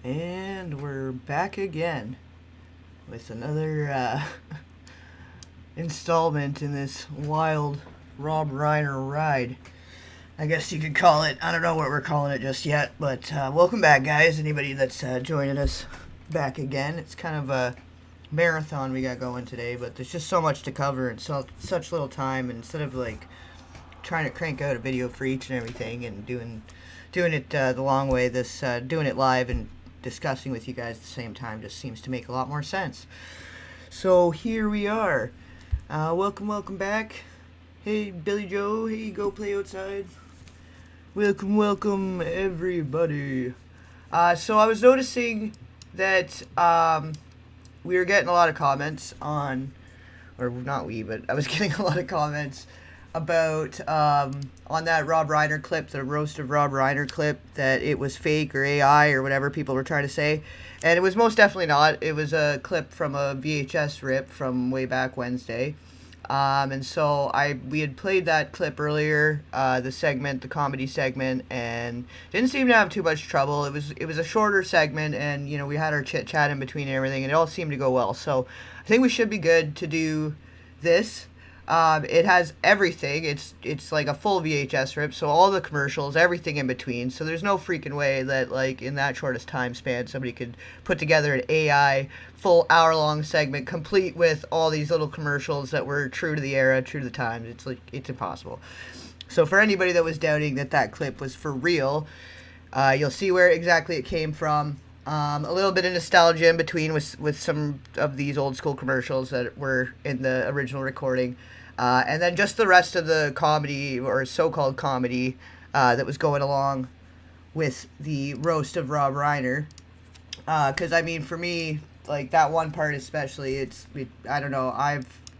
And we're back again with another installment in this wild Rob Reiner ride. I guess you could call it. I don't know what we're calling it just yet, but welcome back, guys. Anybody that's joining us back again. It's kind of a marathon we got going today, but there's just so much to cover and such little time. And instead of like trying to crank out a video for each and everything and doing it the long way, this doing it live and discussing with you guys at the same time just seems to make a lot more sense. So here we are. Welcome back. Hey, Billy Joe. Hey, go play outside. Welcome, everybody. So I was noticing that we were getting a lot of comments on, or not we, but I was getting a lot of comments about on that Rob Reiner clip, the roast of Rob Reiner clip, that it was fake or AI or whatever people were trying to say. And it was most definitely not. It was a clip from a VHS rip from way back Wednesday. And so we had played that clip earlier, the comedy segment, and didn't seem to have too much trouble. It was a shorter segment, and we had our chit chat in between and everything, and it all seemed to go well. So I think we should be good to do this. It has everything. It's like a full VHS rip, so all the commercials, everything in between. So there's no freaking way that like in that shortest time span somebody could put together an AI full hour-long segment complete with all these little commercials that were true to the era, true to the times. It's impossible. So for anybody that was doubting that clip was for real, you'll see where exactly it came from. A little bit of nostalgia in between with some of these old school commercials that were in the original recording. And then just the rest of the comedy, or so-called comedy, that was going along with the roast of Rob Reiner. Because, I mean, for me, like, that one part especially, I don't know,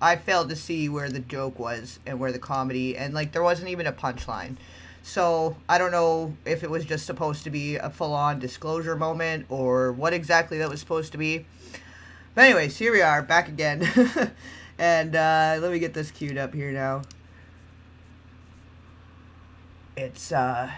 I failed to see where the joke was and where the comedy, and, like, there wasn't even a punchline. So, I don't know if it was just supposed to be a full-on disclosure moment, or what exactly that was supposed to be. But anyways, here we are, back again. And let me get this queued up here now. It's and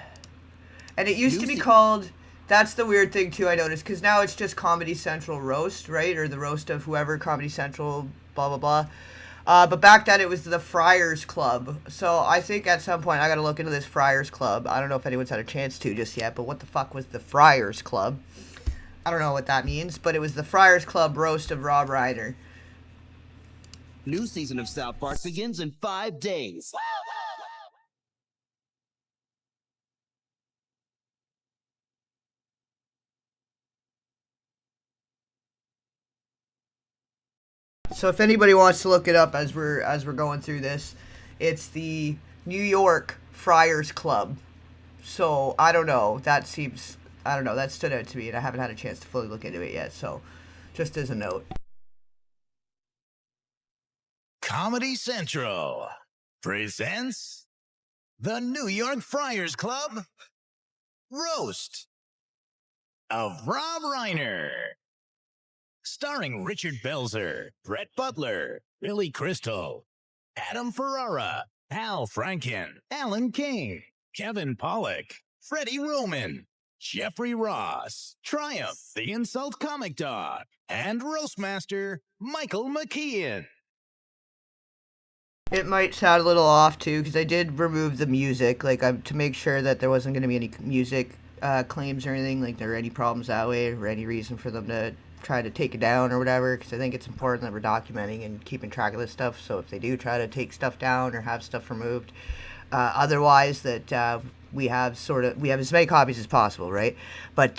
it used to be called, that's the weird thing too, I noticed, because now it's just Comedy Central Roast, right? Or the roast of whoever, Comedy Central, blah, blah, blah. But back then it was the Friars Club. So I think at some point I gotta look into this Friars Club. I don't know if anyone's had a chance to just yet, but what the fuck was the Friars Club? I don't know what that means, but it was the Friars Club roast of Rob Reiner. New season of South Park begins in 5 days. So if anybody wants to look it up as we're going through this, it's the New York Friars Club. So I don't know. That stood out to me, and I haven't had a chance to fully look into it yet. So just as a note. Comedy Central presents the New York Friars Club Roast of Rob Reiner. Starring Richard Belzer, Brett Butler, Billy Crystal, Adam Ferrara, Al Franken, Alan King, Kevin Pollak, Freddie Roman, Jeffrey Ross, Triumph, the Insult Comic Dog, and Roastmaster Michael McKeon. It might sound a little off too, because I did remove the music, like to make sure that there wasn't going to be any music claims or anything, like there are any problems that way, or any reason for them to try to take it down or whatever. Because I think it's important that we're documenting and keeping track of this stuff. So if they do try to take stuff down or have stuff removed, otherwise that we have as many copies as possible, right? But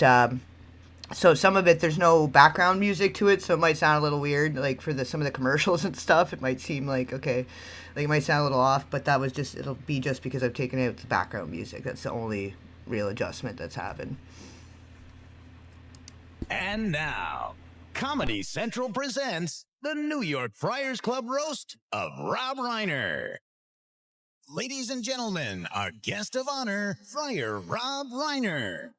so some of it, there's no background music to it, so it might sound a little weird, like for some of the commercials and stuff. It might seem like, okay, like it might sound a little off, but it'll be just because I've taken out the background music. That's the only real adjustment that's happened. And now, Comedy Central presents the New York Friars Club Roast of Rob Reiner. Ladies and gentlemen, our guest of honor, Friar Rob Reiner.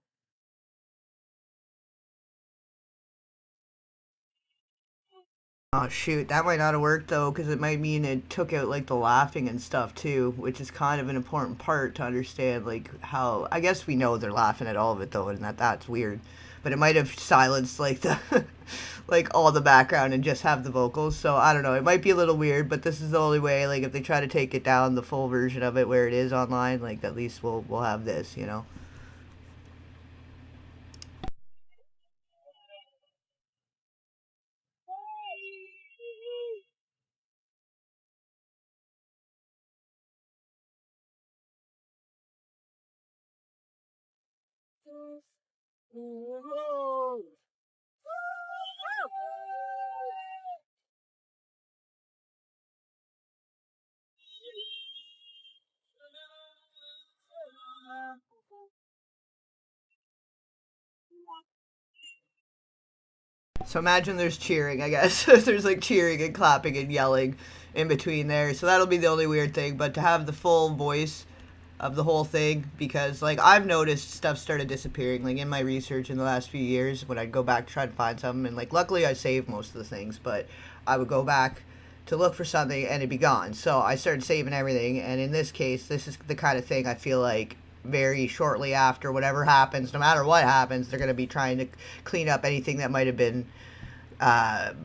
Oh shoot, that might not have worked though, because it might mean it took out like the laughing and stuff too, which is kind of an important part to understand, like how, I guess we know they're laughing at all of it though, and that's weird. but it might have silenced like the like all the background and just have the vocals. So I don't know. It might be a little weird, but this is the only way. Like if they try to take it down, the full version of it where it is online, like at least we'll have this, you know. So imagine there's cheering, I guess. There's like cheering and clapping and yelling in between there. So that'll be the only weird thing. But to have the full voice of the whole thing, because like I've noticed stuff started disappearing like in my research in the last few years when I'd go back to try to find something, and like luckily I saved most of the things, but I would go back to look for something and it'd be gone. So I started saving everything, and in this case, this is the kind of thing I feel like very shortly after whatever happens, no matter what happens, they're going to be trying to clean up anything that might have been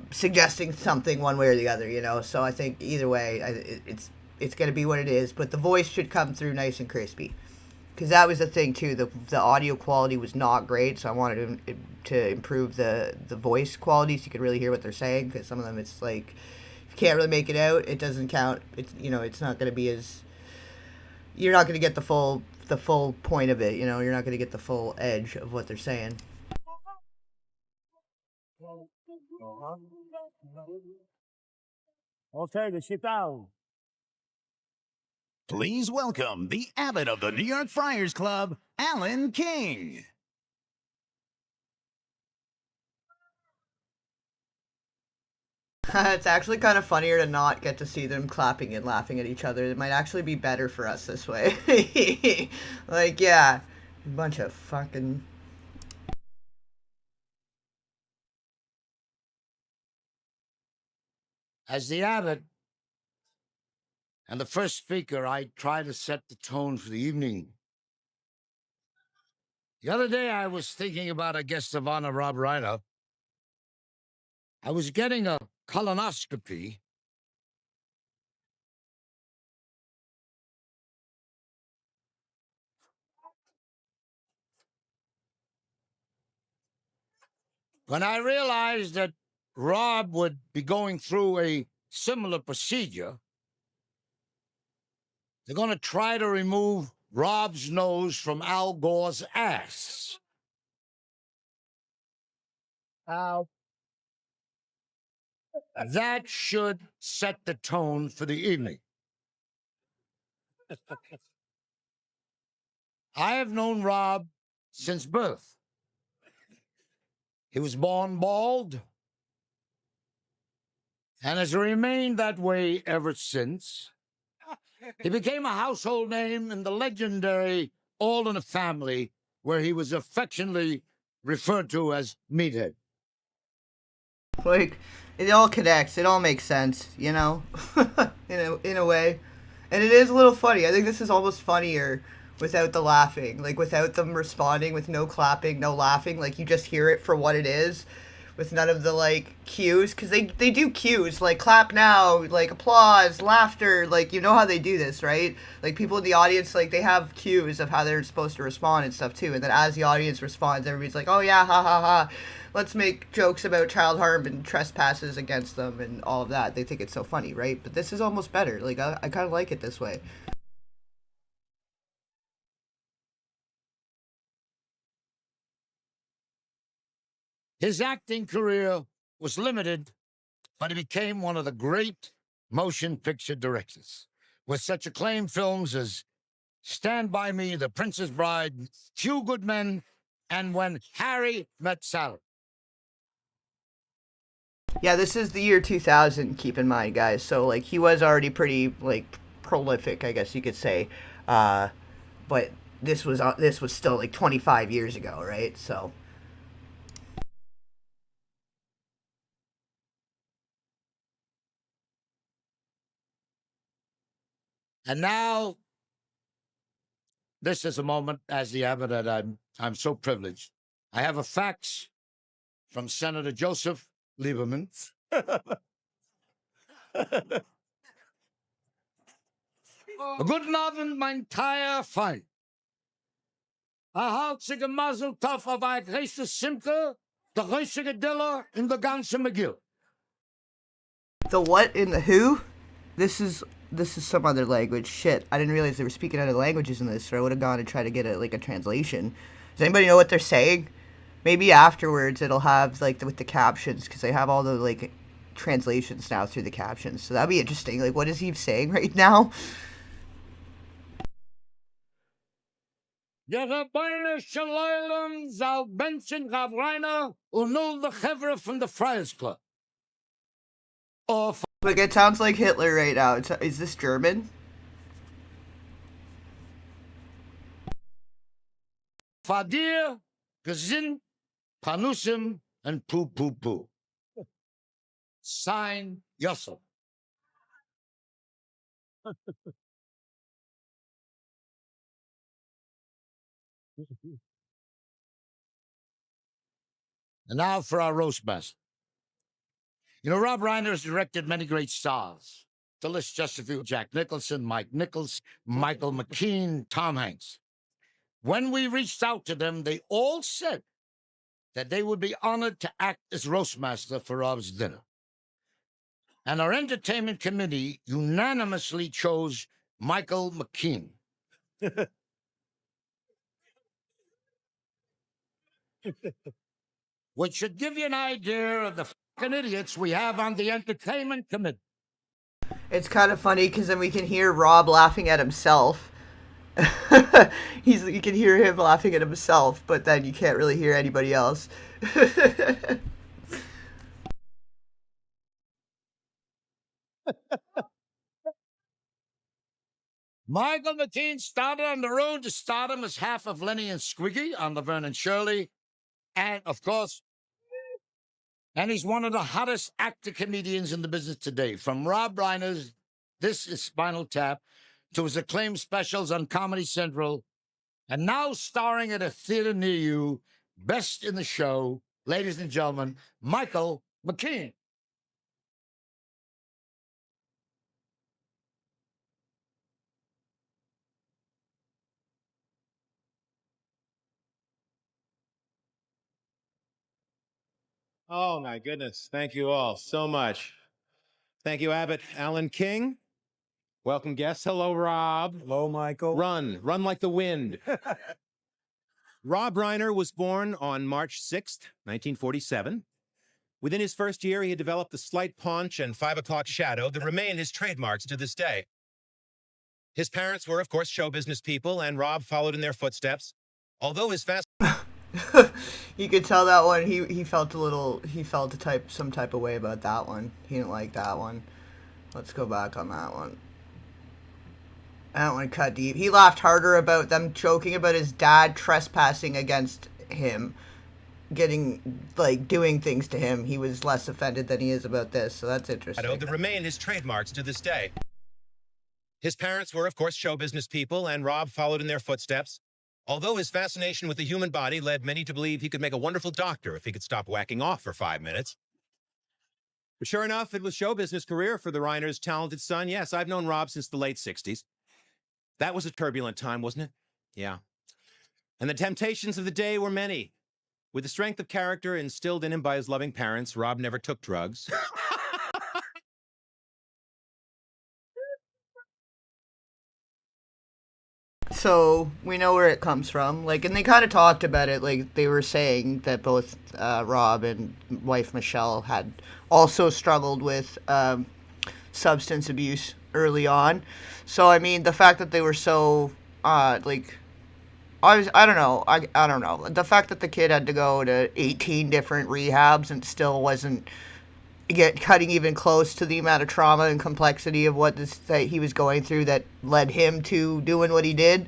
suggesting something one way or the other, you know. So I think either way, it's going to be what it is. But the voice should come through nice and crispy, because that was the thing too. The audio quality was not great, so I wanted to improve the voice quality so you could really hear what they're saying. Because some of them, it's like if you can't really make it out, it doesn't count. It's, you know, it's not going to be as, you're not going to get the full point of it. You know, you're not going to get the full edge of what they're saying. Okay, then sit down. Please welcome the abbot of the New York Friars Club, Alan King. It's actually kind of funnier to not get to see them clapping and laughing at each other. It might actually be better for us this way. Like, yeah, a bunch of fucking. As the abbot and the first speaker, I try to set the tone for the evening. The other day, I was thinking about our guest of honor, Rob Reiner. I was getting a colonoscopy. When I realized that Rob would be going through a similar procedure, they're going to try to remove Rob's nose from Al Gore's ass. Ow. That should set the tone for the evening. I have known Rob since birth. He was born bald and has remained that way ever since. He became a household name in the legendary All in the Family, where he was affectionately referred to as Meathead. Like, it all connects. It all makes sense, you know, in a way. And it is a little funny. I think this is almost funnier without the laughing, like without them responding, with no clapping, no laughing. Like you just hear it for what it is, with none of the like cues, because they do cues like clap now, like applause, laughter. Like you know how they do this, right? Like people in the audience, like they have cues of how they're supposed to respond and stuff too. And then as the audience responds, everybody's like, oh yeah, ha ha ha. Let's make jokes about child harm and trespasses against them and all of that. They think it's so funny, right? But this is almost better. Like I kind of like it this way. His acting career was limited, but he became one of the great motion picture directors, with such acclaimed films as Stand By Me, The Princess Bride, Few Good Men, and When Harry Met Sally. Yeah, this is the year 2000, keep in mind, guys. So, like, he was already pretty, like, prolific, I guess you could say. But this was still, like, 25 years ago, right? So, And now, this is a moment as the abbot that I'm so privileged I have a fax from Senator Joseph Lieberman. Guten Abend, mein teuer Feind. Ein herzlicher Mazel Tov auf ein größtes Simke, der größte Diller in der ganzen McGill. The what in the who? This is some other language. Shit, I didn't realize they were speaking other languages in this, or I would have gone and tried to get a translation. Does anybody know what they're saying? Maybe afterwards it'll have like with the captions, because they have all the like translations now through the captions. So that'd be interesting. Like, what is he saying right now? Der Rabbinische Leulen soll Benchen Rav Reiner und nur the Chevre from the Friars Club. Or Like, it sounds like Hitler right now. Is this German? Fadir, Gesinnt, Panusim, and Poo Poo Poo. Sign, Yosef. And now for our roast master. You know, Rob Reiner has directed many great stars. To list just a few: Jack Nicholson, Mike Nichols, Michael McKean, Tom Hanks. When we reached out to them, they all said that they would be honored to act as roast master for Rob's dinner. And our entertainment committee unanimously chose Michael McKean. Which should give you an idea of the fucking idiots we have on the entertainment committee. It's kind of funny because then we can hear Rob laughing at himself. You can hear him laughing at himself, but then you can't really hear anybody else. Michael McKean started on the road to stardom as half of Lenny and Squiggy on Laverne and Shirley. And, of course, he's one of the hottest actor comedians in the business today. From Rob Reiner's This Is Spinal Tap to his acclaimed specials on Comedy Central, and now starring at a theater near you, Best in the Show, ladies and gentlemen, Michael McKean. Oh, my goodness. Thank you all so much. Thank you, Abbott. Alan King. Welcome, guests. Hello, Rob. Hello, Michael. Run like the wind. Rob Reiner was born on March 6th, 1947. Within his first year, he had developed the slight paunch and 5 o'clock shadow that remain his trademarks to this day. His parents were, of course, show business people, and Rob followed in their footsteps. Although his fast You could tell that one. He felt some type of way about that one. He didn't like that one. Let's go back on that one. That one cut deep. He laughed harder about them joking about his dad trespassing against him, doing things to him. He was less offended than he is about this, so that's interesting. that remain his trademarks to this day. His parents were, of course, show business people, and Rob followed in their footsteps. Although his fascination with the human body led many to believe he could make a wonderful doctor if he could stop whacking off for 5 minutes. But sure enough, it was show business career for the Reiner's talented son. Yes, I've known Rob since the late 60s. That was a turbulent time, wasn't it? Yeah. And the temptations of the day were many. With the strength of character instilled in him by his loving parents, Rob never took drugs. So we know where it comes from. And they kind of talked about it. They were saying that both Rob and wife Michelle had also struggled with substance abuse early on. So I mean, the fact that they were so I don't know. The fact that the kid had to go to 18 different rehabs and still wasn't cutting even close to the amount of trauma and complexity of what that he was going through that led him to doing what he did.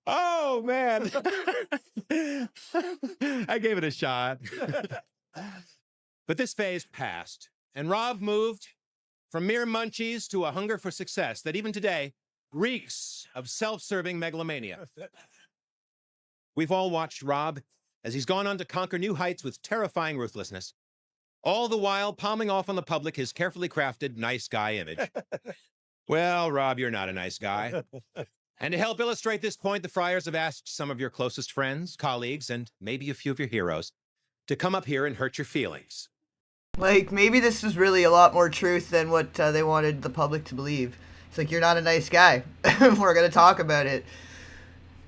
Oh, man. I gave it a shot. But this phase passed, and Rob moved from mere munchies to a hunger for success that even today reeks of self-serving megalomania. We've all watched Rob as he's gone on to conquer new heights with terrifying ruthlessness, all the while palming off on the public his carefully crafted nice guy image. Well, Rob, you're not a nice guy. And to help illustrate this point, the Friars have asked some of your closest friends, colleagues, and maybe a few of your heroes to come up here and hurt your feelings. Like, maybe this is really a lot more truth than what they wanted the public to believe. It's like, you're not a nice guy. We're going to talk about it.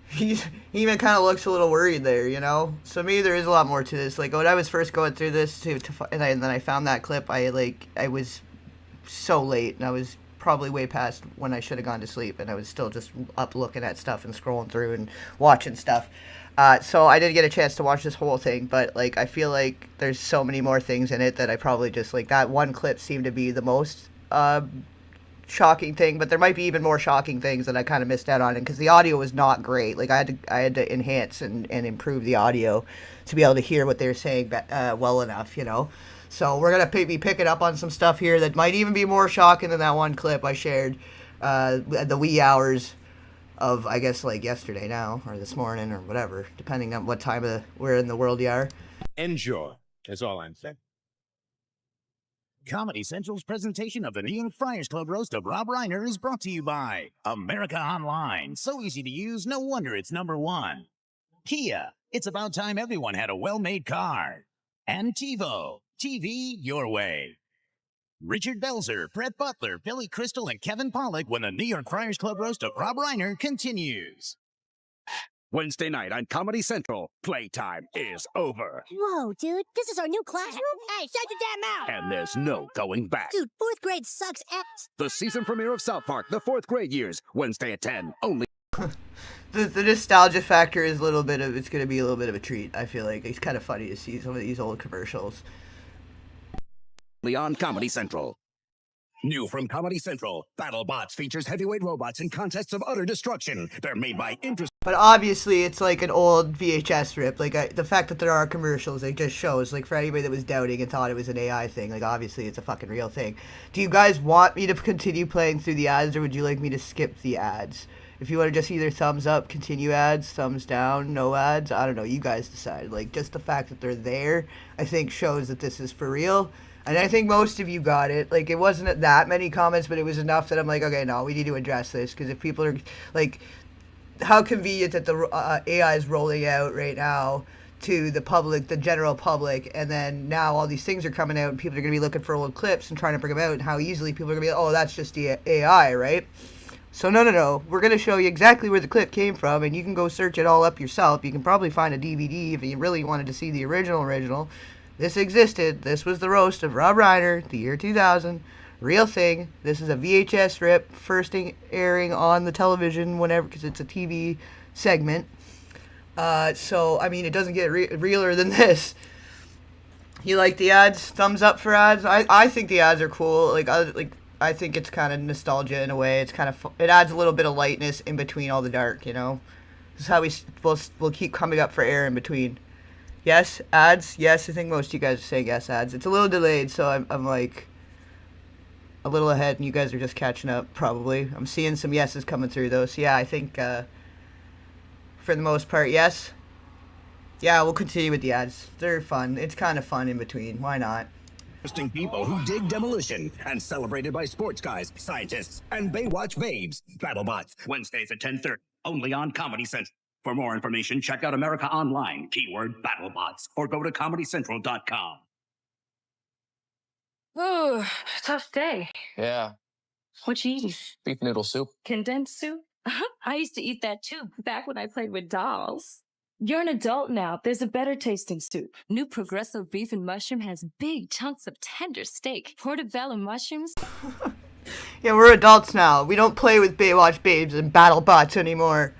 He even kind of looks a little worried there, you know? So maybe there is a lot more to this. Like, when I was first going through this, and then I found that clip, I was so late, and I was probably way past when I should have gone to sleep, and I was still just up looking at stuff and scrolling through and watching stuff. So I didn't get a chance to watch this whole thing, but, like, I feel like there's so many more things in it that I probably just, like, that one clip seemed to be the most shocking thing, but there might be even more shocking things that I kind of missed out on, because the audio was not great. Like, I had to enhance and improve the audio to be able to hear what they were saying well enough, you know? So we're going to be picking up on some stuff here that might even be more shocking than that one clip I shared at the wee hours of, I guess, like yesterday now, or this morning, or whatever, depending on what time we're in the world you are. Enjoy, is all I'm saying. Comedy Central's presentation of the New York Friars Club roast of Rob Reiner is brought to you by America Online. So easy to use, no wonder it's #1. Kia, it's about time everyone had a well-made car. And TiVo, TV your way. Richard Belzer, Brett Butler, Billy Crystal, and Kevin Pollak when the New York Friars Club roast of Rob Reiner continues. Wednesday night on Comedy Central, playtime is over. Whoa, dude, this is our new classroom? Hey, shut your damn mouth! And there's no going back. Dude, 4th grade sucks ass. The season premiere of South Park, the 4th grade years, Wednesday at 10, only The nostalgia factor is it's going to be a little bit of a treat, I feel like. It's kind of funny to see some of these old commercials. on Comedy Central. New from Comedy Central, BattleBots features heavyweight robots in contests of utter destruction. They're made by But obviously, it's like an old VHS rip. Like, the fact that there are commercials, it just shows, like, for anybody that was doubting and thought it was an AI thing, like, obviously it's a fucking real thing. Do you guys want me to continue playing through the ads, or would you like me to skip the ads? If you want to just either thumbs up, continue ads, thumbs down, no ads, I don't know, you guys decide. Like, just the fact that they're there, I think, shows that this is for real. And I think most of you got it. Like, it wasn't that many comments, but it was enough that I'm like, okay, no, we need to address this. Because if people are, like, how convenient that the AI is rolling out right now to the public, the general public, and then now all these things are coming out and people are going to be looking for old clips and trying to bring them out, and how easily people are going to be like, oh, that's just the AI, right? So no. We're going to show you exactly where the clip came from, and you can go search it all up yourself. You can probably find a DVD if you really wanted to see the original. This existed. This was the roast of Rob Reiner, the year 2000. Real thing. This is a VHS rip, first airing on the television whenever, because it's a TV segment. So, I mean, it doesn't get realer than this. You like the ads? Thumbs up for ads? I think the ads are cool. I think it's kind of nostalgia in a way. It's kind of it adds a little bit of lightness in between all the dark, you know? This is how we'll keep coming up for air in between. Yes, ads? Yes, I think most of you guys are saying yes, ads. It's a little delayed, so I'm like a little ahead, and you guys are just catching up, probably. I'm seeing some yeses coming through, though. So, yeah, I think for the most part, yes. Yeah, we'll continue with the ads. They're fun. It's kind of fun in between. Why not? interesting people who dig demolition and celebrated by sports guys, scientists, and Baywatch babes. BattleBots, Wednesdays at 10:30, only on Comedy Central. For more information, check out America Online, keyword BattleBots, or go to ComedyCentral.com. Ooh, tough day. Yeah, What you eating? beef noodle soup. Condensed soup? I used to eat that too, back when I played with dolls. You're an adult now. There's a better tasting soup. New Progresso beef and mushroom has big chunks of tender steak, portobello mushrooms. Yeah, we're adults now. We don't play with Baywatch babes and BattleBots anymore.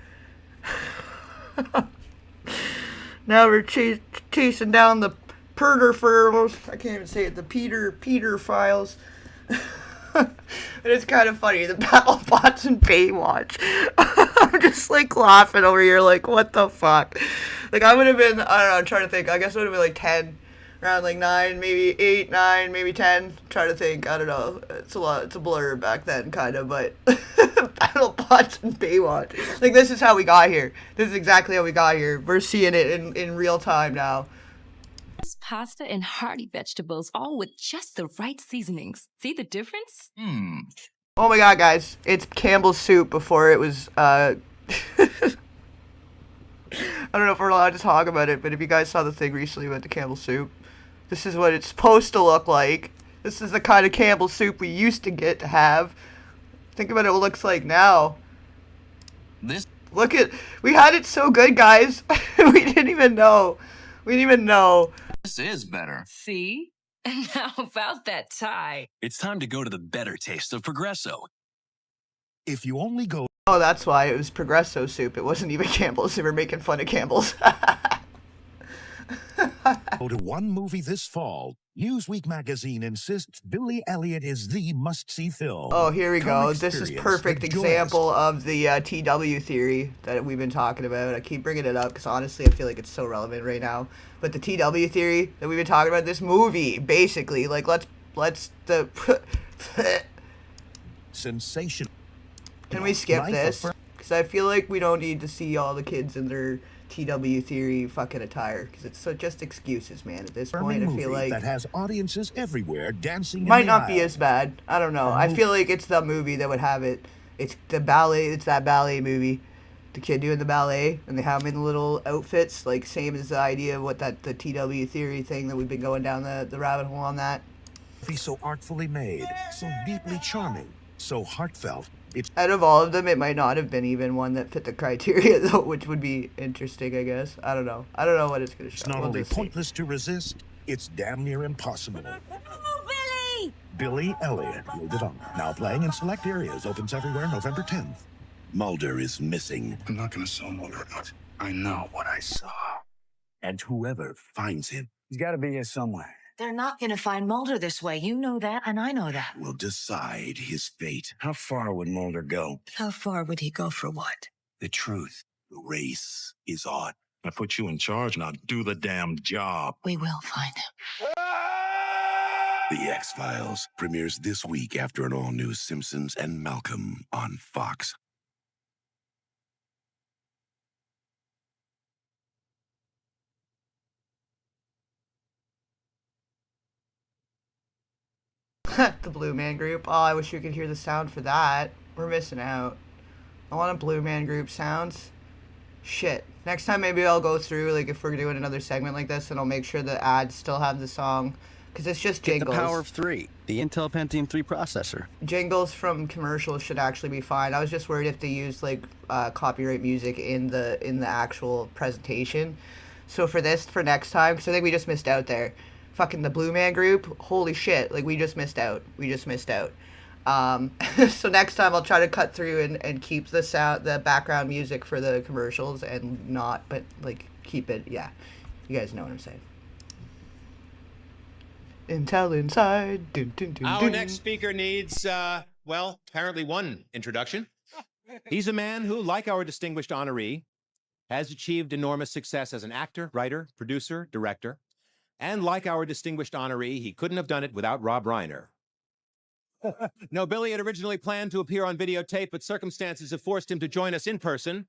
Now we're chasing down the files. I can't even say it. The Peter files. And it's kind of funny. The BattleBots and Baywatch. I'm just like laughing over here, like, what the fuck? Like, I would have been, I don't know, I'm trying to think. I guess I would have been like 10 around like 9, maybe 8, 9, maybe 10. Try to think. I don't know. It's a lot. It's a blur back then, kind of. But BattleBots and Baywatch. Like, this is how we got here. This is exactly how we got here. We're seeing it in real time now. Pasta and hearty vegetables, all with just the right seasonings. See the difference? Oh my god, guys. It's Campbell's soup before it was, I don't know if we're allowed to talk about it, but if you guys saw the thing recently about the Campbell soup, this is what it's supposed to look like. This is the kind of Campbell soup we used to get to have. Think about it, what it looks like now. Look at, we had it so good, guys. We didn't even know. We didn't even know. This is better. See? And how about that tie? It's time to go to the better taste of Progresso. If you only go Oh, that's why it was Progresso soup. It wasn't even Campbell's. They were making fun of Campbell's. to one movie this fall, Newsweek magazine insists Billy Elliot is the must-see film. Oh, here we go. Come This is experience perfect the joyous- example of the TW theory that we've been talking about. I keep bringing it up because honestly I feel like it's so relevant right now. But the TW theory that we've been talking about, this movie, basically, like let's the sensation. Can we skip Life this? of- Because I feel like we don't need to see all the kids in their TW theory fucking attire. Because it's just excuses, man. At this point, I feel like that has audiences everywhere dancing. in might the not be aisle. as bad. I don't know. I feel like it's the movie that would have it. It's the ballet. It's that ballet movie. The kid doing the ballet, and they have him in the little outfits, like same as the idea of what the TW theory thing that we've been going down the rabbit hole on that. Be so artfully made, so deeply charming, so heartfelt. It's Out of all of them, it might not have been even one that fit the criteria, though, which would be interesting, I guess. I don't know. I don't know what it's going to show. not We'll only just see. pointless to resist, it's damn near impossible. Billy! Billy Elliot, Gilded Honor, now playing in select areas, opens everywhere November 10th. Mulder is missing. I'm not gonna sell Mulder out. I know what I saw. And whoever finds him He's gotta be here somewhere. They're not going to find Mulder this way. You know that, and I know that. will decide his fate. How far would Mulder go? How far would he go for what? The truth. The race is on. I put you in charge, now do the damn job. We will find him. The X-Files premieres this week after an all-new Simpsons and Malcolm on Fox. The Blue Man Group. Oh, I wish you could hear the sound for that. We're missing out. I want a Blue Man Group sounds. Shit. Next time maybe I'll go through, like, if we're doing another segment like this, and I'll make sure the ads still have the song. Because it's just Get the jingles. power of 3, the Intel Pentium 3 processor. Jingles from commercials should actually be fine. I was just worried if they used, like, copyright music in the actual presentation. So for next time, because I think we just missed out there. Fucking the Blue Man Group, holy shit, like, we just missed out. So next time I'll try to cut through and keep the background music for the commercials and not, but, like, keep it, yeah. You guys know what I'm saying. Intel Inside. Dun, dun, dun, Our dun. next speaker needs, well, apparently one introduction. He's a man who, like our distinguished honoree, has achieved enormous success as an actor, writer, producer, director. And like our distinguished honoree, he couldn't have done it without Rob Reiner. No, Billy had originally planned to appear on videotape, but circumstances have forced him to join us in person.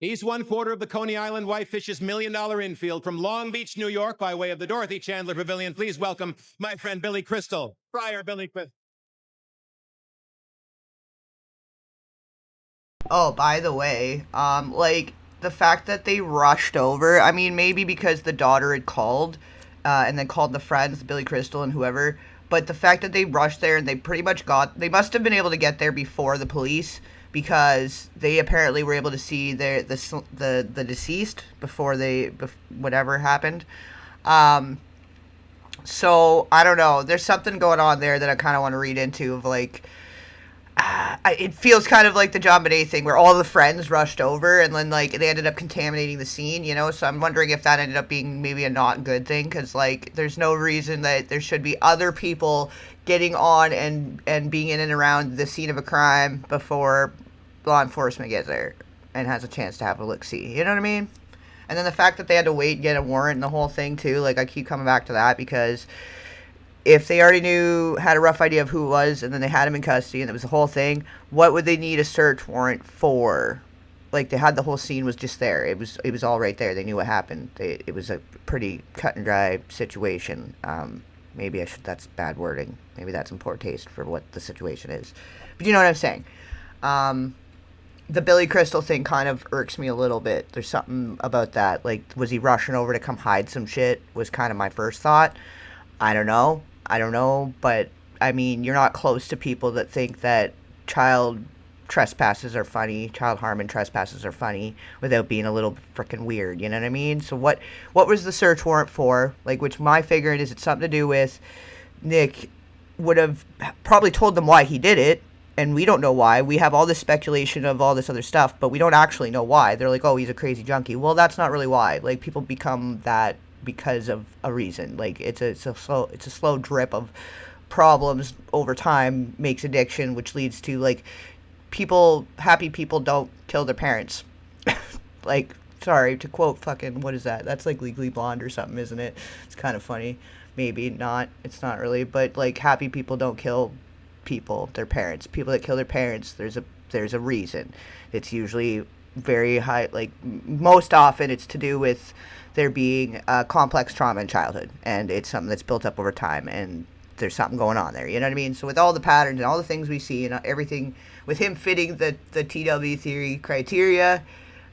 He's 1/4 of the Coney Island Whitefish's $1 million infield from Long Beach, New York, by way of the Dorothy Chandler Pavilion. Please welcome my friend Billy Crystal. Friar Billy Crystal. Oh, by the way, like, the fact that they rushed over, I mean, maybe because the daughter had called, and then called the friends, Billy Crystal and whoever, but the fact that they rushed there and they pretty much they must have been able to get there before the police, because they apparently were able to see the deceased before whatever happened. So, I don't know, there's something going on there that I kind of want to read into of, like, it feels kind of like the John Bonet thing where all the friends rushed over and then, like, they ended up contaminating the scene, you know? So I'm wondering if that ended up being maybe a not good thing, because, like, there's no reason that there should be other people getting on and being in and around the scene of a crime before law enforcement gets there. and has a chance to have a look-see. You know what I mean? And then the fact that they had to wait and get a warrant and the whole thing, too, like, I keep coming back to that, because if they already had a rough idea of who it was, and then they had him in custody, and it was the whole thing, what would they need a search warrant for? Like, they had the whole scene was just there. It was all right there. They knew what happened. It was a pretty cut and dry situation. Maybe that's bad wording. Maybe that's in poor taste for what the situation is. But you know what I'm saying. The Billy Crystal thing kind of irks me a little bit. There's something about that. Like, was he rushing over to come hide some shit? Was kind of my first thought. I don't know. But, I mean, you're not close to people that think that child trespasses are funny, child harm and trespasses are funny, without being a little freaking weird, you know what I mean? So what was the search warrant for? Like, which my figuring is it's something to do with Nick would have probably told them why he did it, and we don't know why. We have all this speculation of all this other stuff, but we don't actually know why. They're like, oh, he's a crazy junkie. Well, that's not really why. Like, people become that because of a reason. Like, it's a slow drip of problems over time makes addiction, which leads to, like, happy people don't kill their parents. Like, sorry, to quote fucking, what is that? That's like Legally Blonde or something, isn't it? It's kind of funny. Maybe not. It's not really. But, like, happy people don't kill their parents. People that kill their parents, there's a reason. It's usually very high, like, most often it's to do with there being complex trauma in childhood. And it's something that's built up over time. And there's something going on there. You know what I mean? So with all the patterns and all the things we see and everything, with him fitting the TW theory criteria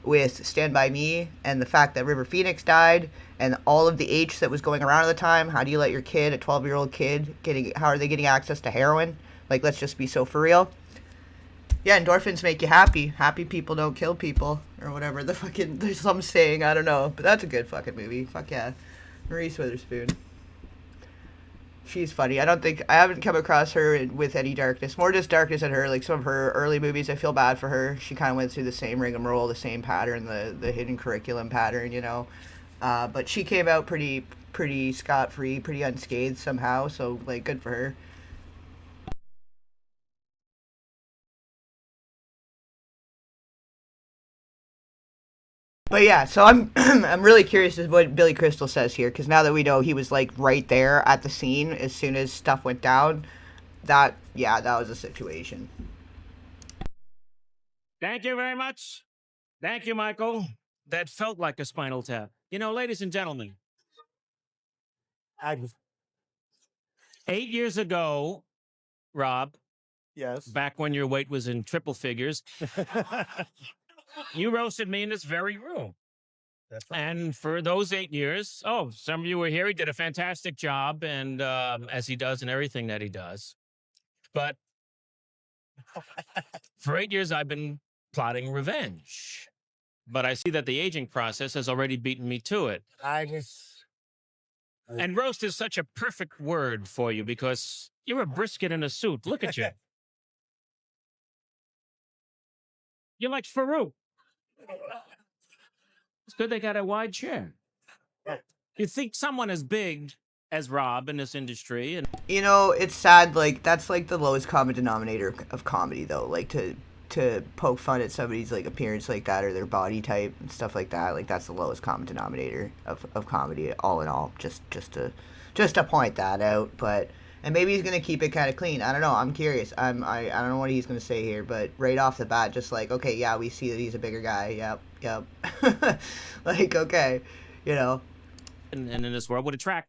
with Stand By Me and the fact that River Phoenix died and all of the H that was going around at the time, how do you let your kid, a 12-year-old kid, how are they getting access to heroin? Like, let's just be so for real. Yeah, endorphins make you happy. Happy people don't kill people, or whatever the fucking, there's some saying, I don't know. But that's a good fucking movie. Fuck yeah. Maurice Witherspoon. She's funny. I haven't come across her with any darkness. More just darkness in her. Like, some of her early movies, I feel bad for her. She kind of went through the same rigmarole, the same pattern, the hidden curriculum pattern, you know. But she came out pretty scot-free, pretty unscathed somehow. So, like, good for her. But yeah, so I'm really curious as what Billy Crystal says here, because now that we know he was, like, right there at the scene as soon as stuff went down, that was a situation. Thank you very much. Thank you, Michael. That felt like a spinal tap. You know, ladies and gentlemen, 8 years ago, Rob. Yes. Back when your weight was in triple figures. You roasted me in this very room. That's right. And for those 8 years, some of you were here. He did a fantastic job, and as he does in everything that he does. But for 8 years, I've been plotting revenge. But I see that the aging process has already beaten me to it. And roast is such a perfect word for you because you're a brisket in a suit. Look at you. You're like Farouk. It's good they got a wide chair. You think someone as big as Rob in this industry, and you know, it's sad. Like, that's like the lowest common denominator of comedy, though. Like, to poke fun at somebody's, like, appearance like that or their body type and stuff like that. Like, that's the lowest common denominator of comedy, all in all. Just to point that out, but. And maybe he's gonna keep it kind of clean. I don't know. I'm curious. I don't know what he's gonna say here, but right off the bat, just like, okay, yeah, we see that he's a bigger guy. Yep. Like, okay, you know. And in this world would attract.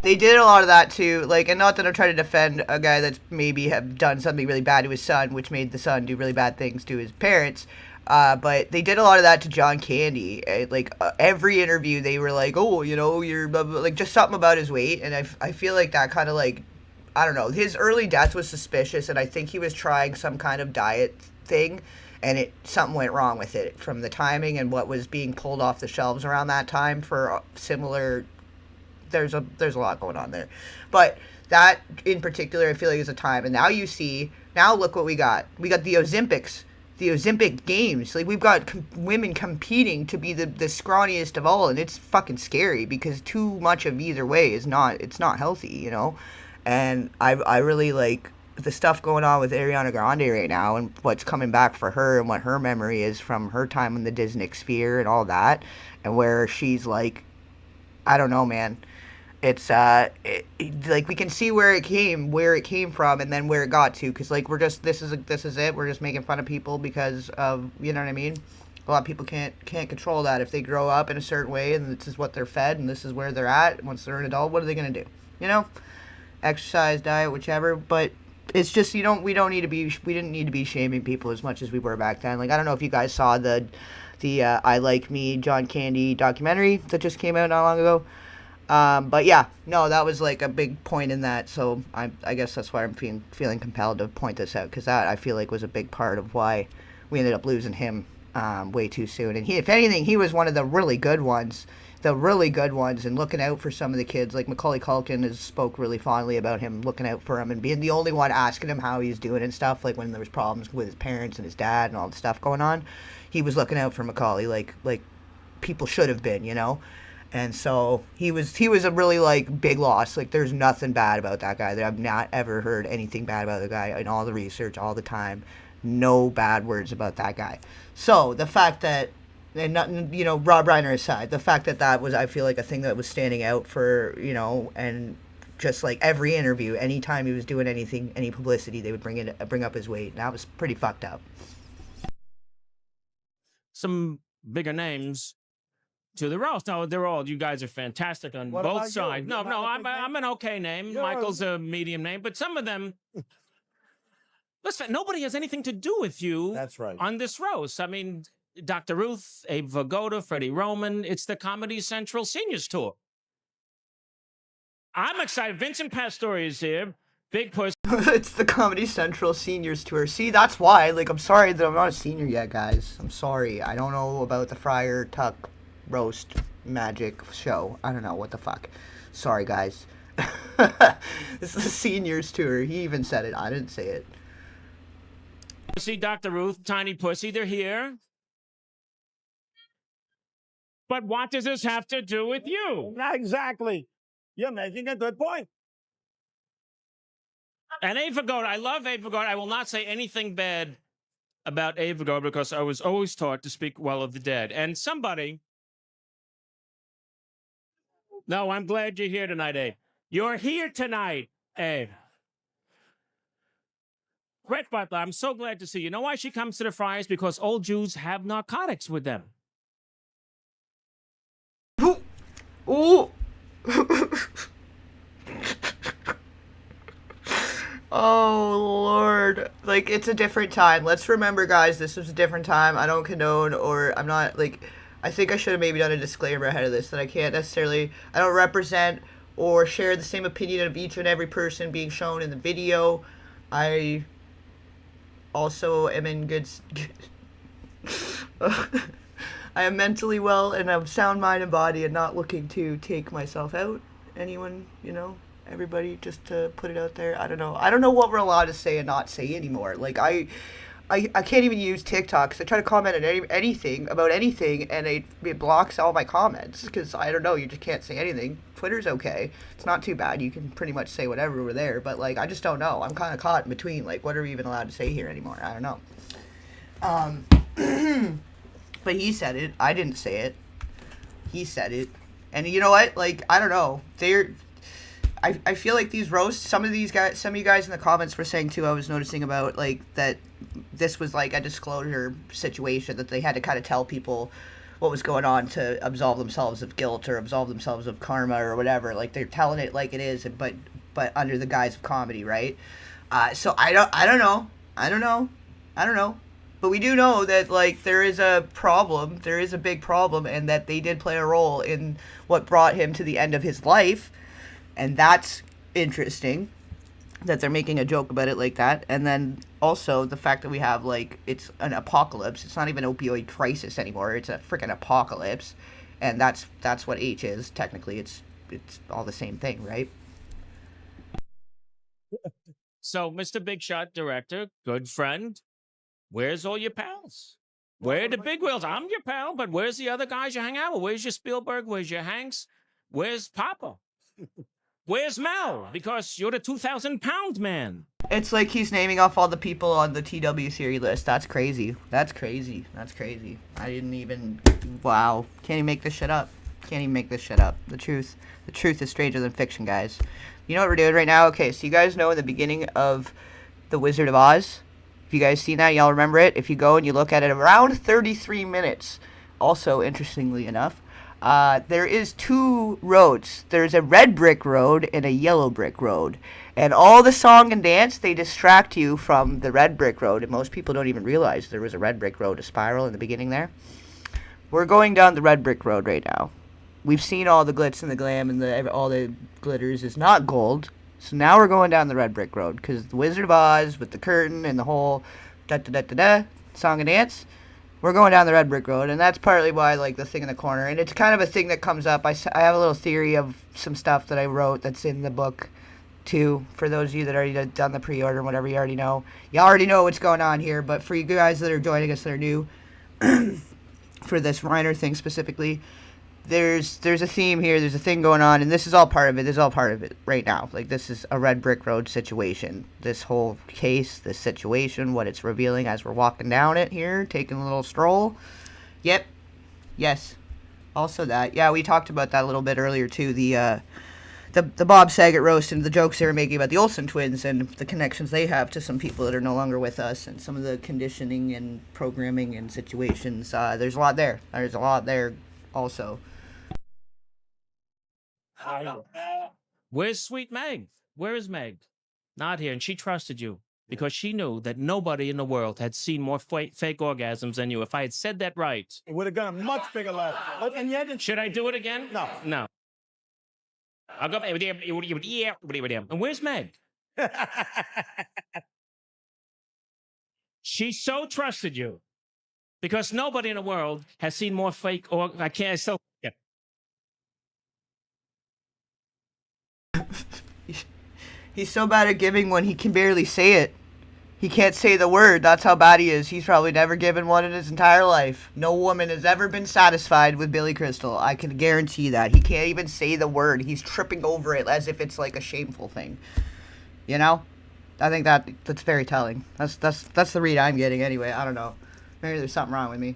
They did a lot of that too. Like, and not that I'm trying to defend a guy that's maybe have done something really bad to his son, which made the son do really bad things to his parents. But they did a lot of that to John Candy. Every interview, they were like, oh, you know, you're blah, blah, like just something about his weight, and I feel like that kind of like. I don't know. His early death was suspicious, and I think he was trying some kind of diet thing, and something went wrong with it from the timing and what was being pulled off the shelves around that time for similar. There's a lot going on there, but that in particular, I feel like is a time. And now look what we got. We got the Ozempics, the Ozempic games. Like, we've got women competing to be the scrawniest of all, and it's fucking scary because too much of either way it's not healthy, you know. And I really, like, the stuff going on with Ariana Grande right now and what's coming back for her and what her memory is from her time in the Disney sphere and all that, and where she's like, I don't know, man. It's like we can see where it came from, and then where it got to, because like this is it. We're just making fun of people because of, you know what I mean. A lot of people can't control that if they grow up in a certain way and this is what they're fed and this is where they're at. Once they're an adult, what are they gonna do? You know, exercise, diet, whichever. But it's just we didn't need to be shaming people as much as we were back then. Like, I don't know if you guys saw the I Like Me John Candy documentary that just came out not long ago. But yeah, no, that was like a big point in that. So I guess that's why I'm feeling compelled to point this out, because that I feel like was a big part of why we ended up losing him way too soon. And if anything, he was one of the really good ones, and looking out for some of the kids. Like Macaulay Culkin has spoke really fondly about him, looking out for him and being the only one asking him how he's doing and stuff. Like when there was problems with his parents and his dad and all the stuff going on, he was looking out for Macaulay like people should have been, you know. And so he was a really like big loss. Like there's nothing bad about that guy. I've not ever heard anything bad about the guy in all the research, all the time. No bad words about that guy. So the fact that, and nothing, you know, Rob Reiner aside, the fact that was, I feel like, a thing that was standing out for, you know, and just like every interview, anytime he was doing anything, any publicity, they would bring up his weight. And that was pretty fucked up. Some bigger names to the roast. No, you guys are fantastic on both sides. No, I'm an okay name. Michael's a medium name, but some of them, listen, nobody has anything to do with you. That's right. On this roast. I mean, Dr. Ruth, Abe Vigoda, Freddie Roman, it's the Comedy Central Seniors Tour. I'm excited. Vincent Pastore is here. Big push. It's the Comedy Central Seniors Tour. See, that's why. Like, I'm sorry that I'm not a senior yet, guys. I'm sorry. I don't know about the Friar Tuck roast magic show. I don't know what the fuck. Sorry, guys. It's the Seniors Tour. He even said it. I didn't say it. See Dr. Ruth, Tiny Pussy, they're here. But what does this have to do with you? Not exactly. You're making a good point. And Abe Vigoda, I love Abe Vigoda. I will not say anything bad about Abe Vigoda because I was always taught to speak well of the dead. And somebody... No, I'm glad you're here tonight, Abe. You're here tonight, Abe. Brett Butler, I'm so glad to see you. You know why she comes to the Friars? Because old Jews have narcotics with them. Ooh. Oh, Lord. Like, it's a different time. Let's remember, guys, this was a different time. I don't condone, or I'm not, like, I think I should have maybe done a disclaimer ahead of this, that I can't necessarily, I don't represent or share the same opinion of each and every person being shown in the video. I also am in good I am mentally well and of sound mind and body and not looking to take myself out. Anyone, you know, everybody, just to put it out there. I don't know what we're allowed to say and not say anymore. Like, I can't even use TikTok because I try to comment on anything about anything and it blocks all my comments because, I don't know, you just can't say anything. Twitter's okay. It's not too bad. You can pretty much say whatever over there, but, like, I just don't know. I'm kind of caught in between. Like, what are we even allowed to say here anymore? I don't know. But he said it. I didn't say it. He said it. And you know what? Like, I don't know. I feel like these roasts, some of you guys in the comments were saying too, I was noticing about, like, that this was like a disclosure situation, that they had to kind of tell people what was going on to absolve themselves of guilt or absolve themselves of karma or whatever. Like, they're telling it like it is, but under the guise of comedy, right? So I don't know. But we do know that, like, there is a big problem, and that they did play a role in what brought him to the end of his life. And that's interesting that they're making a joke about it like that. And then also the fact that we have, like, it's an apocalypse. It's not even an opioid crisis anymore. It's a freaking apocalypse. And that's what H is. Technically, it's all the same thing, right? So, Mr. Big Shot director, good friend, where's all your pals? Where are the big wheels? I'm your pal, but where's the other guys you hang out with? Where's your Spielberg? Where's your Hanks? Where's Papa? Where's Mel? Because you're the 2,000-pound man. It's like he's naming off all the people on the TW series list. That's crazy. That's crazy. That's crazy. I didn't even... Wow. Can't even make this shit up. Can't even make this shit up. The truth is stranger than fiction, guys. You know what we're doing right now? Okay, so you guys know in the beginning of The Wizard of Oz? If you guys seen that, y'all remember it? If you go and you look at it, around 33 minutes. Also, interestingly enough, there is 2 roads. There's a red brick road and a yellow brick road. And all the song and dance, they distract you from the red brick road. And most people don't even realize there was a red brick road, a spiral in the beginning there. We're going down the red brick road right now. We've seen all the glitz and the glam and all the glitters is not gold. So now we're going down the red brick road. Because the Wizard of Oz with the curtain and the whole da-da-da-da-da song and dance, we're going down the red brick road, and that's partly why I like the thing in the corner. And it's kind of a thing that comes up. I have a little theory of some stuff that I wrote that's in the book, too. For those of you that already done the pre-order and whatever, you already know. You already know what's going on here, but for you guys that are joining us that are new, for this Reiner thing specifically, there's a theme here, there's a thing going on, and this is all part of it. This is all part of it right now. Like, this is a red brick road situation. This whole case, this situation, what it's revealing as we're walking down it here, taking a little stroll. Yep. Yes. Also that. Yeah, we talked about that a little bit earlier, too. The Bob Saget roast and the jokes they were making about the Olsen twins and the connections they have to some people that are no longer with us and some of the conditioning and programming and situations. There's a lot there. There's a lot there also. Where's Sweet Meg? Where is Meg? Not here, and she trusted you because she knew that nobody in the world had seen more fake orgasms than you. If I had said that right, It would have got a much bigger laugh. And yet, should I do it again? No. No. I'll go. And where's Meg? She so trusted you because nobody in the world has seen more fake I can't. So yeah. He's so bad at giving when he can barely say it. He can't say the word. That's how bad he is. He's probably never given one in his entire life. No woman has ever been satisfied with Billy Crystal. I can guarantee that. He can't even say the word. He's tripping over it as if it's like a shameful thing. You know? I think that's very telling. That's the read I'm getting anyway. I don't know. Maybe there's something wrong with me.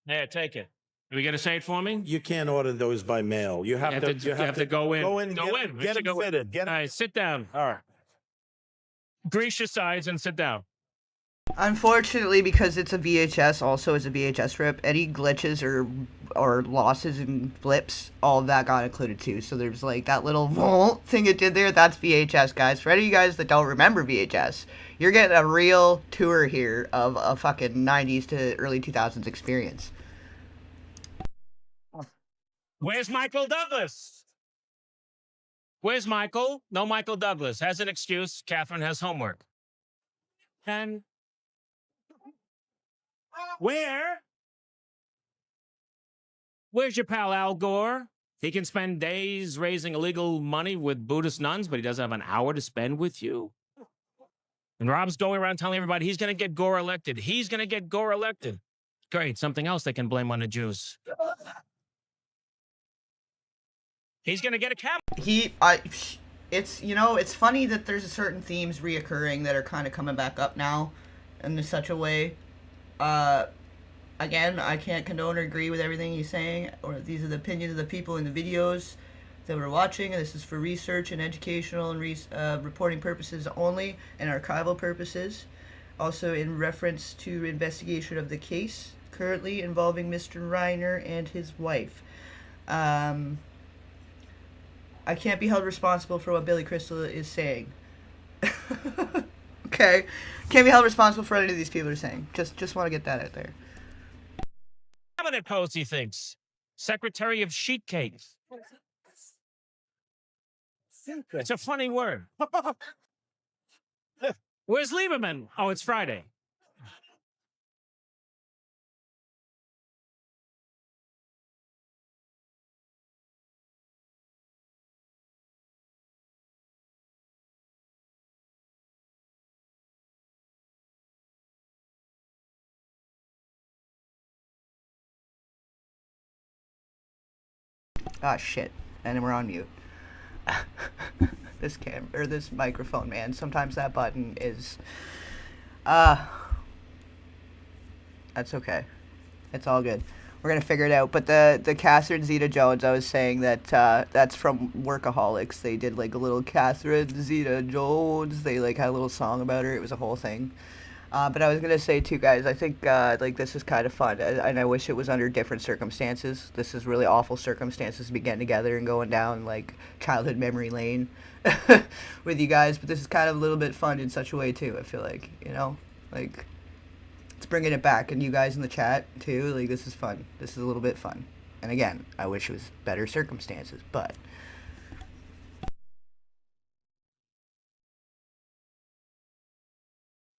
There, take it. Are we gonna say it for me? you can't order those by mail. You have to. You have to go in. Go in. Get it fitted. All right, sit down. All right. Grease your sides and sit down. Unfortunately, because it's a VHS, also is a VHS rip, any glitches or losses and blips, all of that got included too. So there's like that little thing it did there, that's VHS, guys. For any of you guys that don't remember VHS, you're getting a real tour here of a fucking 90s to early 2000s experience. Where's Michael Douglas? Where's Michael? No Michael Douglas. Has an excuse. Catherine has homework. And where's your pal Al Gore? He can spend days raising illegal money with Buddhist nuns, but he doesn't have an hour to spend with you. And Rob's going around telling everybody he's going to get Gore elected. He's going to get Gore elected. Great. Something else they can blame on the Jews. He's going to get a camera. It's, you know, it's funny that there's certain themes reoccurring that are kind of coming back up now in such a way. Again, I can't condone or agree with everything he's saying, or these are the opinions of the people in the videos that we're watching, and this is for research and educational and reporting purposes only, and archival purposes. Also in reference to investigation of the case currently involving Mr. Reiner and his wife. I can't be held responsible for what Billy Crystal is saying. Okay? Can't be held responsible for any of these people are saying. Just want to get that out there. Cabinet post, he thinks. Secretary of Sheet Cakes. It's a funny word. Where's Lieberman? Oh, it's Friday. Ah, shit. And we're on mute. This microphone, man. Sometimes that button is... that's okay. It's all good. We're gonna figure it out. But the Catherine Zeta-Jones, I was saying that that's from Workaholics. They did like a little Catherine Zeta-Jones. They like had a little song about her. It was a whole thing. But I was gonna say too, guys. I think like this is kind of fun, and I wish it was under different circumstances. This is really awful circumstances to be getting together and going down like childhood memory lane with you guys. But this is kind of a little bit fun in such a way too. I feel like, you know, like it's bringing it back, and you guys in the chat too. Like this is fun. This is a little bit fun. And again, I wish it was better circumstances, but.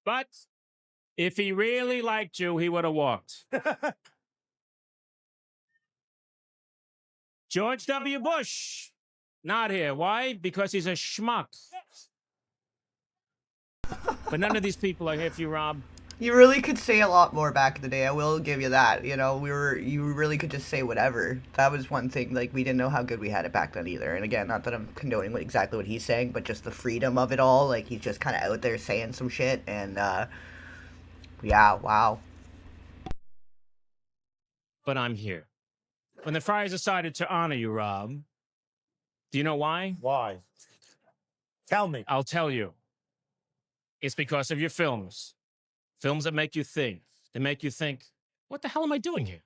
But if he really liked you, he would have walked. George W. Bush, not here. Why? Because he's a schmuck. But none of these people are here for you, Rob. You really could say a lot more back in the day. I will give you that. You know, you really could just say whatever. That was one thing. Like, we didn't know how good we had it back then either. And again, not that I'm condoning exactly what he's saying, but just the freedom of it all. Like, he's just kind of out there saying some shit. And, yeah, wow. But I'm here. When the Friars decided to honor you, Rob, do you know why? Why? Tell me. I'll tell you. It's because of your films. Films that make you think. They make you think, what the hell am I doing here?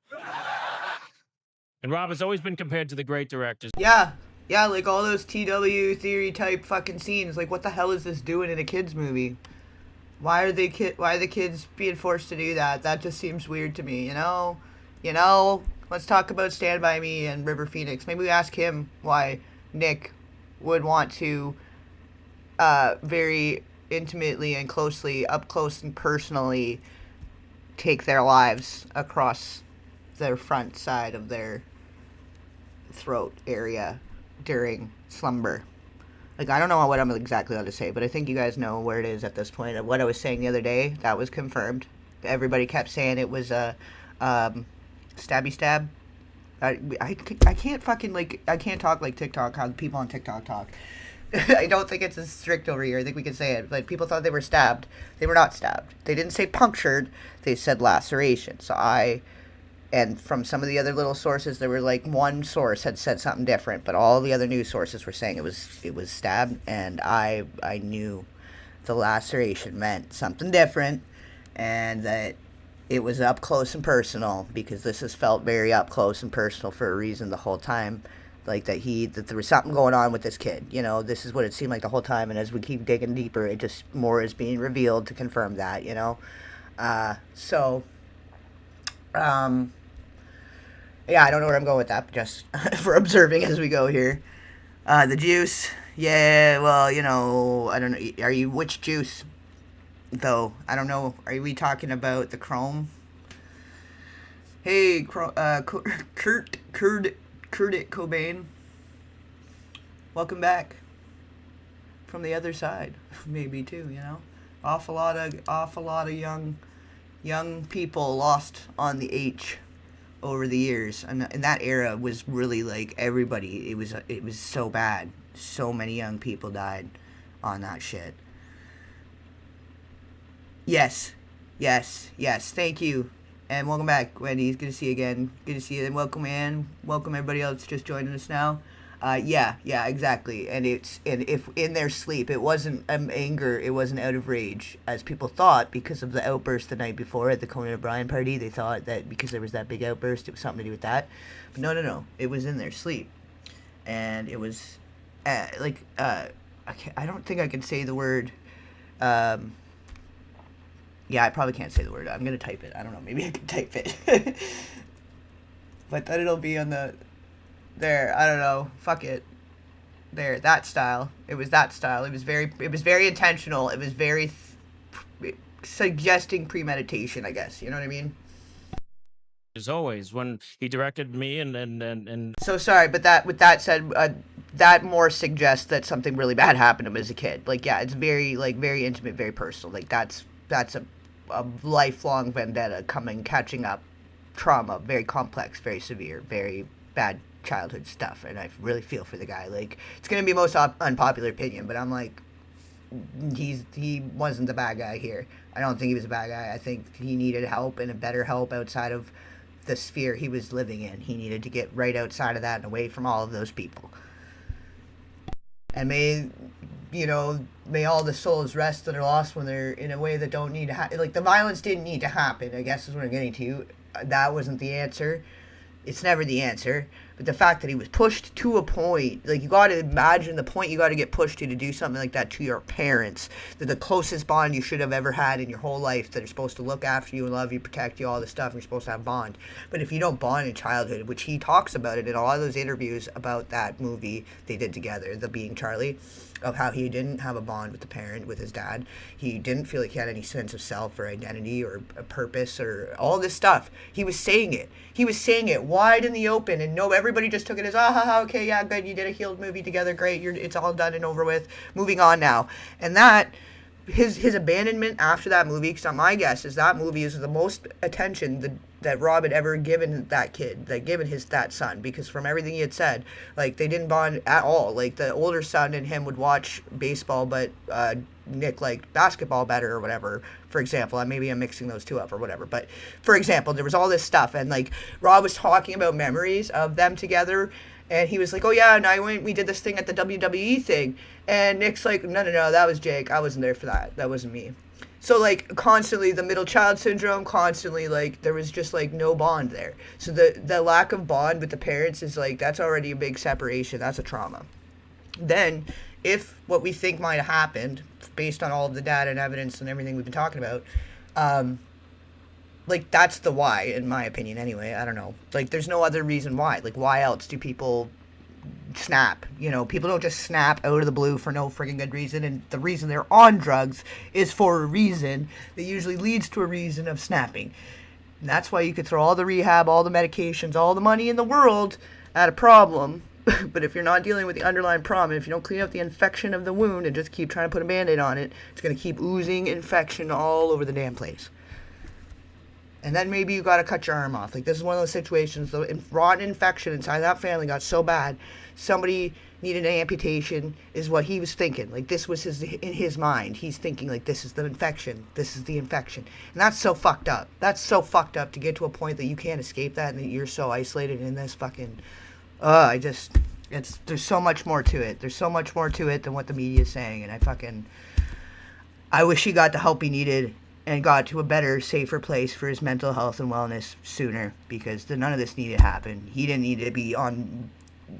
And Rob has always been compared to the great directors. Yeah, like all those TW theory type fucking scenes. Like, what the hell is this doing in a kids movie? Why are the kids being forced to do that? That just seems weird to me, you know? You know, let's talk about Stand By Me and River Phoenix. Maybe we ask him why Nick would want to very intimately and closely, up close and personally take their lives across their front side of their throat area during slumber. Like, I don't know what I'm exactly allowed to say, but I think you guys know where it is at this point. What I was saying the other day, that was confirmed. Everybody kept saying it was a stabby stab. I can't fucking, like, I can't talk like TikTok, how people on TikTok talk. I don't think it's as strict over here. I think we can say it. Like, people thought they were stabbed. They were not stabbed. They didn't say punctured. They said laceration. So and from some of the other little sources, there were like one source had said something different, but all the other news sources were saying it was stabbed, and I knew the laceration meant something different, and that it was up close and personal, because this has felt very up close and personal for a reason the whole time. Like, that there was something going on with this kid. You know, this is what it seemed like the whole time, and as we keep digging deeper, it just more is being revealed to confirm that, you know? Yeah, I don't know where I'm going with that, but just for observing as we go here. The juice, yeah, well, you know, I don't know, which juice, though? I don't know, are we talking about the chrome? Hey, Kurt Cobain, welcome back from the other side, maybe too, you know? Awful lot of young people lost on the H over the years, and that era was really like everybody. It was so bad. So many young people died on that shit. Yes. Thank you, and welcome back, Wendy. It's good to see you again. Good to see you, and welcome, Ann. Welcome everybody else just joining us now. Yeah, exactly. And if in their sleep, it wasn't anger, it wasn't out of rage, as people thought, because of the outburst the night before at the Conan O'Brien party. They thought that because there was that big outburst, it was something to do with that. But no. It was in their sleep, and it was I don't think I can say the word. Yeah, I probably can't say the word. I'm gonna type it. I don't know. Maybe I can type it. But then it'll be on the. There, I don't know. Fuck it. There, that style. It was that style. It was very intentional. It was very suggesting premeditation, I guess. You know what I mean? As always, when he directed me and. So sorry, but with that said, that more suggests that something really bad happened to him as a kid. Like, yeah, it's very intimate, very personal. Like, that's a lifelong vendetta catching up, trauma, very complex, very severe, very bad childhood stuff, and I really feel for the guy. Like, it's gonna be most unpopular opinion, but I'm like, he wasn't the bad guy here. I don't think he was a bad guy. I think he needed help, and a better help outside of the sphere he was living in. He needed to get right outside of that and away from all of those people. And may all the souls rest that are lost when they're in a way that don't need to like, the violence didn't need to happen, I guess is what I'm getting to. That wasn't the answer. It's never the answer. But the fact that he was pushed to a point, like, you got to imagine the point you got to get pushed to do something like that to your parents. That the closest bond you should have ever had in your whole life, that are supposed to look after you and love you, protect you, all this stuff, and you're supposed to have bond. But if you don't bond in childhood, which he talks about it in a lot of those interviews about that movie they did together, The Being Charlie, of how he didn't have a bond with the parent, with his dad. He didn't feel like he had any sense of self or identity or a purpose or all this stuff. He was saying it. He was saying it wide in the open, and everybody just took it as, okay, yeah, good, you did a healed movie together, great, it's all done and over with, moving on now. And that, his abandonment after that movie, because my guess is that movie is the most attention that Rob had ever given that kid, that son, because from everything he had said, like, they didn't bond at all. Like, the older son and him would watch baseball, but Nick liked basketball better or whatever, for example. Maybe I'm mixing those two up or whatever, but for example, there was all this stuff, and like, Rob was talking about memories of them together, and he was like, oh yeah, and we did this thing at the WWE thing, and Nick's like, no, that was Jake, I wasn't there for that wasn't me. So, like, constantly the middle child syndrome, constantly, like, there was just, like, no bond there. So the lack of bond with the parents is, like, that's already a big separation. That's a trauma. Then, if what we think might have happened, based on all of the data and evidence and everything we've been talking about, like, that's the why, in my opinion, anyway. I don't know. Like, there's no other reason why. Like, why else do people snap? People don't just snap out of the blue for no friggin' good reason, and the reason they're on drugs is for a reason that usually leads to a reason of snapping. And that's why you could throw all the rehab, all the medications, all the money in the world at a problem, but if you're not dealing with the underlying problem, if you don't clean up the infection of the wound and just keep trying to put a band-aid on it, it's going to keep oozing infection all over the damn place. And then maybe you got to cut your arm off. Like, this is one of those situations, the rotten infection inside that family got so bad, somebody needed an amputation, is what he was thinking. Like, this was in his mind. He's thinking, like, this is the infection. This is the infection. And that's so fucked up. That's so fucked up to get to a point that you can't escape that and that you're so isolated in this fucking... there's so much more to it. There's so much more to it than what the media is saying. And I wish he got the help he needed and got to a better, safer place for his mental health and wellness sooner, because none of this needed to happen. He didn't need to be on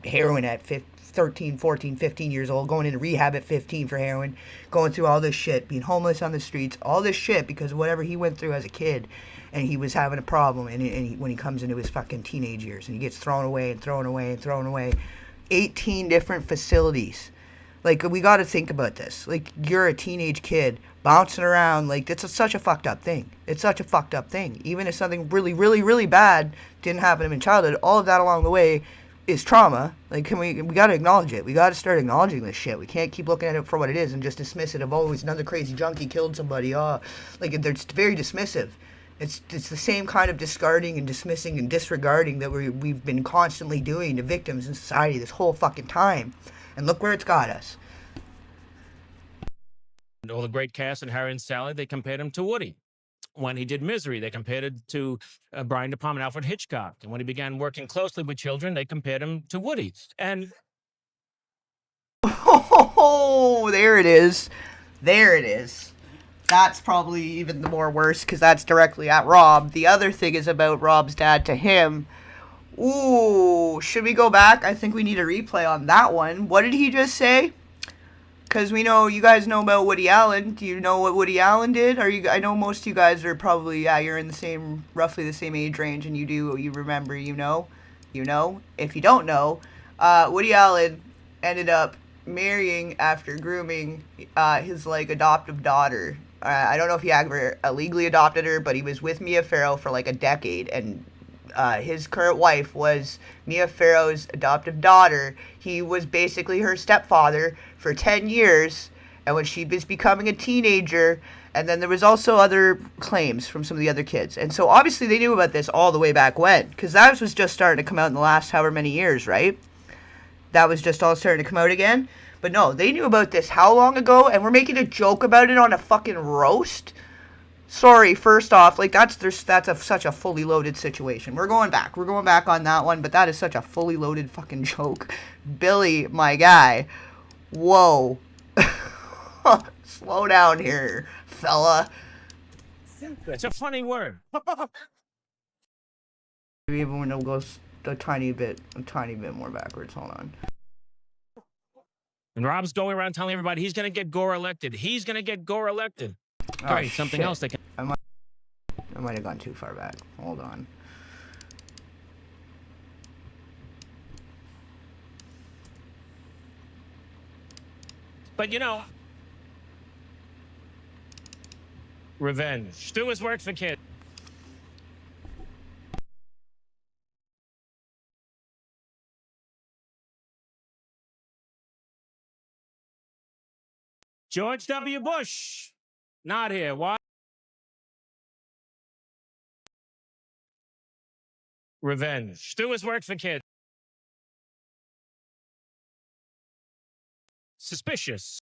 heroin at 13, 14, 15 years old, going into rehab at 15 for heroin, going through all this shit, being homeless on the streets, all this shit because of whatever he went through as a kid, and he was having a problem, and when he comes into his fucking teenage years, and he gets thrown away and thrown away and thrown away. 18 different facilities. Like, we got to think about this. Like, you're a teenage kid bouncing around. Like, it's such a fucked up thing. It's such a fucked up thing. Even if something really, really, really bad didn't happen to him in childhood, all of that along the way is trauma. Like, we got to acknowledge it. We got to start acknowledging this shit. We can't keep looking at it for what it is and just dismiss it of, oh, he's another crazy junkie, killed somebody. Like, they're very dismissive. It's the same kind of discarding and dismissing and disregarding that we've been constantly doing to victims in society this whole fucking time. And look where it's got us. All the great cast and Harry and Sally, they compared him to Woody. When he did Misery, they compared it to Brian De Palma and Alfred Hitchcock. And when he began working closely with children, they compared him to Woody. And... Oh, there it is. There it is. That's probably even the more worse, because that's directly at Rob. The other thing is about Rob's dad to him. Ooh, should we go back? I think we need a replay on that one. What did he just say? Because we know, you guys know about Woody Allen. Do you know what Woody Allen did? I know most of you guys are probably, you're in roughly the same age range, and you remember, you know. If you don't know, Woody Allen ended up marrying after grooming his, adoptive daughter. I don't know if he ever illegally adopted her, but he was with Mia Farrow for, a decade, and his current wife was Mia Farrow's adoptive daughter. He was basically her stepfather for 10 years, and when she was becoming a teenager, and then there was also other claims from some of the other kids. And so obviously they knew about this all the way back when, because that was just starting to come out in the last however many years, right? That was just all starting to come out again. But no, they knew about this how long ago, and we're making a joke about it on a fucking roast? Sorry, first off, like, such a fully loaded situation. We're going back on that one, but that is such a fully loaded fucking joke. Billy, my guy, whoa. Slow down here, fella. It's a funny word. Maybe even when it goes a tiny bit more backwards. Hold on. And Rob's going around telling everybody he's going to get Gore elected. He's going to get Gore elected. Oh, Great, something shit. else they can... I might have gone too far back. Hold on. But, you know... Revenge. Stu has worked for kids. George W. Bush. Not here. Why? Revenge. Stu has worked for kids. Suspicious.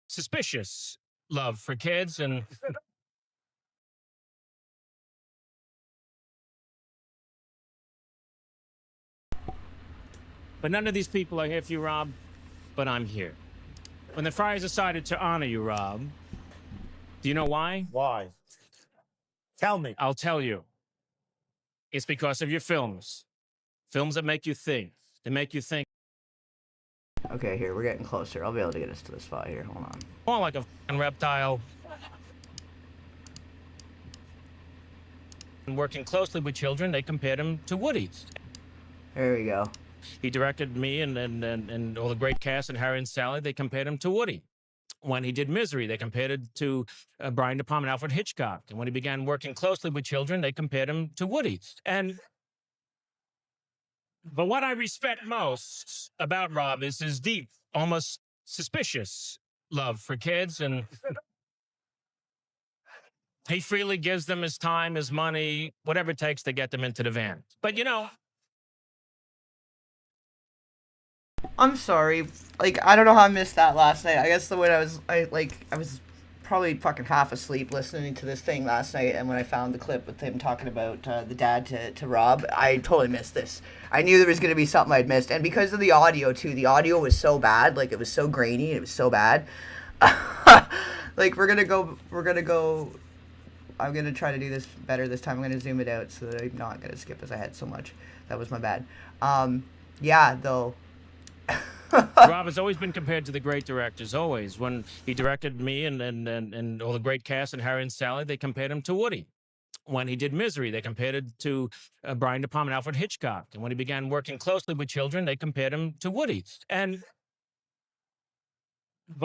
Suspicious love for kids and... But none of these people are here for you, Rob, but I'm here. When the Friars decided to honor you, Rob, do you know why? Why? Tell me. I'll tell you. It's because of your films. Films that make you think. They make you think. Okay, here, we're getting closer. I'll be able to get us to the spot here. Hold on. More like a f***ing reptile. And working closely with children, they compared him to Woody. There we go. He directed me and all the great cast and Harry and Sally. They compared him to Woody. When he did Misery, they compared it to Brian De Palma and Alfred Hitchcock. And when he began working closely with children, they compared him to Woody. But what I respect most about Rob is his deep, almost suspicious love for kids. And he freely gives them his time, his money, whatever it takes to get them into the van. But, you know... I'm sorry. Like, I don't know how I missed that last night. I guess the way I was probably fucking half asleep listening to this thing last night, and when I found the clip with him talking about the dad to Rob, I totally missed this. I knew there was going to be something I'd missed, and because of the audio, too, the audio was so bad, like, it was so grainy, it was so bad. Like, I'm going to try to do this better this time. I'm going to zoom it out so that I'm not going to skip as I had so much. That was my bad. Yeah, though. Rob has always been compared to the great directors, always. When he directed me and all the great cast and Harry and Sally, they compared him to Woody. When he did Misery, they compared it to Brian De Palma and Alfred Hitchcock. And when he began working closely with children, they compared him to Woody. But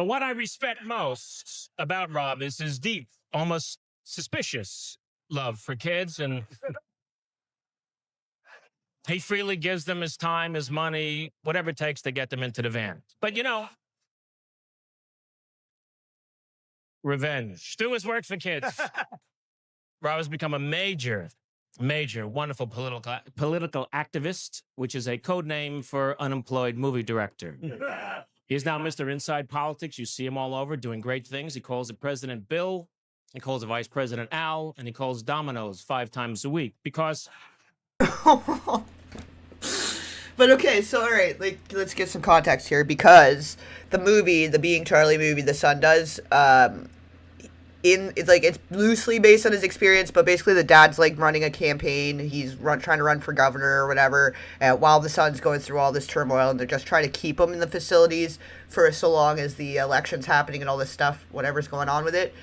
what I respect most about Rob is his deep, almost suspicious love for kids. And he freely gives them his time, his money, whatever it takes to get them into the van. But, you know, revenge. Stu has worked for kids. Rob has become a major, wonderful political activist, which is a code name for unemployed movie director. He's now Mr. Inside Politics. You see him all over doing great things. He calls it President Bill. He calls it Vice President Al. And he calls Domino's 5 times a week because... But okay, so all right, like, let's get some context here, because the movie, the Being Charlie movie, the son does, it's loosely based on his experience, but basically the dad's like running a campaign. He's trying to run for governor or whatever, while the son's going through all this turmoil, and they're just trying to keep him in the facilities for so long as the election's happening and all this stuff, whatever's going on with it.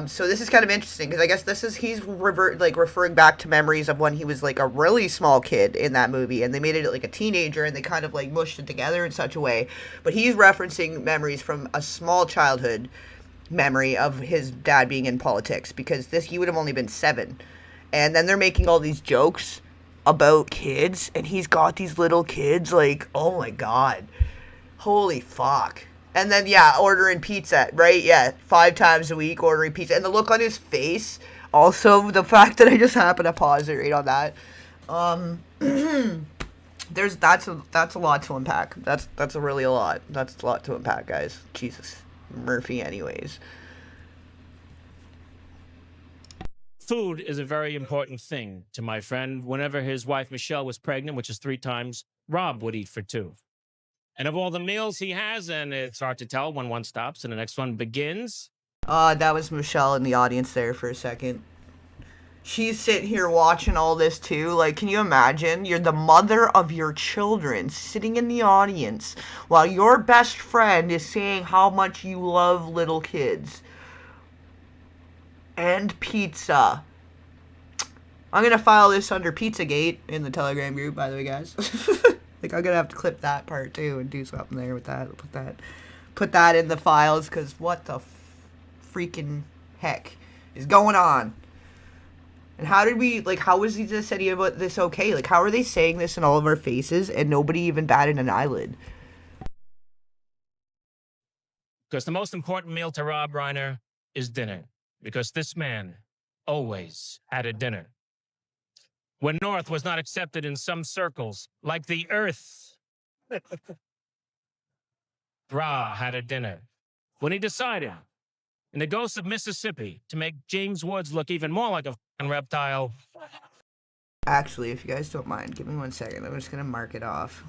So this is kind of interesting, because I guess he's referring back to memories of when he was like a really small kid in that movie, and they made it like a teenager, and they kind of like mushed it together in such a way. But he's referencing memories from a small childhood memory of his dad being in politics, because he would have only been 7. And then they're making all these jokes about kids, and he's got these little kids, like, oh my god. Holy fuck. And then, yeah, ordering pizza, right? Yeah, 5 times a week ordering pizza. And the look on his face, also, the fact that I just happened to pause it right on that. That's a lot to unpack. That's really a lot. That's a lot to unpack, guys. Jesus. Murphy anyways. Food is a very important thing to my friend. Whenever his wife Michelle was pregnant, which is 3 times, Rob would eat for 2. And of all the meals he has, and it's hard to tell when one stops and the next one begins. That was Michelle in the audience there for a second. She's sitting here watching all this too. Like, can you imagine? You're the mother of your children sitting in the audience while your best friend is saying how much you love little kids. And pizza. I'm gonna file this under Pizzagate in the Telegram group, by the way, guys. Like, I'm gonna have to clip that part too and do something there with that. Put that in the files, because what the freaking heck is going on? And how did we, like, how was this any about this okay? Like, how are they saying this in all of our faces and nobody even batted an eyelid? Because the most important meal to Rob Reiner is dinner. Because this man always had a dinner. When North was not accepted in some circles, like the Earth, Rob had a dinner. When he decided, in the Ghost of Mississippi, to make James Woods look even more like a f***ing reptile. Actually, if you guys don't mind, give me 1 second. I'm just going to mark it off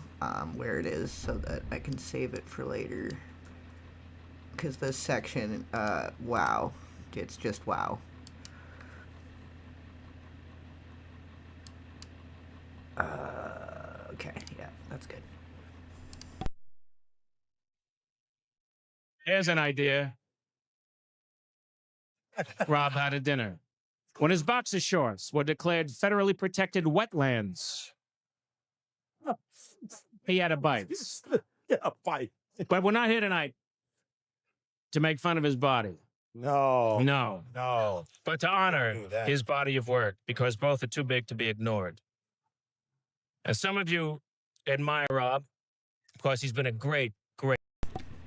where it is so that I can save it for later. Because this section, wow. It's just wow. Okay, yeah, that's good. Here's an idea. Rob had a dinner. When his boxer shorts were declared federally protected wetlands, he had a bite. Yeah, a bite. But we're not here tonight to make fun of his body. No. But to honor his body of work, because both are too big to be ignored. And some of you admire Rob because he's been a great.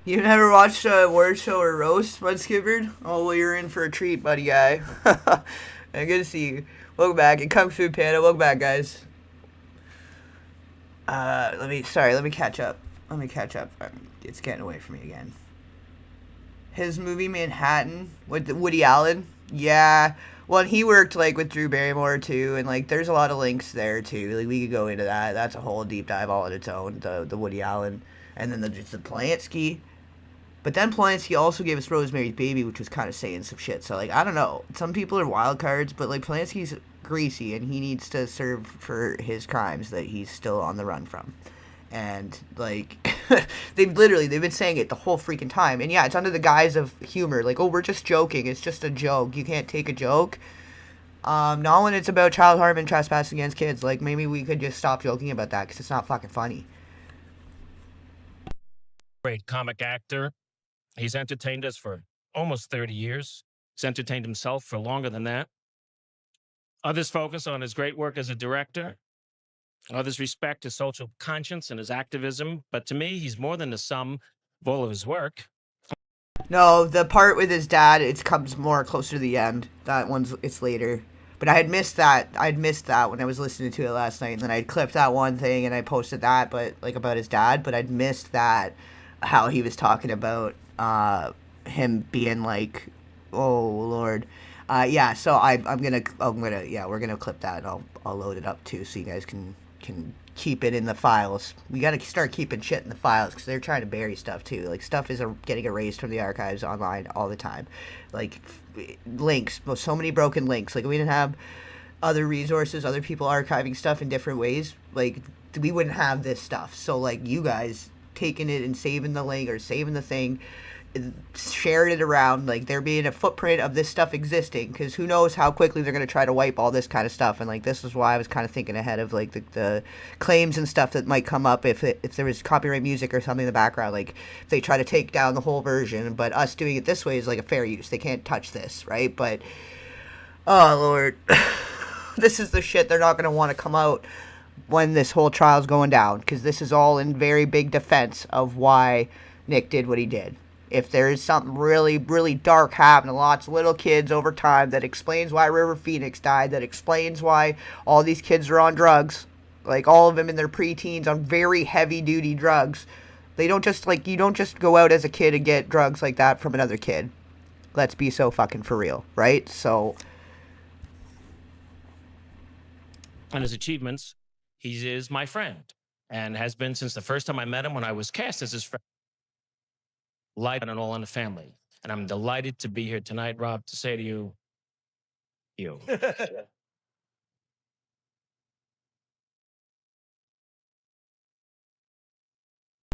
You never watched a word show or roast, Bud Skippered? Oh, well, you're in for a treat, buddy guy. Good to see you. Welcome back. And Kung Fu Panda, welcome back, guys. Let me catch up. It's getting away from me again. His movie Manhattan with Woody Allen, yeah. Well, he worked like with Drew Barrymore too, and like there's a lot of links there too. Like we could go into that. That's a whole deep dive all on its own. The Woody Allen, and then the Polanski. But then Polanski also gave us Rosemary's Baby, which was kind of saying some shit. So like I don't know. Some people are wild cards, but like Polanski's greasy, and he needs to serve for his crimes that he's still on the run from. And like they've been saying it the whole freaking time, and yeah, it's under the guise of humor, like, oh, we're just joking, it's just a joke, you can't take a joke. Not when it's about child harm and trespass against kids. Like, maybe we could just stop joking about that because it's not fucking funny. Great comic actor. He's entertained us for almost 30 years. He's entertained himself for longer than that. Others focus on his great work as a director. Others respect his social conscience and his activism, but to me, he's more than the sum of all of his work. No, the part with his dad, it comes more closer to the end. It's later. But I had missed that. When I was listening to it last night, and then I'd clipped that one thing and I posted that, but like about his dad, but I'd missed that, how he was talking about him being like, oh Lord. Yeah, so we're gonna clip that, and I'll load it up too, so you guys can keep it in the files. We gotta start keeping shit in the files because they're trying to bury stuff too. Like, stuff is getting erased from the archives online all the time. Like links, so many broken links. Like, we didn't have other resources, other people archiving stuff in different ways. Like, we wouldn't have this stuff. So like, you guys taking it and saving the link or saving the thing, sharing it around, like there being a footprint of this stuff existing, because who knows how quickly they're going to try to wipe all this kind of stuff. And like, this is why I was kind of thinking ahead of like the claims and stuff that might come up if there was copyright music or something in the background, like if they try to take down the whole version. But us doing it this way is like a fair use. They can't touch this, right? But oh Lord. this is the shit they're not going to want to come out when this whole trial's going down, because this is all in very big defense of why Nick did what he did. If there is something really, really dark happening to lots of little kids over time, that explains why River Phoenix died, that explains why all these kids are on drugs, like all of them in their preteens on very heavy-duty drugs. They don't just, like, you don't just go out as a kid and get drugs like that from another kid. Let's be so fucking for real, right? So... And his achievements, he is my friend, and has been since the first time I met him when I was cast as his friend. Light and all in the family. And I'm delighted to be here tonight, Rob, to say to you,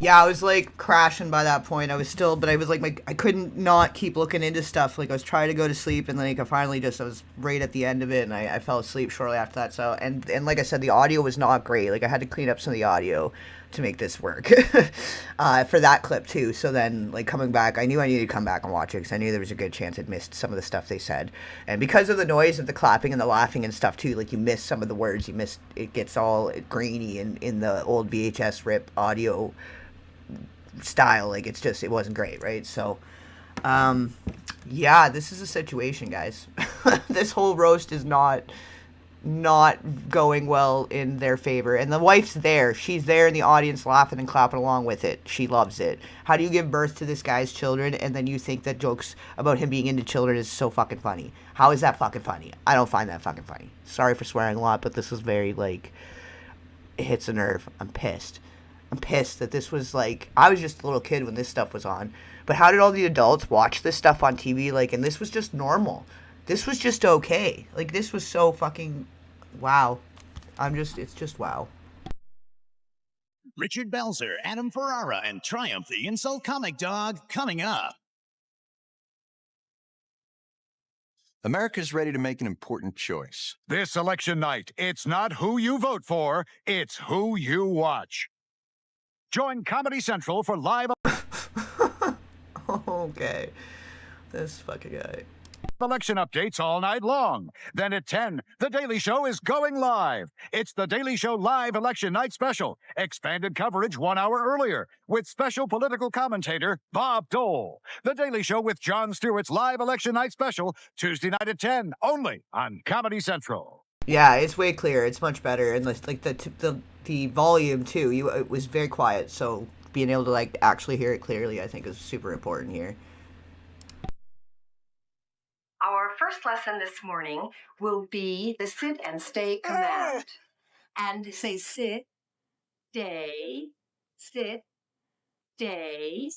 Yeah, I was like crashing by that point. I was still, but I was like, I couldn't not keep looking into stuff. Like I was trying to go to sleep, and then like I was right at the end of it, and I fell asleep shortly after that. So and like I said, the audio was not great. Like I had to clean up some of the audio to make this work for that clip too. So then like coming back, I knew I needed to come back and watch it because I knew there was a good chance I'd missed some of the stuff they said, and because of the noise of the clapping and the laughing and stuff too, like you miss some of the words. You miss, it gets all grainy in the old VHS rip audio style. Like it's just, it wasn't great, right? So yeah, this is a situation, guys. This whole roast is not going well in their favor, and the wife's there, she's there in the audience laughing and clapping along with it. She loves it. How do you give birth to this guy's children and then you think that jokes about him being into children is so fucking funny? How is that fucking funny? I don't find that fucking funny. Sorry for swearing a lot, but this was very, like, it hits a nerve. I'm pissed that this was, like, I was just a little kid when this stuff was on, but how did all the adults watch this stuff on TV, like, and this was just normal. This was just okay. Like, this was so fucking, wow. It's just wow. Richard Belzer, Adam Ferrara, and Triumph the Insult Comic Dog coming up. America's ready to make an important choice. This election night, it's not who you vote for, it's who you watch. Join Comedy Central for live... Okay. This fucking guy. Election updates all night long. Then at 10, The Daily Show is going live. It's The Daily Show Live Election Night Special. Expanded coverage 1 hour earlier with special political commentator Bob Dole. The Daily Show with Jon Stewart's Live Election Night Special, Tuesday night at 10, only on Comedy Central. Yeah, it's way clearer. It's much better. And like the volume too, it was very quiet. So being able to like actually hear it clearly, I think is super important here. Our first lesson this morning will be the sit and stay command. And say sit, stay, sit, stay,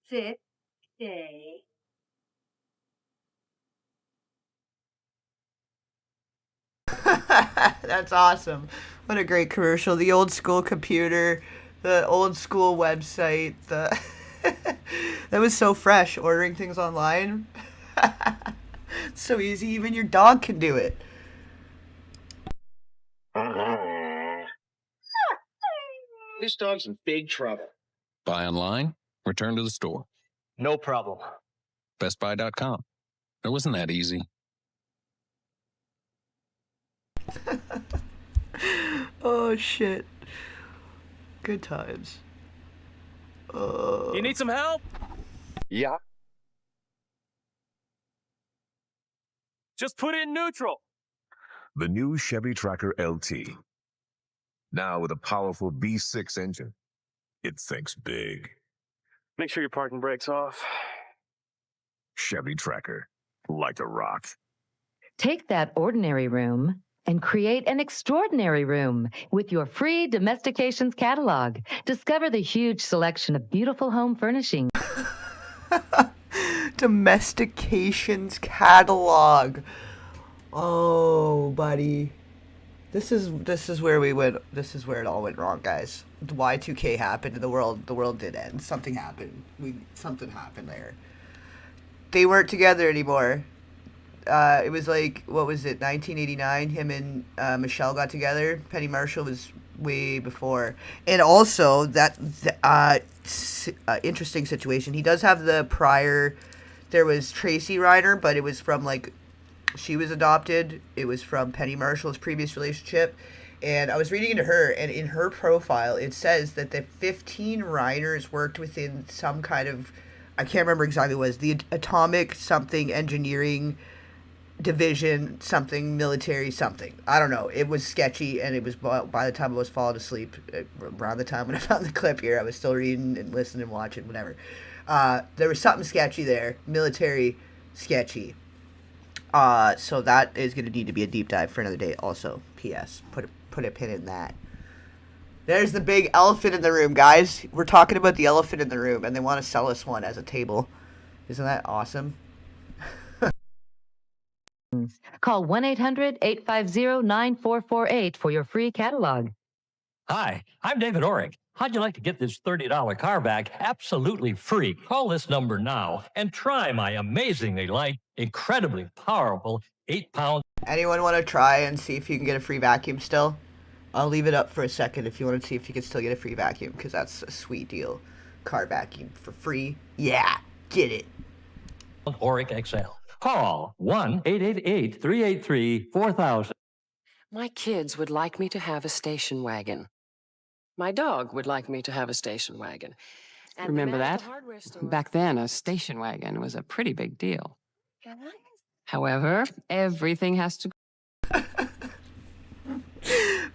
sit, stay. That's awesome. What a great commercial. The old school computer, the old school website, that was so fresh, ordering things online. So easy, even your dog can do it. This dog's in big trouble. Buy online, return to the store. No problem. BestBuy.com. It wasn't that easy. Oh shit. Good times. You need some help? Yeah. Just put in neutral. The new Chevy Tracker LT. Now with a powerful V6 engine. It thinks big. Make sure your parking brake's off. Chevy Tracker. Like a rock. Take that ordinary room and create an extraordinary room with your free Domestications catalog. Discover the huge selection of beautiful home furnishings. Domestications catalog. Oh, buddy. This is where we went. This is where it all went wrong, guys. Y2K happened and the world did end. Something happened. Something happened there. They weren't together anymore. It was like, what was it, 1989? Him and Michelle got together. Penny Marshall was way before. And also, that interesting situation. He does have the prior. There was Tracy Reiner, but it was from like She was adopted. It was from Penny Marshall's previous relationship. And I was reading into her, and in her profile, it says that the 15 Reiners worked within some kind of, I can't remember exactly what it was, the atomic something engineering division, something military something. I don't know. It was sketchy, and it was by the time I was falling asleep, around the time when I found the clip here, I was still reading and listening and watching, whatever. There was something sketchy there. Military sketchy. So that is going to need to be a deep dive for another day. Also, P.S. Put a pin in that. There's the big elephant in the room, guys. We're talking about the elephant in the room, and they want to sell us one as a table. Isn't that awesome? Call 1-800-850-9448 for your free catalog. Hi, I'm David Orick. How'd you like to get this $30 car back absolutely free? Call this number now and try my amazingly light, incredibly powerful 8-pound. Anyone want to try and see if you can get a free vacuum still? I'll leave it up for a second if you want to see if you can still get a free vacuum, because that's a sweet deal. Car vacuum for free. Yeah, get it. Orick XL. Call 1-888-383-4000. My kids would like me to have a station wagon. My dog would like me to have a station wagon. And Remember that? Store... Back then, a station wagon was a pretty big deal. However, everything has to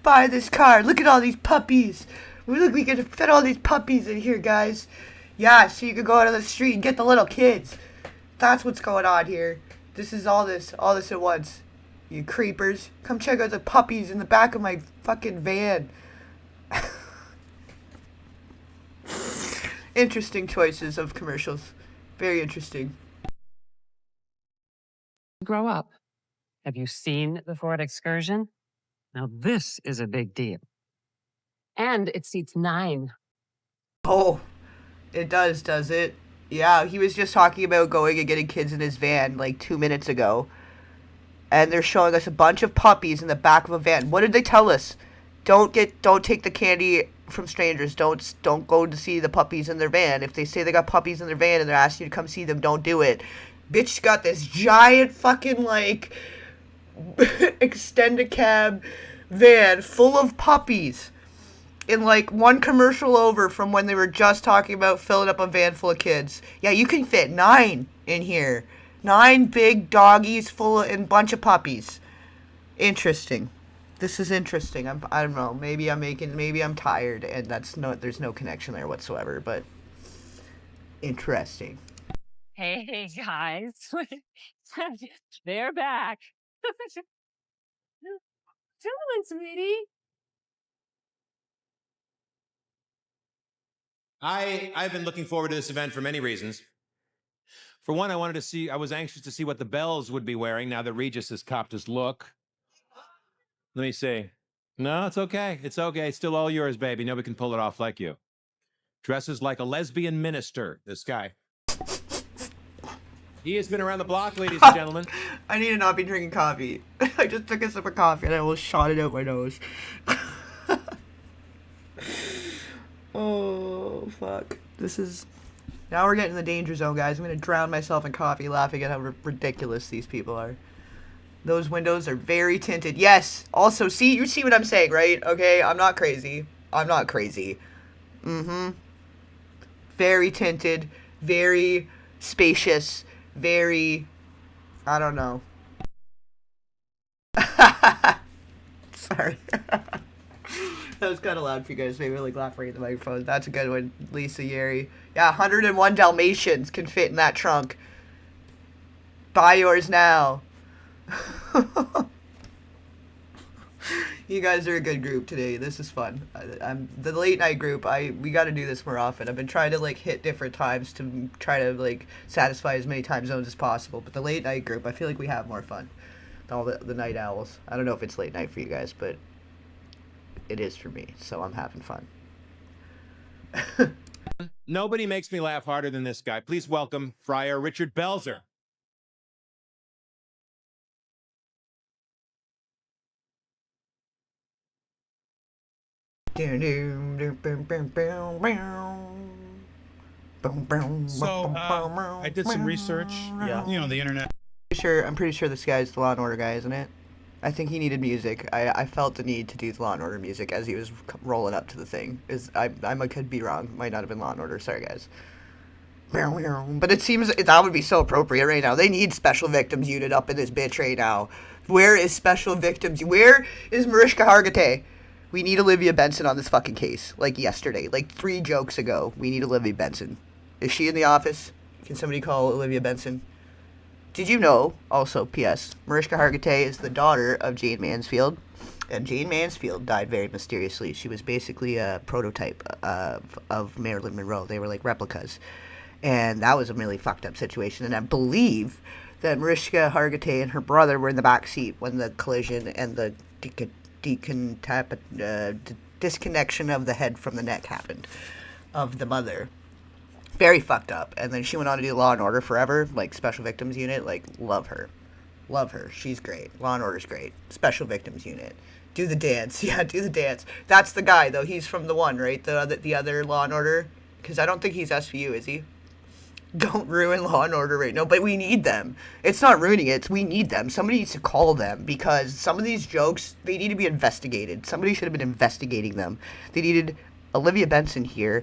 buy this car. Look at all these puppies. Look, we can fit all these puppies in here, guys. Yeah, so you can go out on the street and get the little kids. That's what's going on here. This is all this at once. You creepers. Come check out the puppies in the back of my fucking van. Interesting choices of commercials. Very interesting. grow up. Have you seen the Ford Excursion? Now this is a big deal. And it seats 9. Oh, it does it? Yeah, he was just talking about going and getting kids in his van like 2 minutes ago. And they're showing us a bunch of puppies in the back of a van. What did they tell us? Don't take the candy from strangers. Don't go to see the puppies in their van. If they say they got puppies in their van and they're asking you to come see them, don't do it. Bitch got this giant fucking like extended cab van full of puppies. In like one commercial over from when they were just talking about filling up a van full of kids. Yeah, you can fit 9 in here. 9 big doggies full of, and bunch of puppies. Interesting. This is interesting. I don't know. Maybe I'm tired and there's no connection there whatsoever, but interesting. Hey guys. They're back. Doing, sweetie. I've been looking forward to this event for many reasons. For one, I was anxious to see what the Bells would be wearing now that Regis has copped his look. Let me see. No, it's okay. It's okay. It's still all yours, baby. Nobody can pull it off like you. Dresses like a lesbian minister, this guy. He has been around the block, ladies and gentlemen. I need to not be drinking coffee. I just took a sip of coffee and I almost shot it out my nose. Oh, fuck. Now we're getting in the danger zone, guys. I'm going to drown myself in coffee laughing at how ridiculous these people are. Those windows are very tinted. Yes. Also, you see what I'm saying, right? Okay, I'm not crazy. Mm-hmm. Very tinted. Very spacious. Very... I don't know. Sorry. That was kind of loud for you guys. Maybe like laughing at the microphone. That's a good one, Lisa Yeri. Yeah, 101 Dalmatians can fit in that trunk. Buy yours now. You guys are a good group today. This is fun. I'm the late night group. We got to do this more often. I've been trying to like hit different times to try to like satisfy as many time zones as possible. But the late night group, I feel like we have more fun than all the night owls. I don't know if it's late night for you guys, but it is for me, so I'm having fun. Nobody makes me laugh harder than this guy. Please welcome Friar Richard Belzer. So, I did some research. Yeah. You know, the internet. I'm pretty sure this guy's the Law and Order guy, isn't it? I think he needed music. I felt the need to do the Law and Order music as he was rolling up to the thing. I could be wrong. Might not have been Law and Order. Sorry, guys. But it seems that would be so appropriate right now. They need Special Victims Unit up in this bitch right now. Where is Special Victims? Where is Mariska Hargitay? We need Olivia Benson on this fucking case. Like yesterday. Like 3 jokes ago. We need Olivia Benson. Is she in the office? Can somebody call Olivia Benson? Did you know, also, P.S., Mariska Hargitay is the daughter of Jane Mansfield, and Jane Mansfield died very mysteriously. She was basically a prototype of Marilyn Monroe. They were like replicas, and that was a really fucked up situation, and I believe that Mariska Hargitay and her brother were in the back seat when the collision and the disconnection of the head from the neck happened, of the mother. Very fucked up. And then she went on to do Law and Order forever, like Special Victims Unit. Like, love her. Love her. She's great. Law and Order's great. Special Victims Unit. Do the dance. Yeah, do the dance. That's the guy, though. He's from the one, right? The other Law and Order. Because I don't think he's SVU, is he? Don't ruin Law and Order right now. But we need them. It's not ruining it. We need them. Somebody needs to call them. Because some of these jokes, they need to be investigated. Somebody should have been investigating them. They needed Olivia Benson here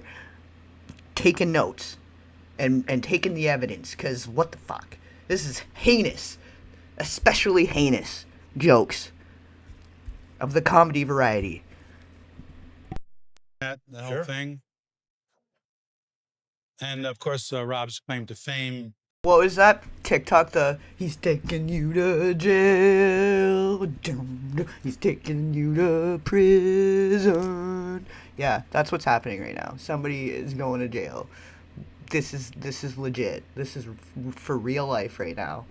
taking notes and taking the evidence, because what the fuck, this is heinous, especially heinous jokes of the comedy variety. The whole thing, and of course Rob's claim to fame. What was that TikTok? He's taking you to jail, he's taking you to prison. Yeah, that's what's happening right now. Somebody is going to jail. This is legit. This is for real life right now.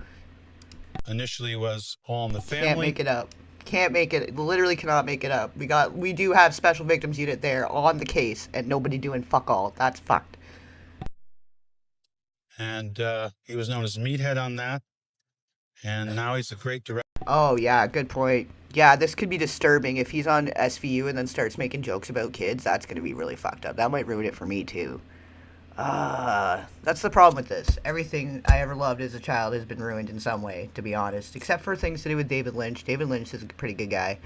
Initially was All in the Family. Can't make it up. Can't make it. Literally cannot make it up. We do have Special Victims Unit there on the case, and nobody doing fuck all. That's fucked. And he was known as Meathead on that. And now he's a great director. Oh yeah, good point. Yeah, this could be disturbing if he's on SVU and then starts making jokes about kids. That's gonna be really fucked up. That might ruin it for me too. That's the problem with this. Everything I ever loved as a child has been ruined in some way, to be honest. Except for things to do with David Lynch. David Lynch is a pretty good guy.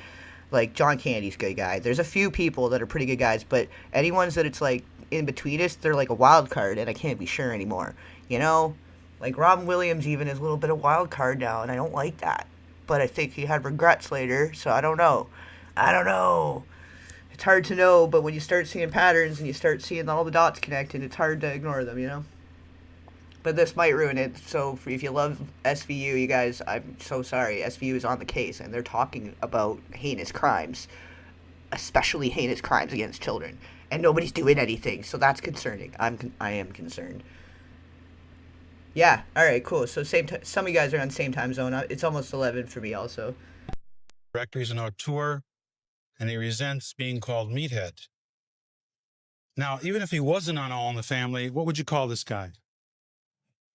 Like, John Candy's a good guy. There's a few people that are pretty good guys, but any ones that it's like in between us, they're like a wild card, and I can't be sure anymore. You know? Like, Robin Williams even is a little bit of wild card now, and I don't like that. But I think he had regrets later, so I don't know. It's hard to know, but when you start seeing patterns and you start seeing all the dots connected, it's hard to ignore them, you know? But this might ruin it, so if you love SVU, you guys, I'm so sorry. SVU is on the case, and they're talking about heinous crimes, especially heinous crimes against children, and nobody's doing anything, so that's concerning. I am concerned. Yeah, alright, cool. So some of you guys are on the same time zone. It's almost 11 for me also. Director, he's an auteur, and he resents being called Meathead. Now, even if he wasn't on All in the Family, what would you call this guy?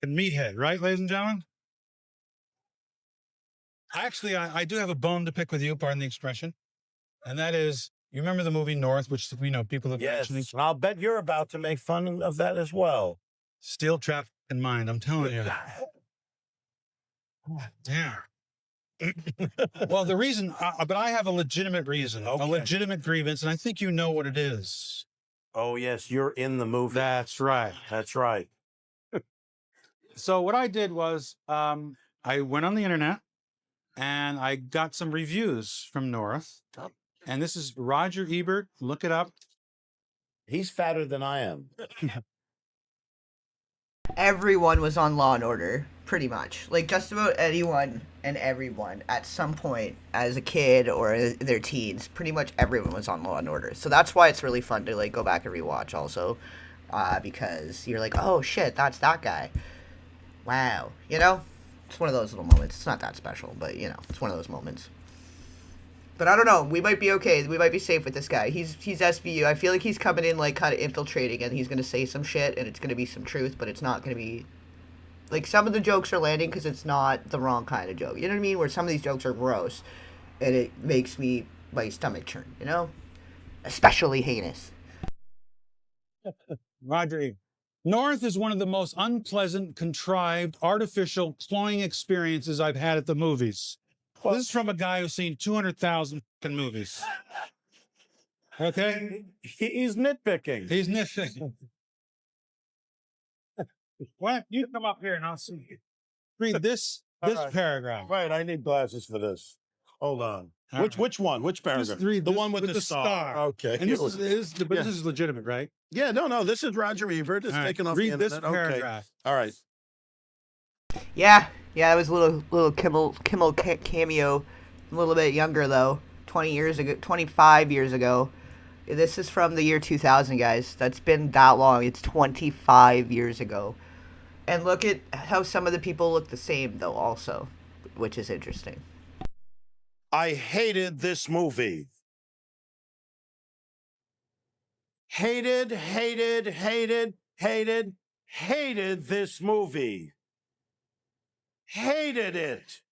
A meathead, right, ladies and gentlemen? Actually, I do have a bone to pick with you, pardon the expression. And that is, you remember the movie North, which we know people have mentioned? Yes, I'll bet you're about to make fun of that as well. Still trapped in mind, I'm telling you. Damn. Well, the reason, but I have a legitimate reason, a legitimate grievance, and I think you know what it is. Oh, yes, you're in the movie. That's right. That's right. So what I did was I went on the internet and I got some reviews from North. And this is Roger Ebert. Look it up. He's fatter than I am. Everyone was on Law and Order, pretty much. Like, just about anyone and everyone at some point as a kid or their teens, pretty much everyone was on Law and Order. So that's why it's really fun to, like, go back and rewatch also. Because you're like, oh, shit, that's that guy. Wow. You know? It's one of those little moments. It's not that special, but, you know, it's one of those moments. But I don't know. We might be okay. We might be safe with this guy. He's SVU. I feel like he's coming in, like, kind of infiltrating, and he's going to say some shit, and it's going to be some truth, but it's not going to be... Like, some of the jokes are landing because it's not the wrong kind of joke. You know what I mean? Where some of these jokes are gross, and it makes my stomach churn, you know? Especially heinous. Roger, North is one of the most unpleasant, contrived, artificial, cloying experiences I've had at the movies. This is from a guy who's seen 200,000 movies. Okay? He's nitpicking. He's nitpicking. What? You come up here and I'll see you. Read this right. paragraph. Right, I need glasses for this. Hold on. All right. Which one? Which paragraph? Just read the this one with the star. Okay. And this is legitimate, right? Yeah, no, this is Roger Ebert. It's All right, taken off read the this internet. paragraph. Okay. All right. Yeah, it was a little Kimmel cameo. A little bit younger though, 25 years ago. This is from the year 2000, guys. That's been that long. It's 25 years ago. And look at how some of the people look the same though also, which is interesting. I hated this movie. Hated this movie. Hated it.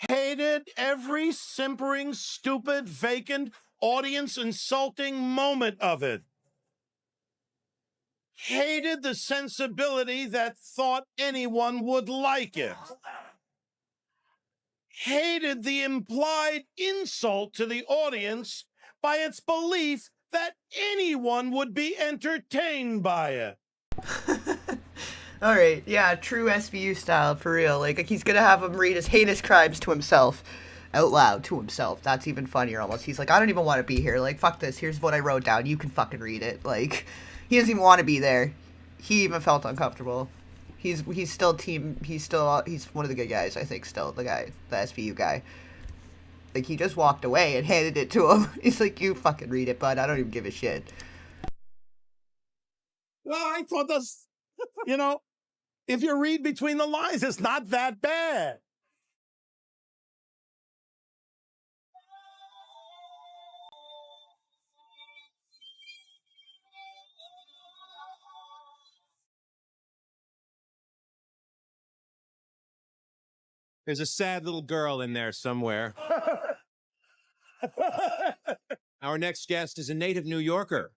Hated every simpering, stupid, vacant, audience-insulting moment of it. Hated the sensibility that thought anyone would like it. Hated the implied insult to the audience by its belief that anyone would be entertained by it. All right, yeah, true SVU style for real. Like he's gonna have him read his heinous crimes to himself, out loud to himself. That's even funnier almost. He's like, I don't even want to be here. Like, fuck this. Here's what I wrote down. You can fucking read it. Like, he doesn't even want to be there. He even felt uncomfortable. He's still he's one of the good guys. I think still the SVU guy. Like he just walked away and handed it to him. He's like, you fucking read it, bud. I don't even give a shit. Well, I thought that's, if you read between the lines, it's not that bad. There's a sad little girl in there somewhere. Our next guest is a native New Yorker.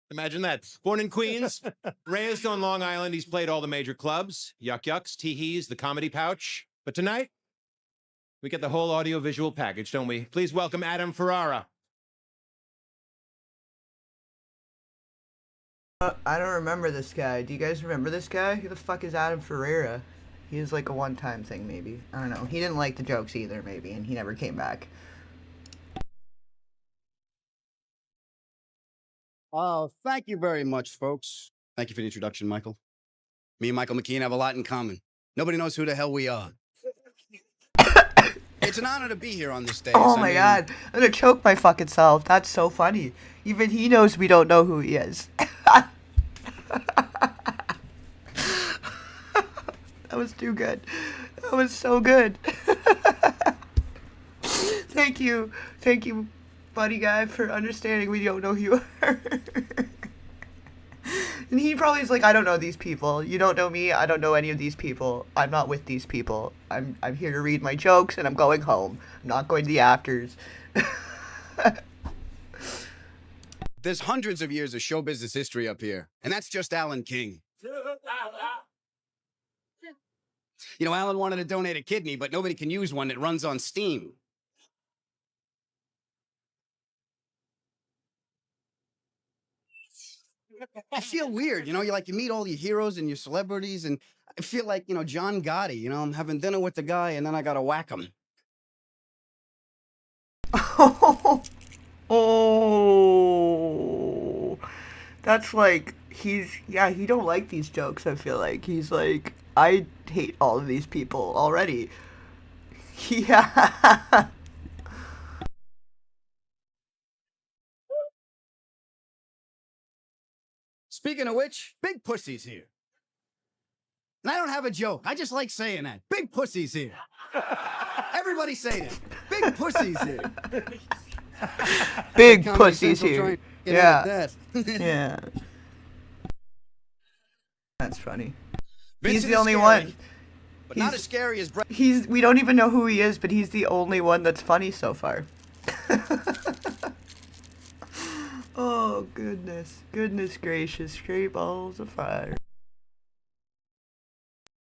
Imagine that. Born in Queens, raised on Long Island, he's played all the major clubs, Yuck Yucks, Tee-Hees, the Comedy Pouch. But tonight, we get the whole audio-visual package, don't we? Please welcome Adam Ferrara. I don't remember this guy. Do you guys remember this guy? Who the fuck is Adam Ferrara? He was like a one-time thing, maybe. I don't know. He didn't like the jokes either, maybe, and he never came back. Thank you very much, folks. Thank you for the introduction, Michael. Me and Michael McKean have a lot in common. Nobody knows who the hell we are. It's an honor to be here on this day. Oh my god. I'm gonna choke my fucking self. That's so funny. Even he knows we don't know who he is. That was too good. That was so good. Thank you, buddy guy, for understanding we don't know who you are. And he probably is like, I don't know these people. You don't know me. I don't know any of these people. I'm not with these people. I'm here to read my jokes and I'm going home. I'm not going to the afters. There's hundreds of years of show business history up here, and that's just Alan King. Alan wanted to donate a kidney, but nobody can use one that runs on steam. I feel weird, you meet all your heroes and your celebrities, and I feel like, John Gotti, I'm having dinner with the guy, and then I gotta whack him. Oh, that's like, he don't like these jokes, I feel like. He's like, I hate all of these people already. Yeah. Speaking of which, big pussy's here. And I don't have a joke. I just like saying that. Big pussy's here. Everybody say that. Big pussy's here. Big pussy's here. Yeah. Yeah. That's funny. He's the only one. But not as scary as Brett. We don't even know who he is, but he's the only one that's funny so far. Oh Oh, goodness. Goodness gracious. Straight balls of fire.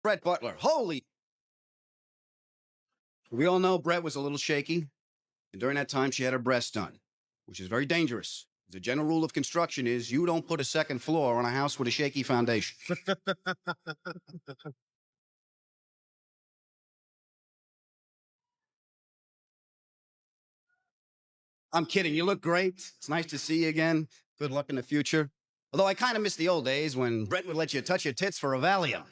Brett Butler. Holy. We all know Brett was a little shaky, and during that time, she had her breast done, which is very dangerous. The general rule of construction is you don't put a second floor on a house with a shaky foundation. I'm kidding. You look great. It's nice to see you again. Good luck in the future. Although I kind of miss the old days when Brett would let you touch your tits for a Valium.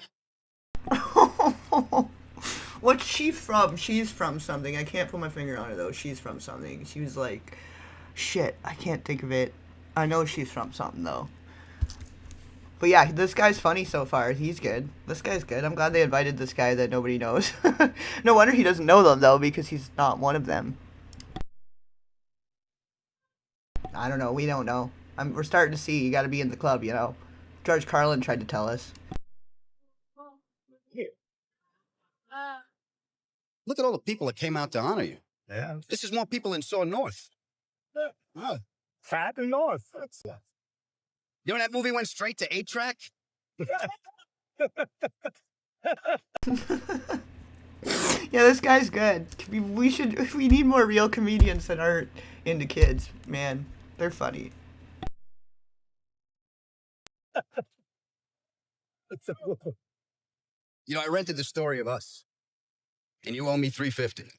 What's she from? She's from something. I can't put my finger on it, though. She's from something. She was like... Shit, I can't think of it. I know she's from something, though. But yeah, this guy's funny so far. He's good. This guy's good. I'm glad they invited this guy that nobody knows. No wonder he doesn't know them, though, because he's not one of them. I don't know. We don't know. We're starting to see. You got to be in the club, you know. George Carlin tried to tell us. Look at all the people that came out to honor you. Yeah. This is more people than saw North. Fat and North. You know that movie went straight to 8-track? Yeah, this guy's good. We need more real comedians that aren't into kids, man. They're funny. You know, I rented The Story of Us, and you owe me $350.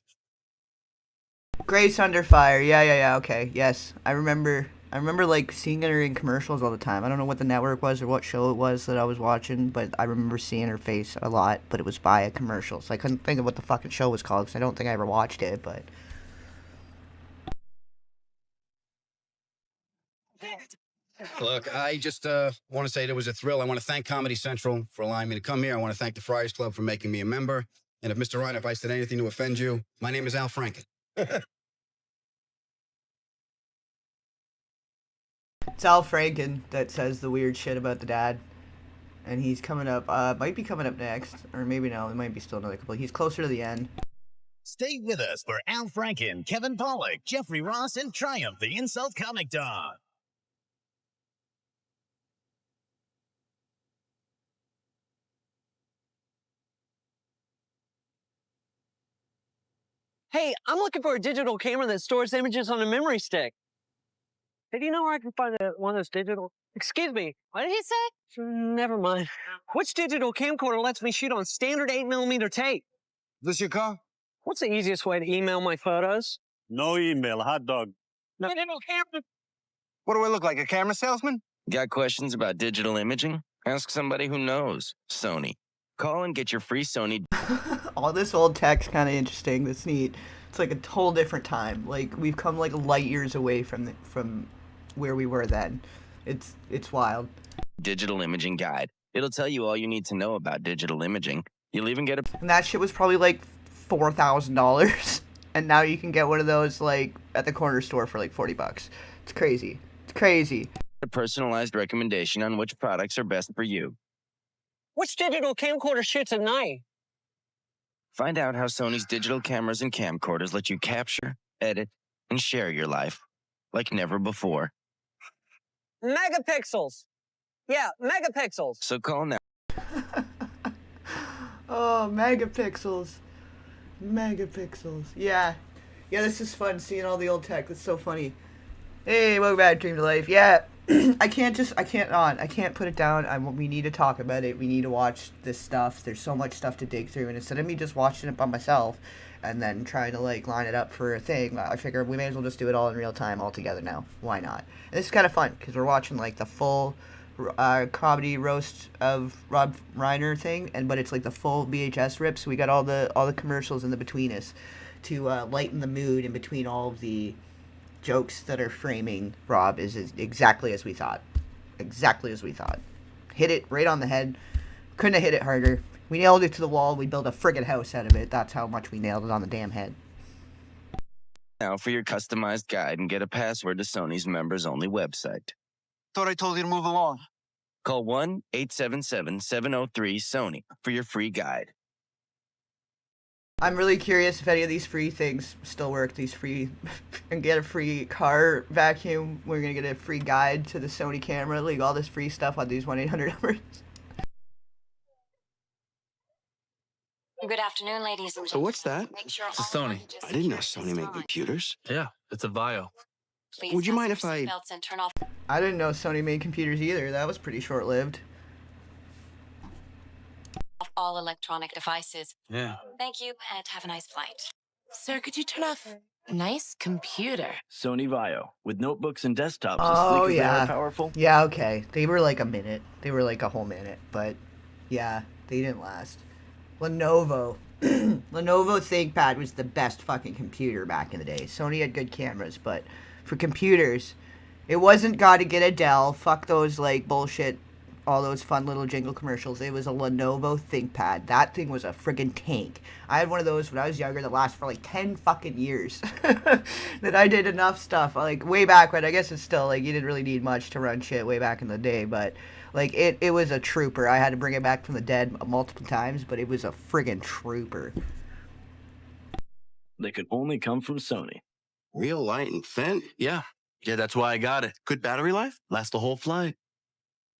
Grace Under Fire. Yeah. Okay. Yes, I remember like seeing her in commercials all the time. I don't know what the network was or what show it was that I was watching, but I remember seeing her face a lot. But it was by a commercial, so I couldn't think of what the fucking show was called because I don't think I ever watched it. But Look, I just want to say it was a thrill. I want to thank Comedy Central for allowing me to come here. I want to thank the Friars Club for making me a member. And if Mr. Reiner, if I said anything to offend you, my name is Al Franken. it's Al Franken that says the weird shit about the dad, and he's coming up. Might be coming up next, or maybe no. It might be still another couple. He's closer to the end. Stay with us for Al Franken, Kevin Pollak, Jeffrey Ross, and Triumph, the Insult Comic Dog. Hey, I'm looking for a digital camera that stores images on a memory stick. Hey, do you know where I can find one of those digital... Excuse me, what did he say? Never mind. Which digital camcorder lets me shoot on standard 8mm tape? This your car? What's the easiest way to email my photos? No email, hot dog. No. Digital camera. What do I look like, a camera salesman? Got questions about digital imaging? Ask somebody who knows. Sony. Call and get your free Sony. All this old tech's kind of interesting. That's neat. It's like a whole different time. Like we've come like light years away from where we were then. It's wild. Digital imaging guide. It'll tell you all you need to know about digital imaging. You'll even get a... And that shit was probably like $4,000, and now you can get one of those like at the corner store for like $40. It's crazy. It's crazy. A personalized recommendation on which products are best for you. Which digital camcorder shoots at night? Find out how Sony's digital cameras and camcorders let you capture, edit, and share your life like never before. Megapixels. Yeah, megapixels. So call now. Oh, megapixels. Megapixels. Yeah. Yeah, this is fun seeing all the old tech. That's so funny. Hey, welcome back to Dream to Life. Yeah. I can't put it down. We need to talk about it. We need to watch this stuff. There's so much stuff to dig through, and instead of me just watching it by myself and then trying to like line it up for a thing, I figure we may as well just do it all in real time all together now. Why not? And this is kind of fun because we're watching like the full comedy roast of Rob Reiner thing, but it's like the full VHS rip. So we got all the commercials in the between us to lighten the mood in between all of the jokes that are framing Rob is exactly as we thought. Exactly as we thought. Hit it right on the head. Couldn't have hit it harder. We nailed it to the wall. We built a friggin' house out of it. That's how much we nailed it on the damn head. Now for your customized guide and get a password to Sony's members-only website. Thought I told you to move along. Call 1-877-703-SONY for your free guide. I'm really curious if any of these free things still work. These free, and get a free car vacuum. We're gonna get a free guide to the Sony camera. Like all this free stuff on these 1-800 numbers. Good afternoon, ladies and So what's that? It's a Sony. I didn't know Sony made computers. Yeah, it's a Vio. Would you mind if I... Turn off. I didn't know Sony made computers either. That was pretty short-lived. All electronic devices. Yeah. Thank you, and have a nice flight. Sir, could you turn off? Nice computer. Sony Vio with notebooks and desktops as Oh sleek as they yeah. are powerful. Yeah, okay. They were like a minute. They were like a whole minute, but yeah, they didn't last. Lenovo. Lenovo ThinkPad was the best fucking computer back in the day. Sony had good cameras, but for computers, it wasn't gotta get a Dell. Fuck those like bullshit, all those fun little jingle commercials. It was a Lenovo ThinkPad. That thing was a friggin' tank. I had one of those when I was younger that lasted for like 10 fucking years. That I did enough stuff, like way back when. I guess it's still like you didn't really need much to run shit way back in the day, but like it was a trooper. I had to bring it back from the dead multiple times, but it was a friggin' trooper. They could only come from Sony. Real light and thin? Yeah, that's why I got it. Good battery life? Last the whole flight.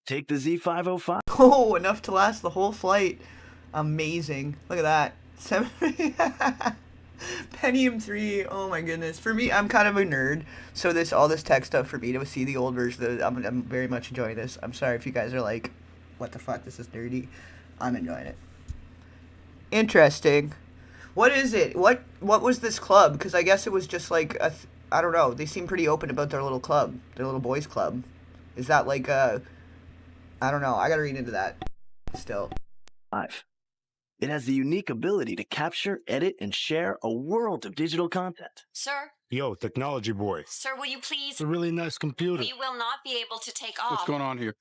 Take the Z505. Oh, enough to last the whole flight. Amazing. Look at that. Pentium 3. Oh my goodness. For me, I'm kind of a nerd, so all this tech stuff for me to see the old version, I'm very much enjoying this. I'm sorry if you guys are like, what the fuck, this is nerdy. I'm enjoying it. Interesting. What is it? What was this club? Because I guess it was just like I don't know. They seem pretty open about their little club, their little boys club. Is that like a? I don't know. I gotta read into that. Still. 5. It has the unique ability to capture, edit, and share a world of digital content. Sir? Yo, technology boy. Sir, will you please? It's a really nice computer. We will not be able to take off. What's going on here?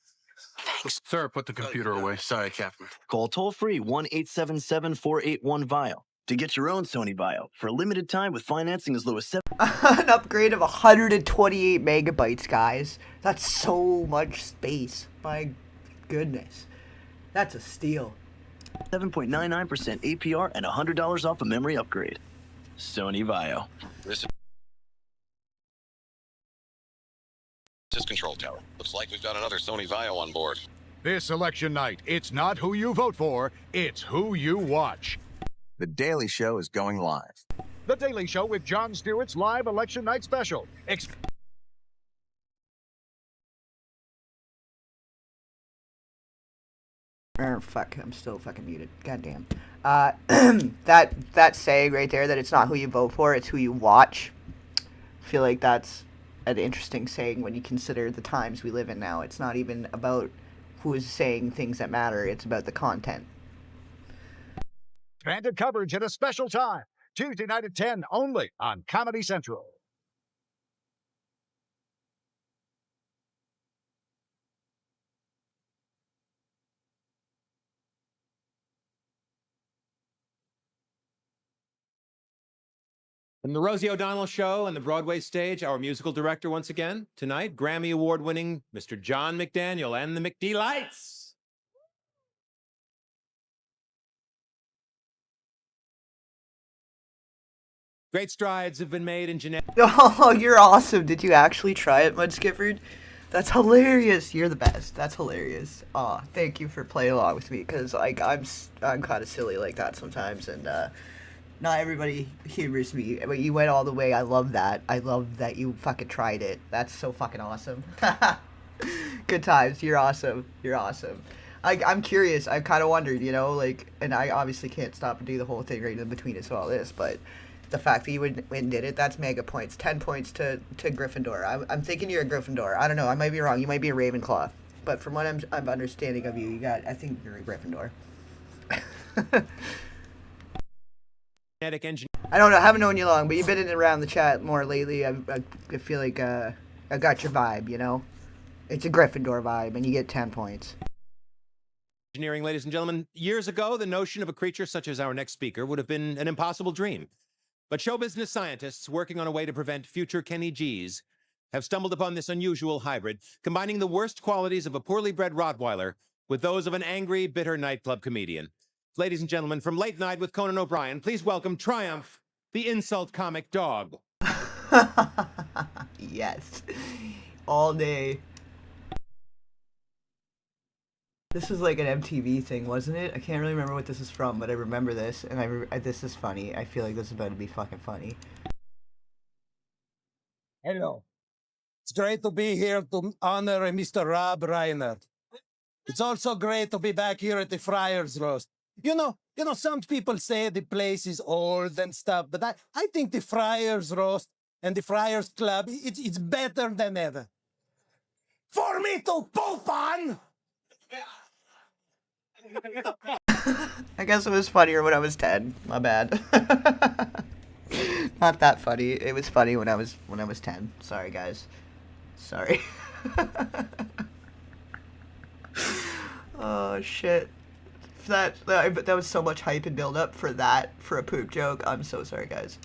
Thanks. Sir, put the computer away. Sorry, Captain. Call toll-free 1-877-481-VIO to get your own Sony Vio for a limited time with financing as low as An upgrade of 128 megabytes, guys. That's so much space. My goodness. That's a steal. 7.99% APR and $100 off a memory upgrade. Sony Vio. This is Control Tower. Looks like we've got another Sony Vio on board. This election night, it's not who you vote for, it's who you watch. The Daily Show is going live. The Daily Show with Jon Stewart's live election night special. Fuck, I'm still fucking muted. Goddamn. That saying right there that it's not who you vote for, it's who you watch. I feel like that's an interesting saying when you consider the times we live in now. It's not even about who is saying things that matter, it's about the content. Expanded coverage at a special time. Tuesday night at 10 only on Comedy Central. From the Rosie O'Donnell Show and the Broadway stage, our musical director once again, tonight, Grammy Award-winning Mr. John McDaniel and the McD-Lights. Great strides have been made in genetic... Oh, you're awesome. Did you actually try it, Mud Skifford? That's hilarious. You're the best. That's hilarious. Aw, thank you for playing along with me, because like, I'm kind of silly like that sometimes, and not everybody humors me, but you went all the way. I love that. I love that you fucking tried it. That's so fucking awesome. Good times. You're awesome. You're awesome. I'm curious. I've kind of wondered, you know, like, and I obviously can't stop and do the whole thing right in between us all this, but the fact that you went and did it, that's mega points. 10 points to Gryffindor. I'm thinking you're a Gryffindor. I don't know. I might be wrong. You might be a Ravenclaw. But from what I'm understanding of you, I think you're a Gryffindor. I don't know. I haven't known you long, but you've been in and around the chat more lately. I feel like I got your vibe, you know? It's a Gryffindor vibe, and you get 10 points. Engineering, ladies and gentlemen. Years ago, the notion of a creature such as our next speaker would have been an impossible dream. But show business scientists working on a way to prevent future Kenny G's have stumbled upon this unusual hybrid, combining the worst qualities of a poorly bred Rottweiler with those of an angry, bitter nightclub comedian. Ladies and gentlemen, from Late Night with Conan O'Brien, please welcome Triumph, the insult comic dog. Yes. All day. This was like an MTV thing, wasn't it? I can't really remember what this is from, but I remember this, and this is funny. I feel like this is about to be fucking funny. Hello. It's great to be here to honor Mr. Rob Reiner. It's also great to be back here at the Friars Roast. You know, some people say the place is old and stuff, but I think the Friars Roast and the Friars Club, it's better than ever. For me to poop on! I guess it was funnier when I was 10. My bad. Not that funny. It was funny when I was 10. Sorry, guys. Sorry. Oh shit. That was so much hype and build up for a poop joke. I'm so sorry, guys.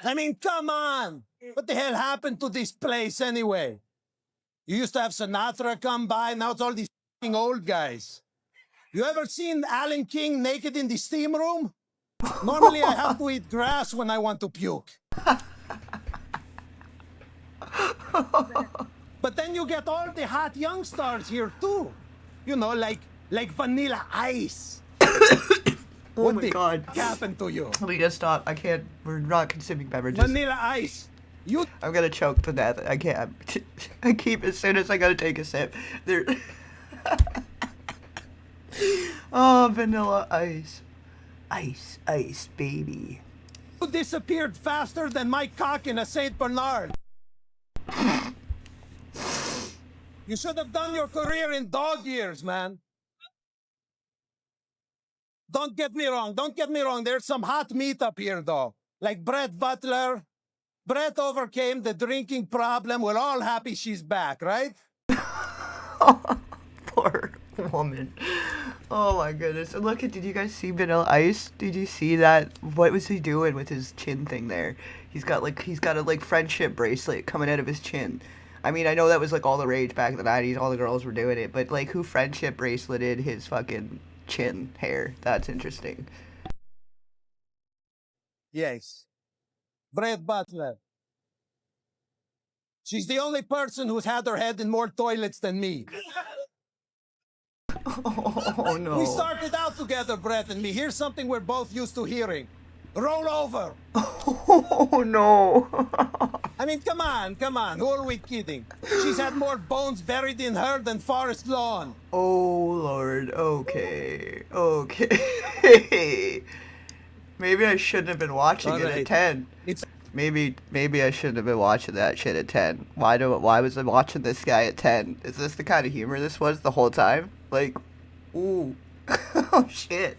I mean, come on! What the hell happened to this place anyway? You used to have Sinatra come by, now it's all these f***ing old guys. You ever seen Alan King naked in the steam room? Normally I have to eat grass when I want to puke. But then you get all the hot young stars here too. You know, like Vanilla Ice. Oh my god. What happened to you? We gotta stop. I can't. We're not consuming beverages. Vanilla Ice. I'm gonna choke to death. I can't. I keep as soon as I gotta take a sip. There. Oh, Vanilla Ice. Ice, baby. You disappeared faster than my cock in a Saint Bernard. You should have done your career in dog years, man. Don't get me wrong. There's some hot meat up here, though. Like Brett Butler. Brett overcame the drinking problem. We're all happy she's back, right? Poor woman. Oh my goodness. And look at, did you guys see Vanilla Ice? Did you see that? What was he doing with his chin thing there? He's got a friendship bracelet coming out of his chin. I mean, I know that was like all the rage back in the 90s. All the girls were doing it. But like, who friendship braceleted his fucking chin hair? That's interesting. Yes. Brett Butler. She's the only person who's had her head in more toilets than me. Oh no. We started out together, Brett and me. Here's something we're both used to hearing. Roll over. Oh no. I mean, come on. Who are we kidding? She's had more bones buried in her than Forest Lawn. Oh Lord. Okay. Maybe I shouldn't have been watching it at 10. Maybe I shouldn't have been watching that shit at 10. Why was I watching this guy at 10? Is this the kind of humor this was the whole time? Like, ooh. Oh shit.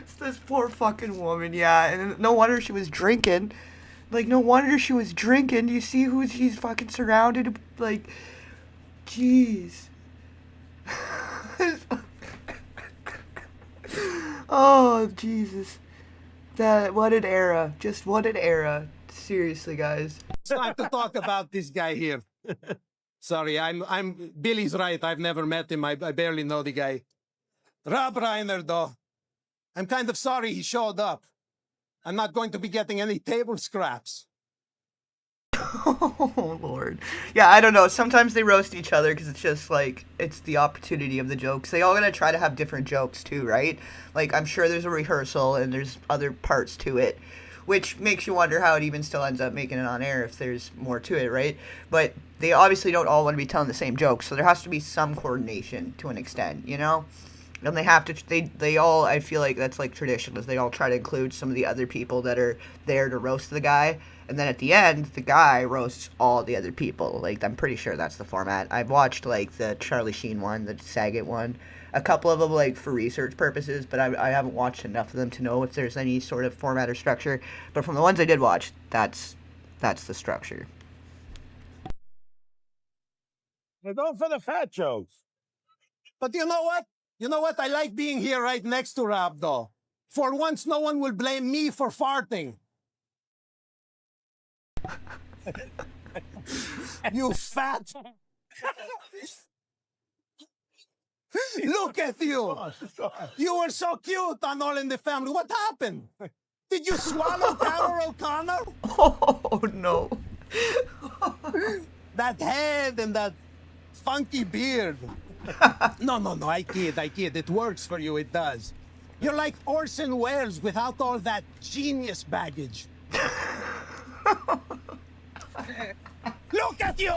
It's this poor fucking woman, yeah. And no wonder she was drinking. Like, no wonder she was drinking. Do you see who she's fucking surrounded? Like, jeez. Oh, Jesus. What an era. Just what an era. Seriously, guys. It's time to talk about this guy here. Sorry, Billy's right. I've never met him. I barely know the guy. Rob Reiner, though. I'm kind of sorry he showed up. I'm not going to be getting any table scraps. Oh, Lord. Yeah, I don't know. Sometimes they roast each other because it's just like, it's the opportunity of the jokes. They all gotta try to have different jokes too, right? Like, I'm sure there's a rehearsal and there's other parts to it, which makes you wonder how it even still ends up making it on air if there's more to it, right? But they obviously don't all want to be telling the same jokes, so there has to be some coordination to an extent, you know? And they have to, they all, I feel like that's like tradition, is they all try to include some of the other people that are there to roast the guy. And then at the end, the guy roasts all the other people. Like, I'm pretty sure that's the format. I've watched, like, the Charlie Sheen one, the Saget one. A couple of them, like, for research purposes, but I haven't watched enough of them to know if there's any sort of format or structure. But from the ones I did watch, that's the structure. We're going for the fat jokes. But you know what? I like being here right next to Rob, though. For once, no one will blame me for farting. You fat. Look at you. You were so cute on All in the Family. What happened? Did you swallow Carol O'Connor? Oh, no. That head and that funky beard. No, I kid. It works for you, it does. You're like Orson Welles without all that genius baggage. Look at you!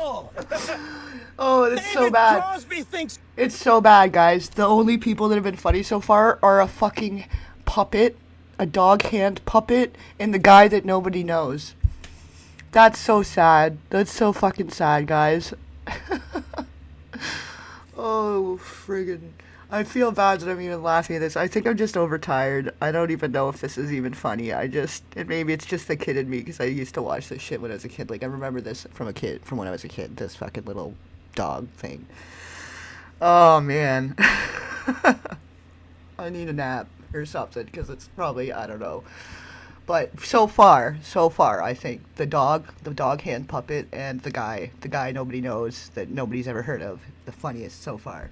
Oh, it's so David bad. Crosby thinks... It's so bad, guys. The only people that have been funny so far are a fucking puppet, a dog hand puppet, and the guy that nobody knows. That's so sad. That's so fucking sad, guys. Oh, friggin'. I feel bad that I'm even laughing at this. I think I'm just overtired. I don't even know if this is even funny. And maybe it's just the kid in me, because I used to watch this shit when I was a kid. Like, I remember this from when I was a kid, this fucking little dog thing. Oh, man. I need a nap or something, because it's probably, I don't know. But so far, I think the dog hand puppet, and the guy nobody knows, that nobody's ever heard of, the funniest so far.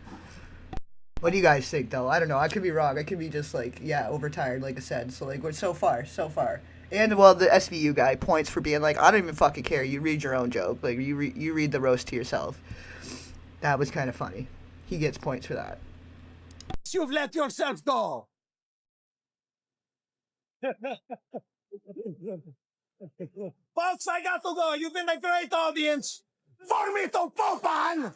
What do you guys think, though? I don't know. I could be wrong. I could be just, like, yeah, overtired, like I said. So, like, we're so far. And, well, the SVU guy points for being like, I don't even fucking care. You read your own joke. Like, you read the roast to yourself. That was kind of funny. He gets points for that. You've let yourself go. Folks, I got to go. You've been a great audience. For me to poop on!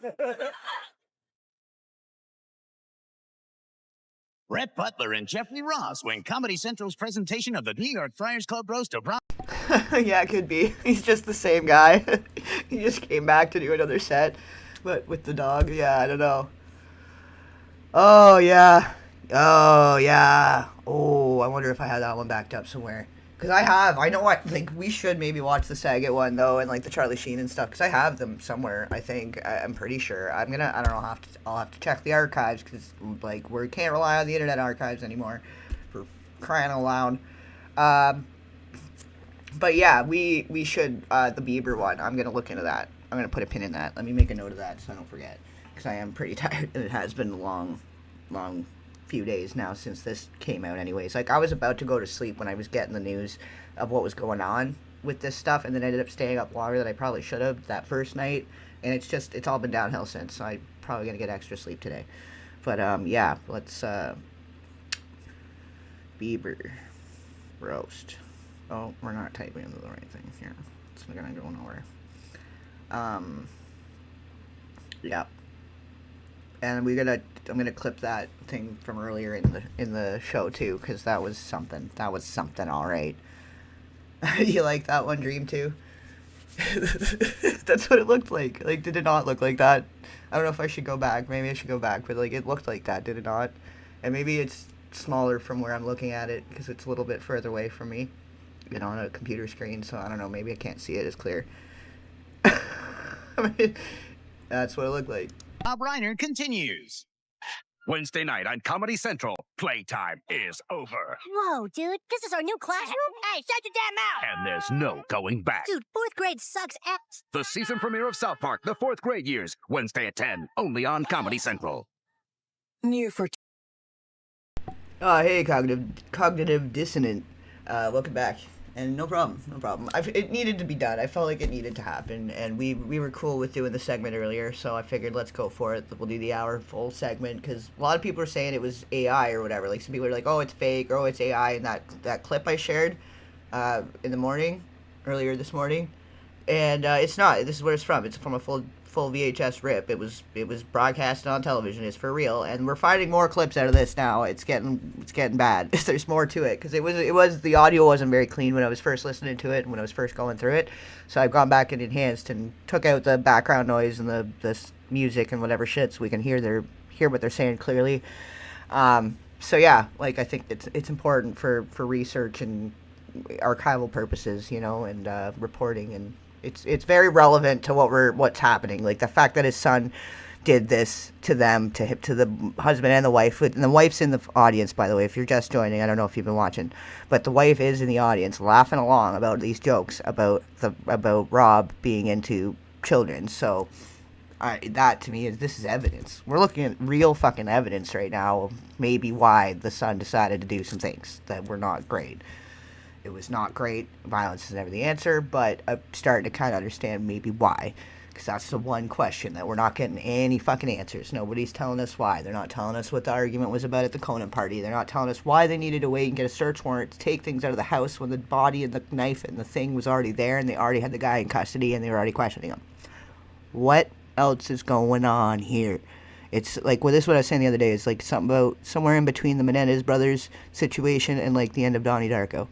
Rhett Butler and Jeffrey Ross win Comedy Central's presentation of the New York Friars Club Roast of Rob. Yeah, it could be. He's just the same guy. He just came back to do another set. But with the dog, yeah, I don't know. Oh, yeah. Oh, I wonder if I had that one backed up somewhere. Because I know we should maybe watch the Saget one, though, and, like, the Charlie Sheen and stuff, because I have them somewhere, I think. I'm pretty sure. I don't know, I'll have to check the archives, because, like, we can't rely on the internet archives anymore, for crying out loud. But, yeah, we should, the Bieber one, I'm going to look into that. I'm going to put a pin in that. Let me make a note of that so I don't forget, because I am pretty tired, and it has been a long few days now since this came out anyways. Like, I was about to go to sleep when I was getting the news of what was going on with this stuff, and then ended up staying up longer than I probably should have that first night, and it's all been downhill since, so I'm probably gonna get extra sleep today. But yeah, let's Bieber roast. Oh, we're not typing into the right thing here. It's gonna go nowhere. Yeah. And I'm gonna clip that thing from earlier in the show too, because that was something. All right. You like that one, Dream, too? That's what it looked like. Like, did it not look like that? I don't know if I should go back. Maybe I should go back, but like, it looked like that, did it not? And maybe it's smaller from where I'm looking at it, because it's a little bit further away from me, on a computer screen. So I don't know. Maybe I can't see it as clear. I mean, that's what it looked like. Rob Reiner continues. Wednesday night on Comedy Central, playtime is over. Whoa, dude, this is our new classroom? Hey, shut your damn mouth! And there's no going back. Dude, 4th grade sucks ass. The season premiere of South Park, the 4th grade years, Wednesday at 10, only on Comedy Central. New for... Hey, cognitive dissonant. Welcome back. And no problem. It needed to be done. I felt like it needed to happen, and we were cool with doing the segment earlier, so I figured let's go for it. We'll do the hour full segment, because a lot of people are saying it was AI or whatever. Like, some people are like, oh, it's fake, or oh, it's AI, and that clip I shared in the morning, earlier this morning, and it's not. This is where it's from. It's from a full VHS rip. It was broadcasted on television. It's for real, and we're finding more clips out of this now. It's getting bad. There's more to it, because it was the audio wasn't very clean when I was first listening to it and when I was first going through it. So I've gone back and enhanced and took out the background noise and the music and whatever shit, so we can hear what they're saying clearly. So yeah, like, I think it's important for research and archival purposes, and reporting, and it's very relevant to what's happening. Like, the fact that his son did this to them, to the husband and the wife, and the wife's in the audience, by the way, if you're just joining. I don't know if you've been watching, but the wife is in the audience laughing along about these jokes about Rob being into children. So That to me this is evidence. We're looking at real fucking evidence right now of maybe why the son decided to do some things that were not great. It was not great. Violence is never the answer, but I'm starting to kind of understand maybe why. Because that's the one question that we're not getting any fucking answers. Nobody's telling us why. They're not telling us what the argument was about at the Conan party. They're not telling us why they needed to wait and get a search warrant to take things out of the house when the body and the knife and the thing was already there and they already had the guy in custody and they were already questioning him. What else is going on here? It's like, well, this is what I was saying the other day. It's like something about somewhere in between the Menendez brothers situation and like the end of Donnie Darko.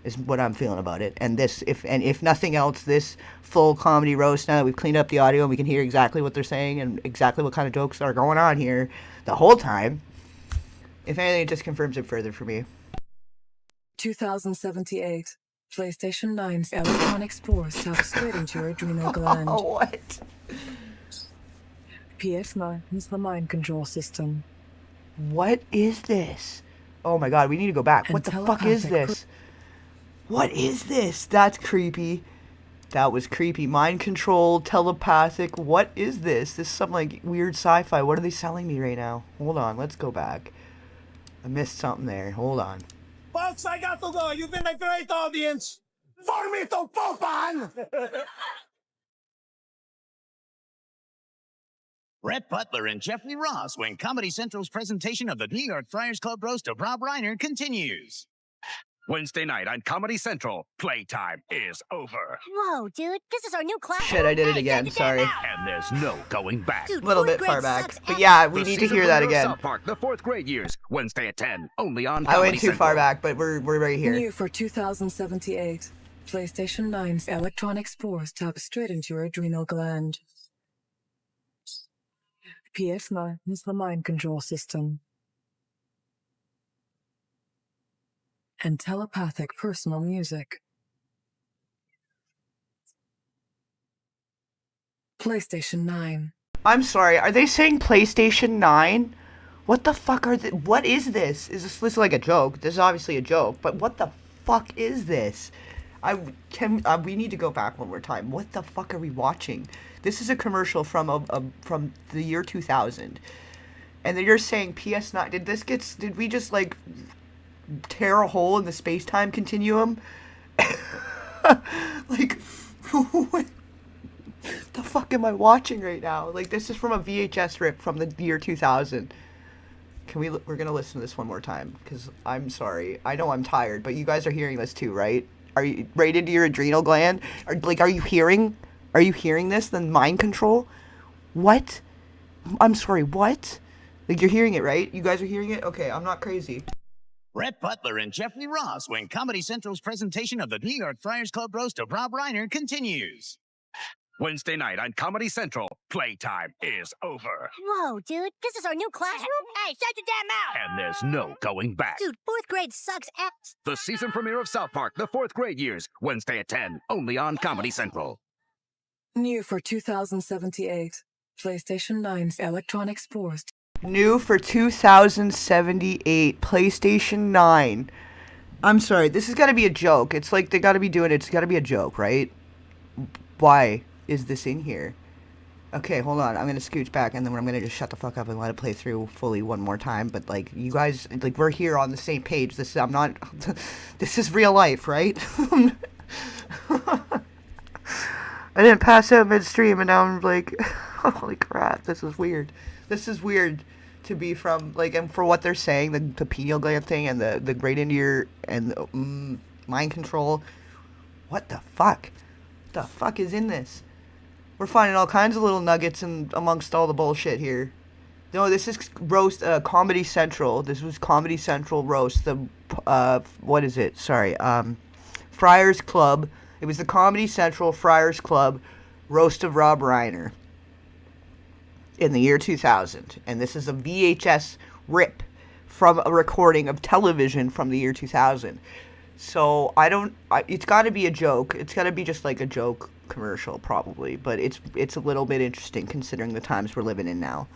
Is what I'm feeling about it. And this, if nothing else, this full comedy roast, now that we've cleaned up the audio and we can hear exactly what they're saying and exactly what kind of jokes are going on here the whole time, if anything, it just confirms it further for me. 2078. PlayStation 9's electronic spores tap straight into your adrenal gland. Oh, what? PS9 is the mind control system. What is this? Oh my god, we need to go back. What the fuck is this? What is this? That's creepy. That was creepy. Mind control, telepathic. What is this? This is some like weird sci-fi. What are they selling me right now? Hold on, let's go back. I missed something there. Hold on. Folks, I got to go. You've been a great audience. For me to poop on! Rhett Butler and Jeffrey Ross when Comedy Central's presentation of the New York Friars Club roast of Rob Reiner continues. Wednesday night on Comedy Central, playtime is over. Whoa, dude, this is our new class. Shit, I did it again. Sorry. And there's no going back. Dude, A little bit grade far back. sucks But yeah, we The need to season hear that premiere of again. South Park, the fourth grade years, Wednesday at 10, only on I Comedy went too Central. far back, but we're right here. New for 2078. PlayStation 9's electronic spores tap straight into your adrenal gland. PS9 is the mind control system. And telepathic personal music. PlayStation 9. I'm sorry, are they saying PlayStation 9? What the fuck are they? What is this? Is this like a joke? This is obviously a joke, but what the fuck is this? We need to go back one more time. What the fuck are we watching? This is a commercial from from the year 2000. And then you're saying PS9. Did we just like tear a hole in the space-time continuum? Like, what the fuck am I watching right now? Like, this is from a VHS rip from the year 2000. We're gonna listen to this one more time, because I'm sorry. I know I'm tired, but you guys are hearing this too, right? Are you right into your adrenal gland? Are you hearing this? The mind control? What? I'm sorry, what? Like, you're hearing it, right? You guys are hearing it? Okay, I'm not crazy. Rhett Butler and Jeffrey Ross when Comedy Central's presentation of the New York Friars Club roast of Rob Reiner continues. Wednesday night on Comedy Central, playtime is over. Whoa, dude, this is our new classroom? Hey, shut your damn mouth! And there's no going back. Dude, fourth grade sucks ass. The season premiere of South Park, the fourth grade years, Wednesday at 10, only on Comedy Central. New for 2078. PlayStation 9's electronic spores. New for 2078, PlayStation 9. I'm sorry, this has got to be a joke. It's like they got to be doing it. It's got to be a joke, right? Why is this in here? Okay, hold on. I'm going to scooch back, and then I'm going to just shut the fuck up and let it play through fully one more time. But, like, you guys, like, we're here on the same page. This is real life, right? I didn't pass out midstream, and now I'm like, holy crap, this is weird. This is weird to be from, like, and for what they're saying, the pineal gland thing and the great into your, and the, mind control. What the fuck? What the fuck is in this? We're finding all kinds of little nuggets amongst all the bullshit here. No, this is roast, Comedy Central. This was Comedy Central roast. What is it? Sorry, Friars Club. It was the Comedy Central Friars Club roast of Rob Reiner in the year 2000. And this is a VHS rip from a recording of television from the year 2000. So it's got to be a joke. It's got to be just like a joke commercial probably, but it's a little bit interesting considering the times we're living in now.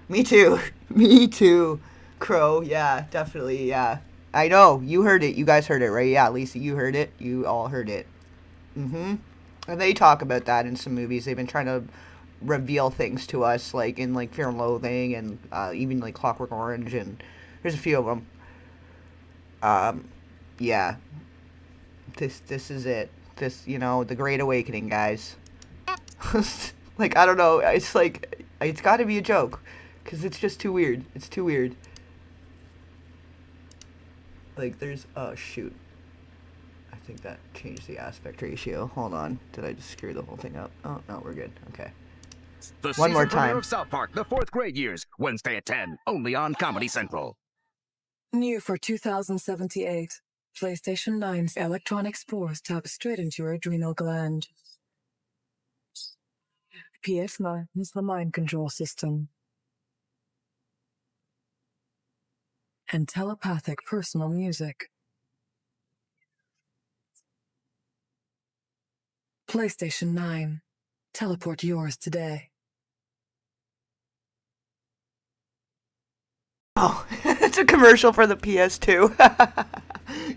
Me too. Me too. Crow, yeah, definitely, yeah. I know, you heard it. You guys heard it, right? Yeah, Lisa, you heard it. You all heard it. And they talk about that in some movies. They've been trying to reveal things to us, like in like Fear and Loathing, and even like Clockwork Orange, and there's a few of them. Yeah. This is it. This, you know, the Great Awakening, guys. Like, I don't know. It's like, it's got to be a joke, because it's just too weird. It's too weird. Like, there's, oh shoot. I think that changed the aspect ratio. Hold on. Did I just screw the whole thing up? Oh, no, we're good. Okay. The One more season premiere time. of South Park, the fourth grade years, Wednesday at 10, only on Comedy Central. New for 2078. PlayStation 9's electronic spores tap straight into your adrenal gland. PS9 is the mind control system. And telepathic personal music. PlayStation 9. Teleport yours today. Oh, it's a commercial for the PS2.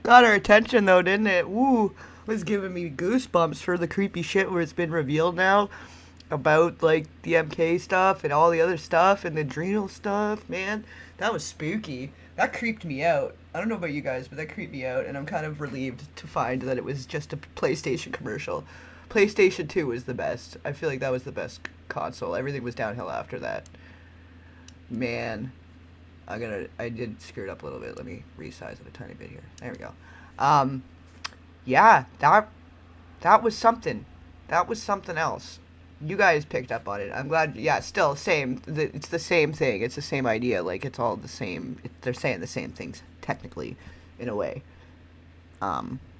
Got our attention though, didn't it? Woo, was giving me goosebumps for the creepy shit where it's been revealed now about like the MK stuff and all the other stuff and the adrenal stuff. Man, that was spooky. That creeped me out. I don't know about you guys, but that creeped me out, and I'm kind of relieved to find that it was just a PlayStation commercial. PlayStation 2 was the best. I feel like that was the best console. Everything was downhill after that. Man. I did screw it up a little bit. Let me resize it a tiny bit here. There we go. Yeah, that was something. That was something else. You guys picked up on it. I'm glad. Yeah, still same. It's the same thing. It's the same idea. Like, it's all the same. They're saying the same things technically, in a way.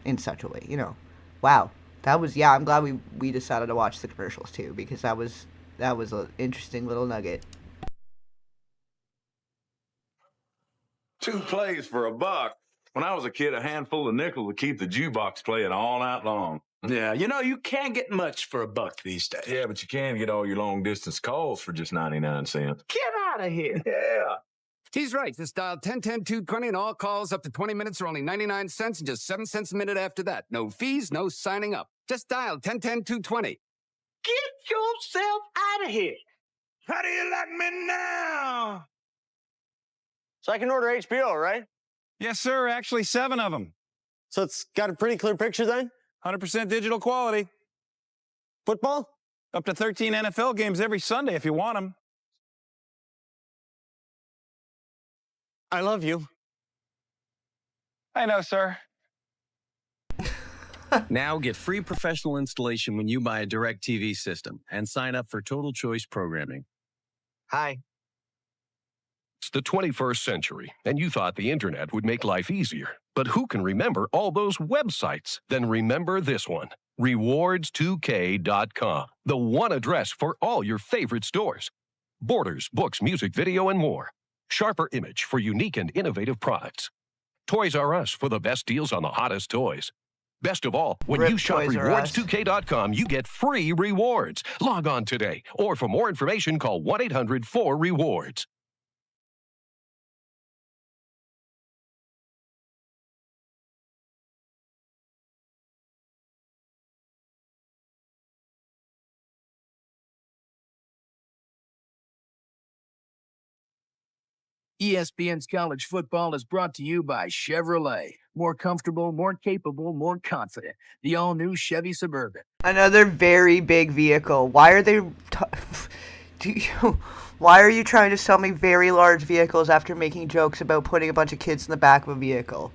In such a way, you know. Wow, that was. Yeah, I'm glad we decided to watch the commercials too, because that was an interesting little nugget. 2 plays for $1. When I was a kid, a handful of nickels would keep the jukebox playing all night long. Yeah, you know, you can't get much for $1 these days. Yeah, but you can get all your long-distance calls for just 99 cents. Get out of here. Yeah. He's right. Just dial 1010-220 and all calls up to 20 minutes are only 99 cents and just 7 cents a minute after that. No fees, no signing up. Just dial 1010-220. Get yourself out of here. How do you like me now? So I can order HBO, right? Yes, sir. Actually, 7 of them. So it's got a pretty clear picture then? 100% digital quality. Football? Up to 13 NFL games every Sunday if you want them. I love you. I know, sir. Now get free professional installation when you buy a DirecTV system and sign up for Total Choice Programming. Hi. It's the 21st century, and you thought the internet would make life easier. But who can remember all those websites? Then remember this one, rewards2k.com, the one address for all your favorite stores. Borders, books, music, video, and more. Sharper image for unique and innovative products. Toys R Us for the best deals on the hottest toys. Best of all, when you shop rewards2k.com, you get free rewards. Log on today, or for more information, call 1-800-4REWARDS. ESPN's College Football is brought to you by Chevrolet. More comfortable, more capable, more confident. The all-new Chevy Suburban. Another very big vehicle. Why are they... Why are you trying to sell me very large vehicles after making jokes about putting a bunch of kids in the back of a vehicle?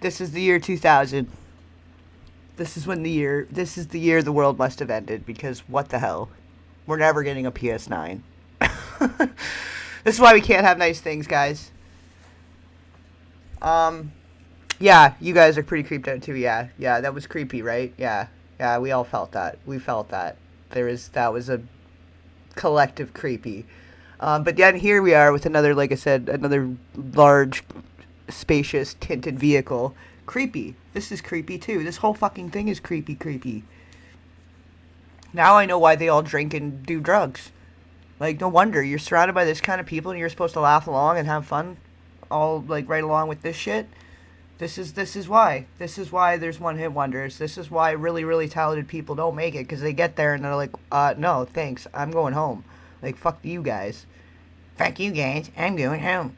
This is the year 2000. This is the year the world must have ended, because what the hell? We're never getting a PS9. This is why we can't have nice things, guys. Yeah, you guys are pretty creeped out too. Yeah, that was creepy, right? Yeah, we all felt that. We felt that. That was a collective creepy. But then here we are with another, like I said, another large, spacious, tinted vehicle. Creepy. This is creepy too. This whole fucking thing is creepy. Now I know why they all drink and do drugs. Like, no wonder. You're surrounded by this kind of people and you're supposed to laugh along and have fun all, like, right along with this shit. This is why. This is why there's one-hit wonders. This is why really, really talented people don't make it, because they get there and they're like, no, thanks, I'm going home. Like, fuck you guys. Fuck you guys, I'm going home.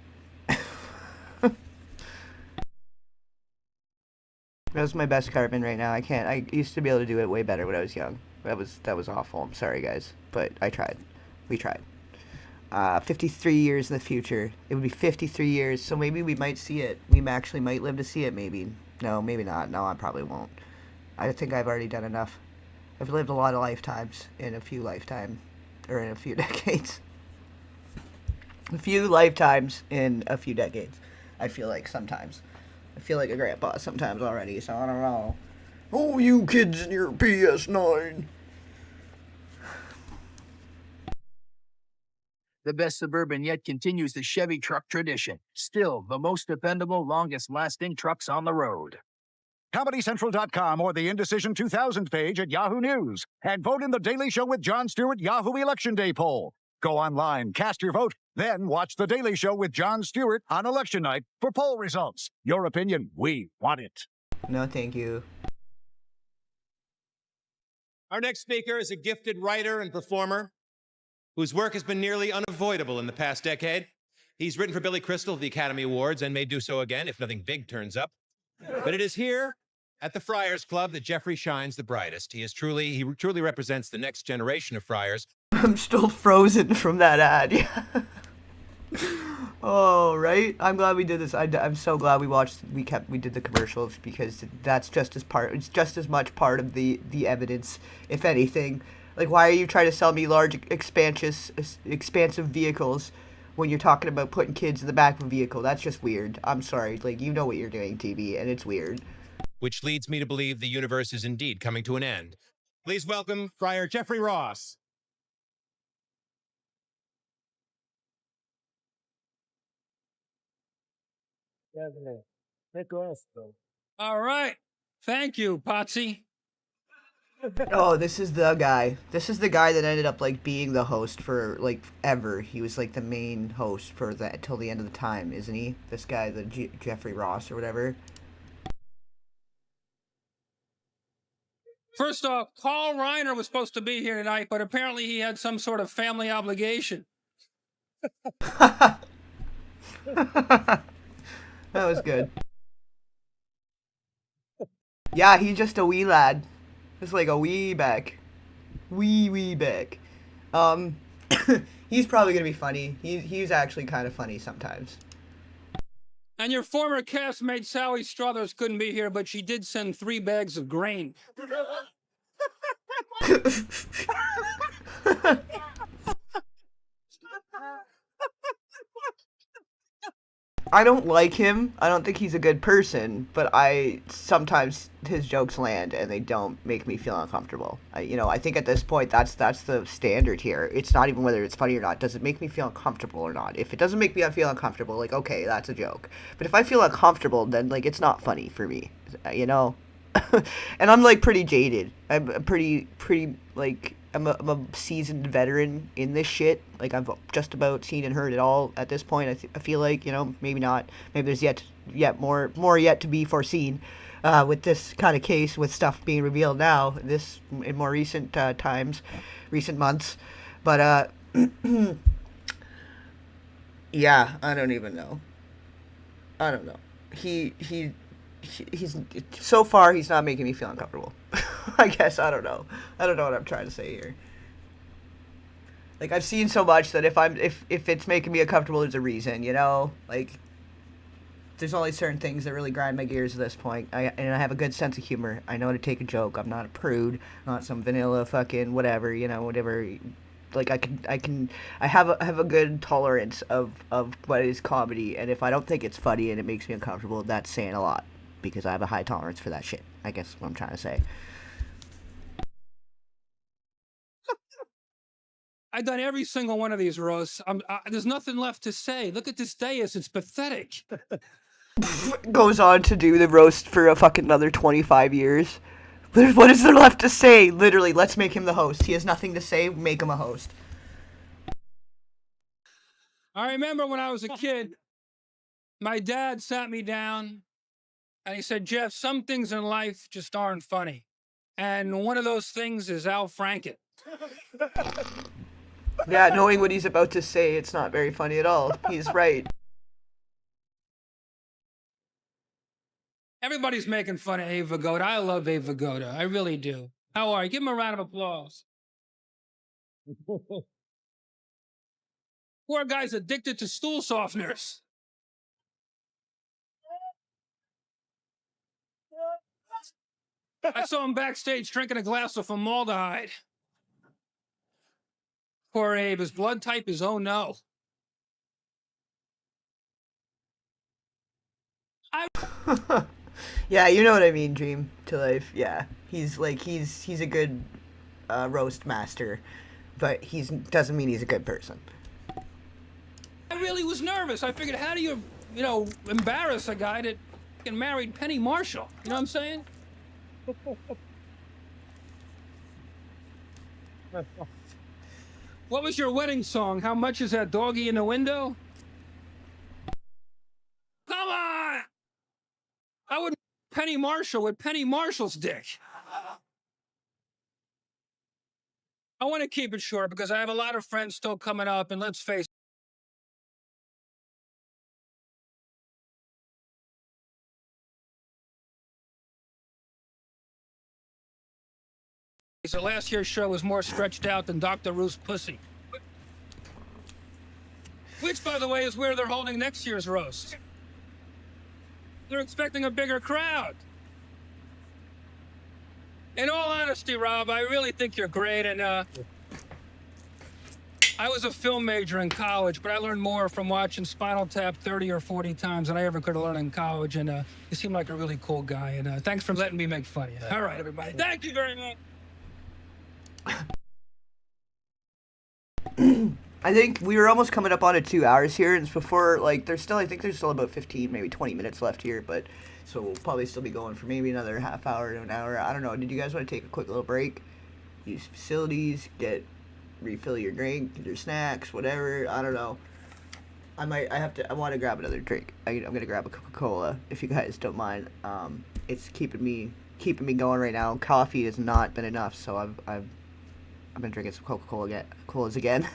That's my best Cartman right now. I can't. I used to be able to do it way better when I was young. That was awful. I'm sorry, guys, but I tried. We tried. 53 years in the future. It would be 53 years, so maybe we might see it. We actually might live to see it, maybe. No, maybe not. No, I probably won't. I think I've already done enough. I've lived a lot of lifetimes in a few or in a few decades. A few lifetimes in a few decades. I feel like sometimes. I feel like a grandpa sometimes already, so I don't know. Oh, you kids in your PS9. The best Suburban yet continues the Chevy truck tradition. Still the most dependable, longest-lasting trucks on the road. ComedyCentral.com or the Indecision 2000 page at Yahoo News. And vote in the Daily Show with Jon Stewart Yahoo Election Day poll. Go online, cast your vote, then watch The Daily Show with Jon Stewart on election night for poll results. Your opinion, we want it. No, thank you. Our next speaker is a gifted writer and performer whose work has been nearly unavoidable in the past decade. He's written for Billy Crystal at the Academy Awards and may do so again if nothing big turns up. But it is here at the Friars Club that Jeffrey shines the brightest. He truly represents the next generation of Friars. I'm still frozen from that ad. Yeah. Oh, right. I'm glad we did this. I'm so glad we did the commercials, because that's just it's just as much part of the evidence, if anything. Like, why are you trying to sell me large, expansive vehicles when you're talking about putting kids in the back of a vehicle? That's just weird. I'm sorry. Like, you know what you're doing, TV, and it's weird. Which leads me to believe the universe is indeed coming to an end. Please welcome Friar Jeffrey Ross. All right. Thank you, Potsy. Oh, this is the guy. This is the guy that ended up, like, being the host for, like, ever. He was, like, the main host for that till the end of the time, isn't he? This guy, the Jeffrey Ross or whatever. First off, Paul Reiner was supposed to be here tonight, but apparently he had some sort of family obligation. That was good. Yeah, he's just a wee lad. Just like a wee back. Wee back. He's probably gonna be funny. He's actually kind of funny sometimes. And your former castmate Sally Struthers couldn't be here, but she did send 3 bags of grain. I don't like him. I don't think he's a good person, but sometimes his jokes land and they don't make me feel uncomfortable. I think at this point that's the standard here. It's not even whether it's funny or not. Does it make me feel uncomfortable or not? If it doesn't make me feel uncomfortable, like, okay, that's a joke. But if I feel uncomfortable, then, like, it's not funny for me. And I'm, like, pretty jaded. I'm pretty like, I'm a seasoned veteran in this shit. Like, I've just about seen and heard it all at this point. I feel like, maybe not. Maybe there's yet more yet to be foreseen with this kind of case, with stuff being revealed now, in more recent times, recent months. But, yeah, I don't even know. I don't know. He's so far, he's not making me feel uncomfortable. I guess, I don't know what I'm trying to say here. Like, I've seen so much that if it's making me uncomfortable, there's a reason, like, there's only certain things that really grind my gears at this point. And I have a good sense of humor. I know how to take a joke. I'm not a prude, not some vanilla fucking whatever, whatever. Like, I have a good tolerance of what is comedy, and if I don't think it's funny and it makes me uncomfortable, that's saying a lot, because I have a high tolerance for that shit. I guess is what I'm trying to say. I've done every single one of these roasts. There's nothing left to say. Look at this dais. It's pathetic. Goes on to do the roast for a fucking another 25 years. What is there left to say? Literally, let's make him the host. He has nothing to say. Make him a host. I remember when I was a kid, my dad sat me down And he said, Jeff, some things in life just aren't funny. And one of those things is Al Franken. Yeah, knowing what he's about to say, it's not very funny at all. He's right. Everybody's making fun of Abe Vigoda. I love Abe Vigoda. I really do. How are you? Give him a round of applause. Poor guy's addicted to stool softeners. I saw him backstage drinking a glass of formaldehyde. Poor Abe. His blood type is oh no. Yeah, you know what I mean, Dream to Life. Yeah, he's a good roast master, but doesn't mean he's a good person. I really was nervous. I figured, how do you embarrass a guy that married Penny Marshall? You know what I'm saying? What was your wedding song? How much is that doggy in the window? Come on! I would Penny Marshall with Penny Marshall's dick. I want to keep it short because I have a lot of friends still coming up, and let's face it. So last year's show was more stretched out than Dr. Ruth's pussy. Which, by the way, is where they're holding next year's roast. They're expecting a bigger crowd. In all honesty, Rob, I really think you're great, and I was a film major in college, but I learned more from watching Spinal Tap 30 or 40 times than I ever could have learned in college, and you seem like a really cool guy, and thanks for letting me make fun of you. All right, everybody. Thank you very much. I think we were almost coming up on 2 hours here, and it's before, I think there's still about 15, maybe 20 minutes left here, but, so we'll probably still be going for maybe another half hour to an hour. I don't know. Did you guys want to take a quick little break? Use facilities, refill your drink, your snacks, whatever. I don't know. I want to grab another drink. I'm going to grab a Coca-Cola, if you guys don't mind. It's keeping me going right now. Coffee has not been enough, so I've been drinking some Coca-Colas again.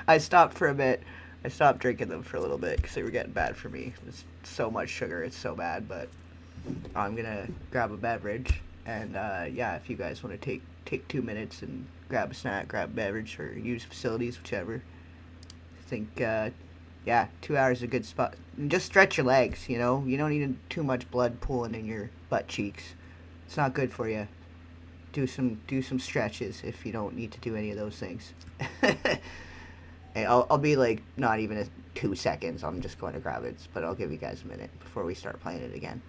I stopped for a bit. I stopped drinking them for a little bit because they were getting bad for me. It's so much sugar. It's so bad. But I'm going to grab a beverage. And, yeah, if you guys want to take 2 minutes and grab a snack, grab a beverage, or use facilities, whichever. I think, yeah, 2 hours is a good spot. And just stretch your legs, you know? You don't need too much blood pooling in your butt cheeks. It's not good for you. Do some stretches if you don't need to do any of those things. Hey, I'll be not even 2 seconds. I'm just going to grab it, but I'll give you guys a minute before we start playing it again.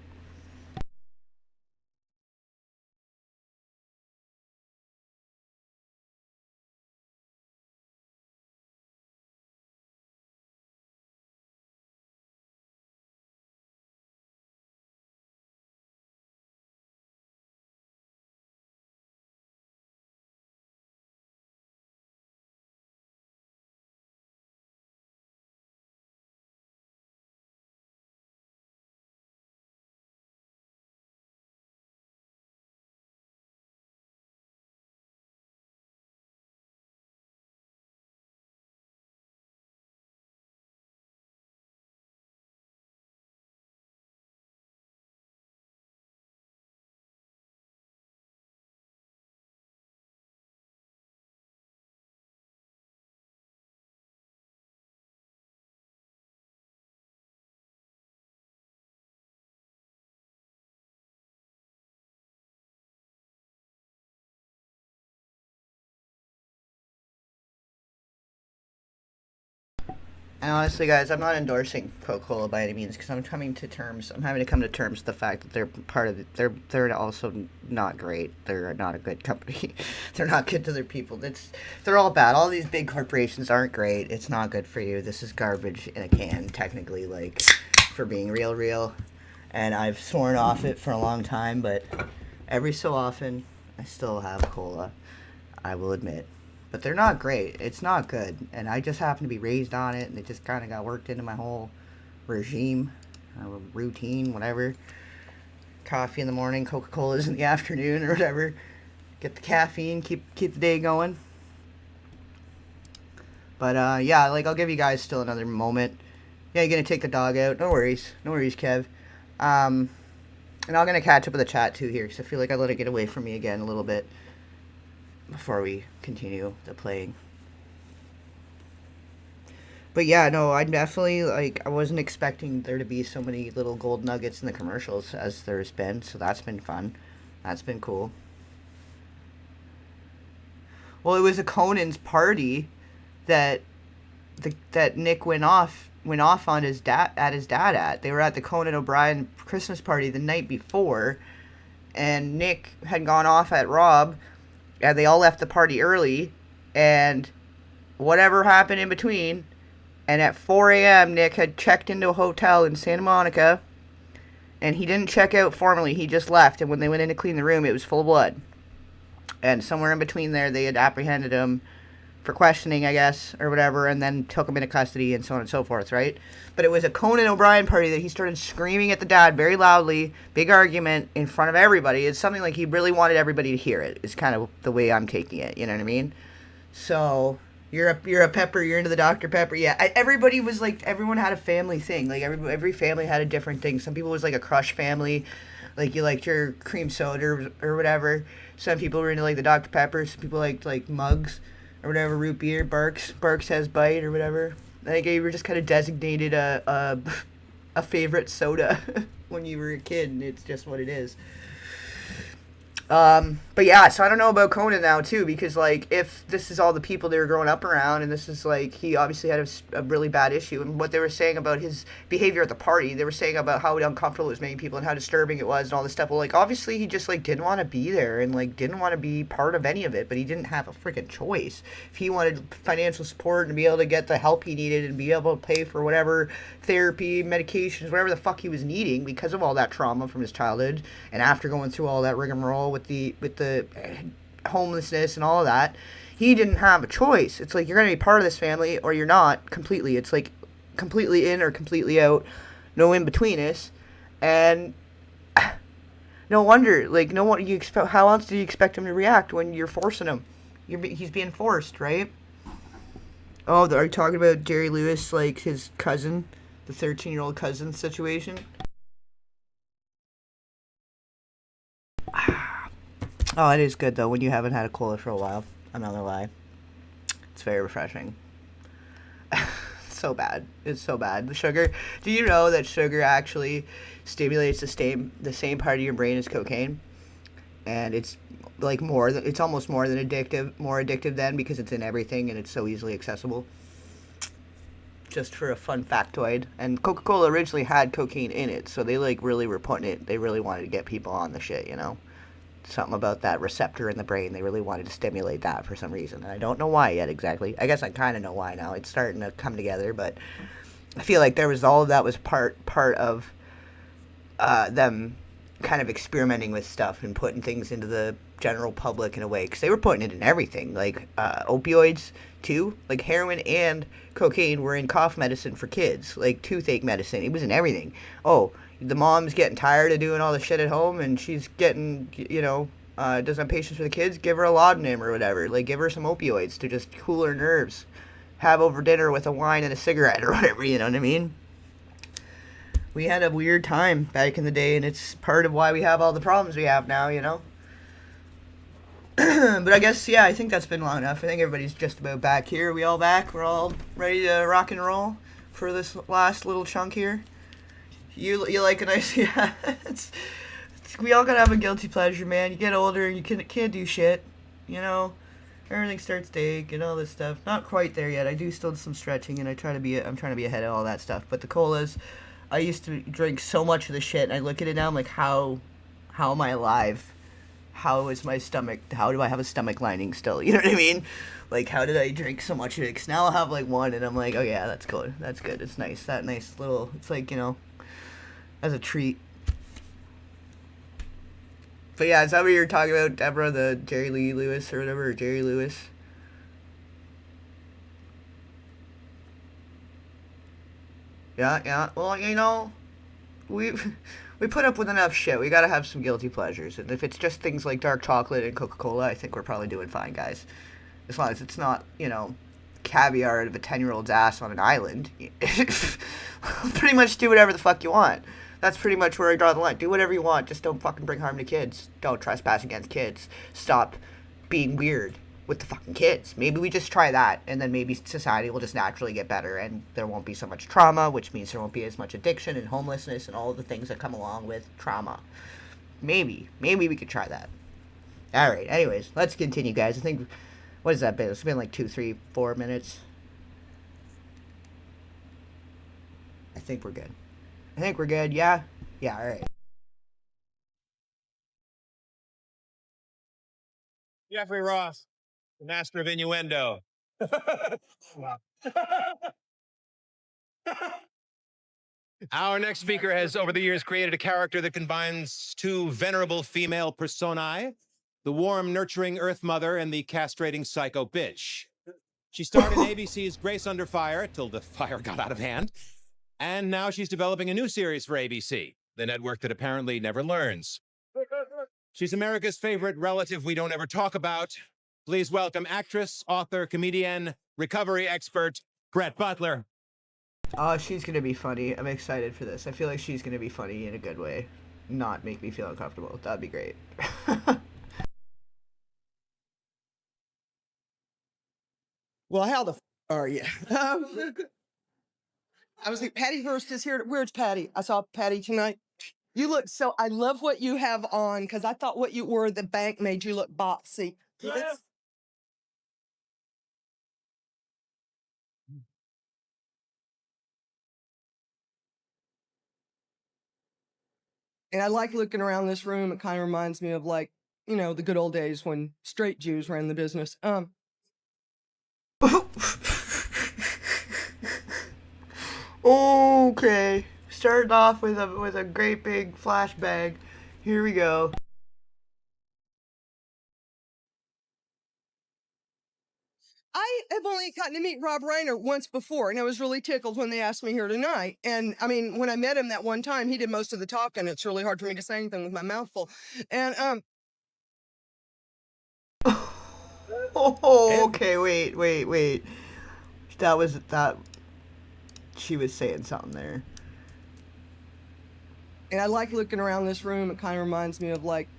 And honestly, guys, I'm not endorsing Coca-Cola by any means because I'm having to come to terms with the fact that they're part of they're also not great. They're not a good company. They're not good to their people. They're all bad. All these big corporations aren't great. It's not good for you. This is garbage in a can, technically, for being real. And I've sworn off it for a long time, but every so often, I still have cola, I will admit. But they're not great. It's not good. And I just happen to be raised on it, and it just kind of got worked into my whole regime, routine, whatever. Coffee in the morning, Coca-Colas in the afternoon, or whatever. Get the caffeine, keep the day going. But yeah, like I'll give you guys still another moment. Yeah, you're gonna take the dog out. No worries, Kev. And I'm gonna catch up with the chat too here, because I feel like I let it get away from me again a little bit before we continue the playing. But yeah, no, I definitely, like, I wasn't expecting there to be so many little gold nuggets in the commercials as there's been, so that's been fun. That's been cool. Well, it was a Conan's party that Nick went off on his dad at. They were at the Conan O'Brien Christmas party the night before, and Nick had gone off at Rob, and they all left the party early, and whatever happened in between, and at 4 a.m. Nick had checked into a hotel in Santa Monica, and he didn't check out formally, he just left, and when they went in to clean the room, it was full of blood. And somewhere in between there, they had apprehended him for questioning, I guess, or whatever, and then took him into custody and so on and so forth, right? But it was a Conan O'Brien party that he started screaming at the dad very loudly, big argument in front of everybody. It's something like he really wanted everybody to hear it, is kind of the way I'm taking it, you know what I mean? So, you're a Pepper, you're into the Dr. Pepper, yeah. Everybody was like, everyone had a family thing, like every family had a different thing. Some people was like a Crush family, like you liked your cream soda or whatever. Some people were into like the Dr. Pepper, some people liked like Mugs or whatever, root beer, Barks has Bite or whatever. I think you were just kind of designated a favorite soda when you were a kid, and it's just what it is. But yeah, so I don't know about Conan now too, because like if this is all the people they were growing up around, and this is like he obviously had a really bad issue, and what they were saying about his behavior at the party, they were saying about how uncomfortable it was making people and how disturbing it was and all this stuff. Well, like obviously he just like didn't want to be there and like didn't want to be part of any of it, but he didn't have a freaking choice. If he wanted financial support and be able to get the help he needed and be able to pay for whatever therapy, medications, whatever the fuck he was needing because of all that trauma from his childhood, and after going through all that rigmarole with the homelessness and all of that, he didn't have a choice. It's like you're going to be part of this family or you're not completely. It's like completely in or completely out, no in between us. And no wonder, like no one you expect. How else do you expect him to react when you're forcing him? He's being forced, right? Oh, are you talking about Jerry Lewis, like his cousin, the 13-year-old cousin situation? Oh, it is good, though, when you haven't had a cola for a while. I'm not gonna lie. It's very refreshing. So bad. It's so bad. The sugar... Do you know that sugar actually stimulates the same part of your brain as cocaine? And it's like it's almost more addictive then because it's in everything and it's so easily accessible. Just for a fun factoid. And Coca-Cola originally had cocaine in it, so they like really were putting it... They really wanted to get people on the shit, you know? Something about that receptor in the brain. They really wanted to stimulate that for some reason. And I don't know why yet exactly. I guess I kind of know why now. It's starting to come together, but I feel like all of that was part of them kind of experimenting with stuff and putting things into the general public in a way. Because they were putting it in everything. Like opioids, too. Like heroin and cocaine were in cough medicine for kids. Like toothache medicine. It was in everything. Oh, the mom's getting tired of doing all the shit at home and she's getting, doesn't have patience for the kids, give her a laudanum or whatever. Like, give her some opioids to just cool her nerves. Have over dinner with a wine and a cigarette or whatever, you know what I mean? We had a weird time back in the day, and it's part of why we have all the problems we have now, you know? But I guess, yeah, I think that's been long enough. I think everybody's just about back here. Are we all back? We're all ready to rock and roll for this last little chunk here? You like a nice, yeah, we all gotta have a guilty pleasure, man. You get older and you can't do shit, you know? Everything starts to ache and all this stuff. Not quite there yet. I do still some stretching and I'm trying to be ahead of all that stuff. But the colas, I used to drink so much of the shit and I look at it now, I'm like, how am I alive? How is my stomach, how do I have a stomach lining still? You know what I mean? Like, how did I drink so much of it? 'Cause now I'll have like one and I'm like, oh yeah, that's good. That's good. It's nice. That nice little, it's like, as a treat. But yeah, is that what you were talking about, Deborah? The Jerry Lee Lewis or whatever, or Jerry Lewis? Yeah. Well, we put up with enough shit. We gotta have some guilty pleasures, and if it's just things like dark chocolate and Coca-Cola, I think we're probably doing fine, guys. As long as it's not, you know, caviar out of a 10-year-old's ass on an island. Pretty much do whatever the fuck you want. That's pretty much where I draw the line. Do whatever you want. Just don't fucking bring harm to kids. Don't trespass against kids. Stop being weird with the fucking kids. Maybe we just try that, and then maybe society will just naturally get better, and there won't be so much trauma, which means there won't be as much addiction and homelessness and all of the things that come along with trauma. Maybe we could try that. Alright, anyways, let's continue, guys. I think, what has that been? It's been like 2, 3, 4 minutes. I think we're good. Yeah? Yeah, alright. Jeffrey Ross, the master of innuendo. Our next speaker has, over the years, created a character that combines two venerable female personae, the warm, nurturing Earth Mother and the castrating psycho bitch. She starred in ABC's Grace Under Fire till the fire got out of hand, and now she's developing a new series for ABC, the network that apparently never learns. She's America's favorite relative we don't ever talk about. Please welcome actress, author, comedian, recovery expert, Brett Butler. Oh, she's gonna be funny. I'm excited for this. I feel like she's gonna be funny in a good way. Not make me feel uncomfortable. That'd be great. Well, how the are you? I was like, Patty Hearst is here. Where's Patty? I saw Patty tonight. You look so, I love what you have on, because I thought what you wore at the bank made you look boxy. It's- And I like looking around this room. It kind of reminds me of, like, you know, the good old days when straight Jews ran the business. Okay. Starting off with a great big flashbang. Here we go. I have only gotten to meet Rob Reiner once before, and I was really tickled when they asked me here tonight. And I mean, when I met him that one time, he did most of the talking. It's really hard for me to say anything with my mouth full. And Oh, okay, wait. That she was saying something there. And I like looking around this room. It kind of reminds me of, like,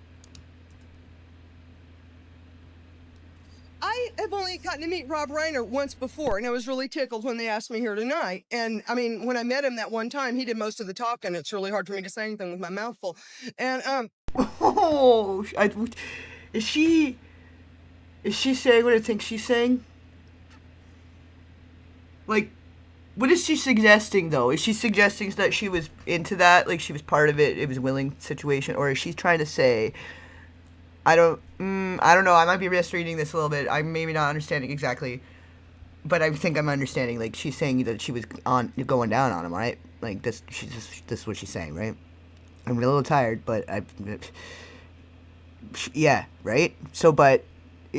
I have only gotten to meet Rob Reiner once before, and I was really tickled when they asked me here tonight. And I mean, when I met him that one time, he did most of the talking. It's really hard for me to say anything with my mouth full. And Oh, is she saying what I think she's saying? Like, what is she suggesting, though? Is she suggesting that she was into that, like she was part of it, it was a willing situation, or is she trying to say, I don't know, I might be misreading this a little bit, I'm maybe not understanding exactly, but I think I'm understanding, like, she's saying that she was going down on him, right? Like, this is what she's saying, right? I'm a little tired, but yeah, right? So, but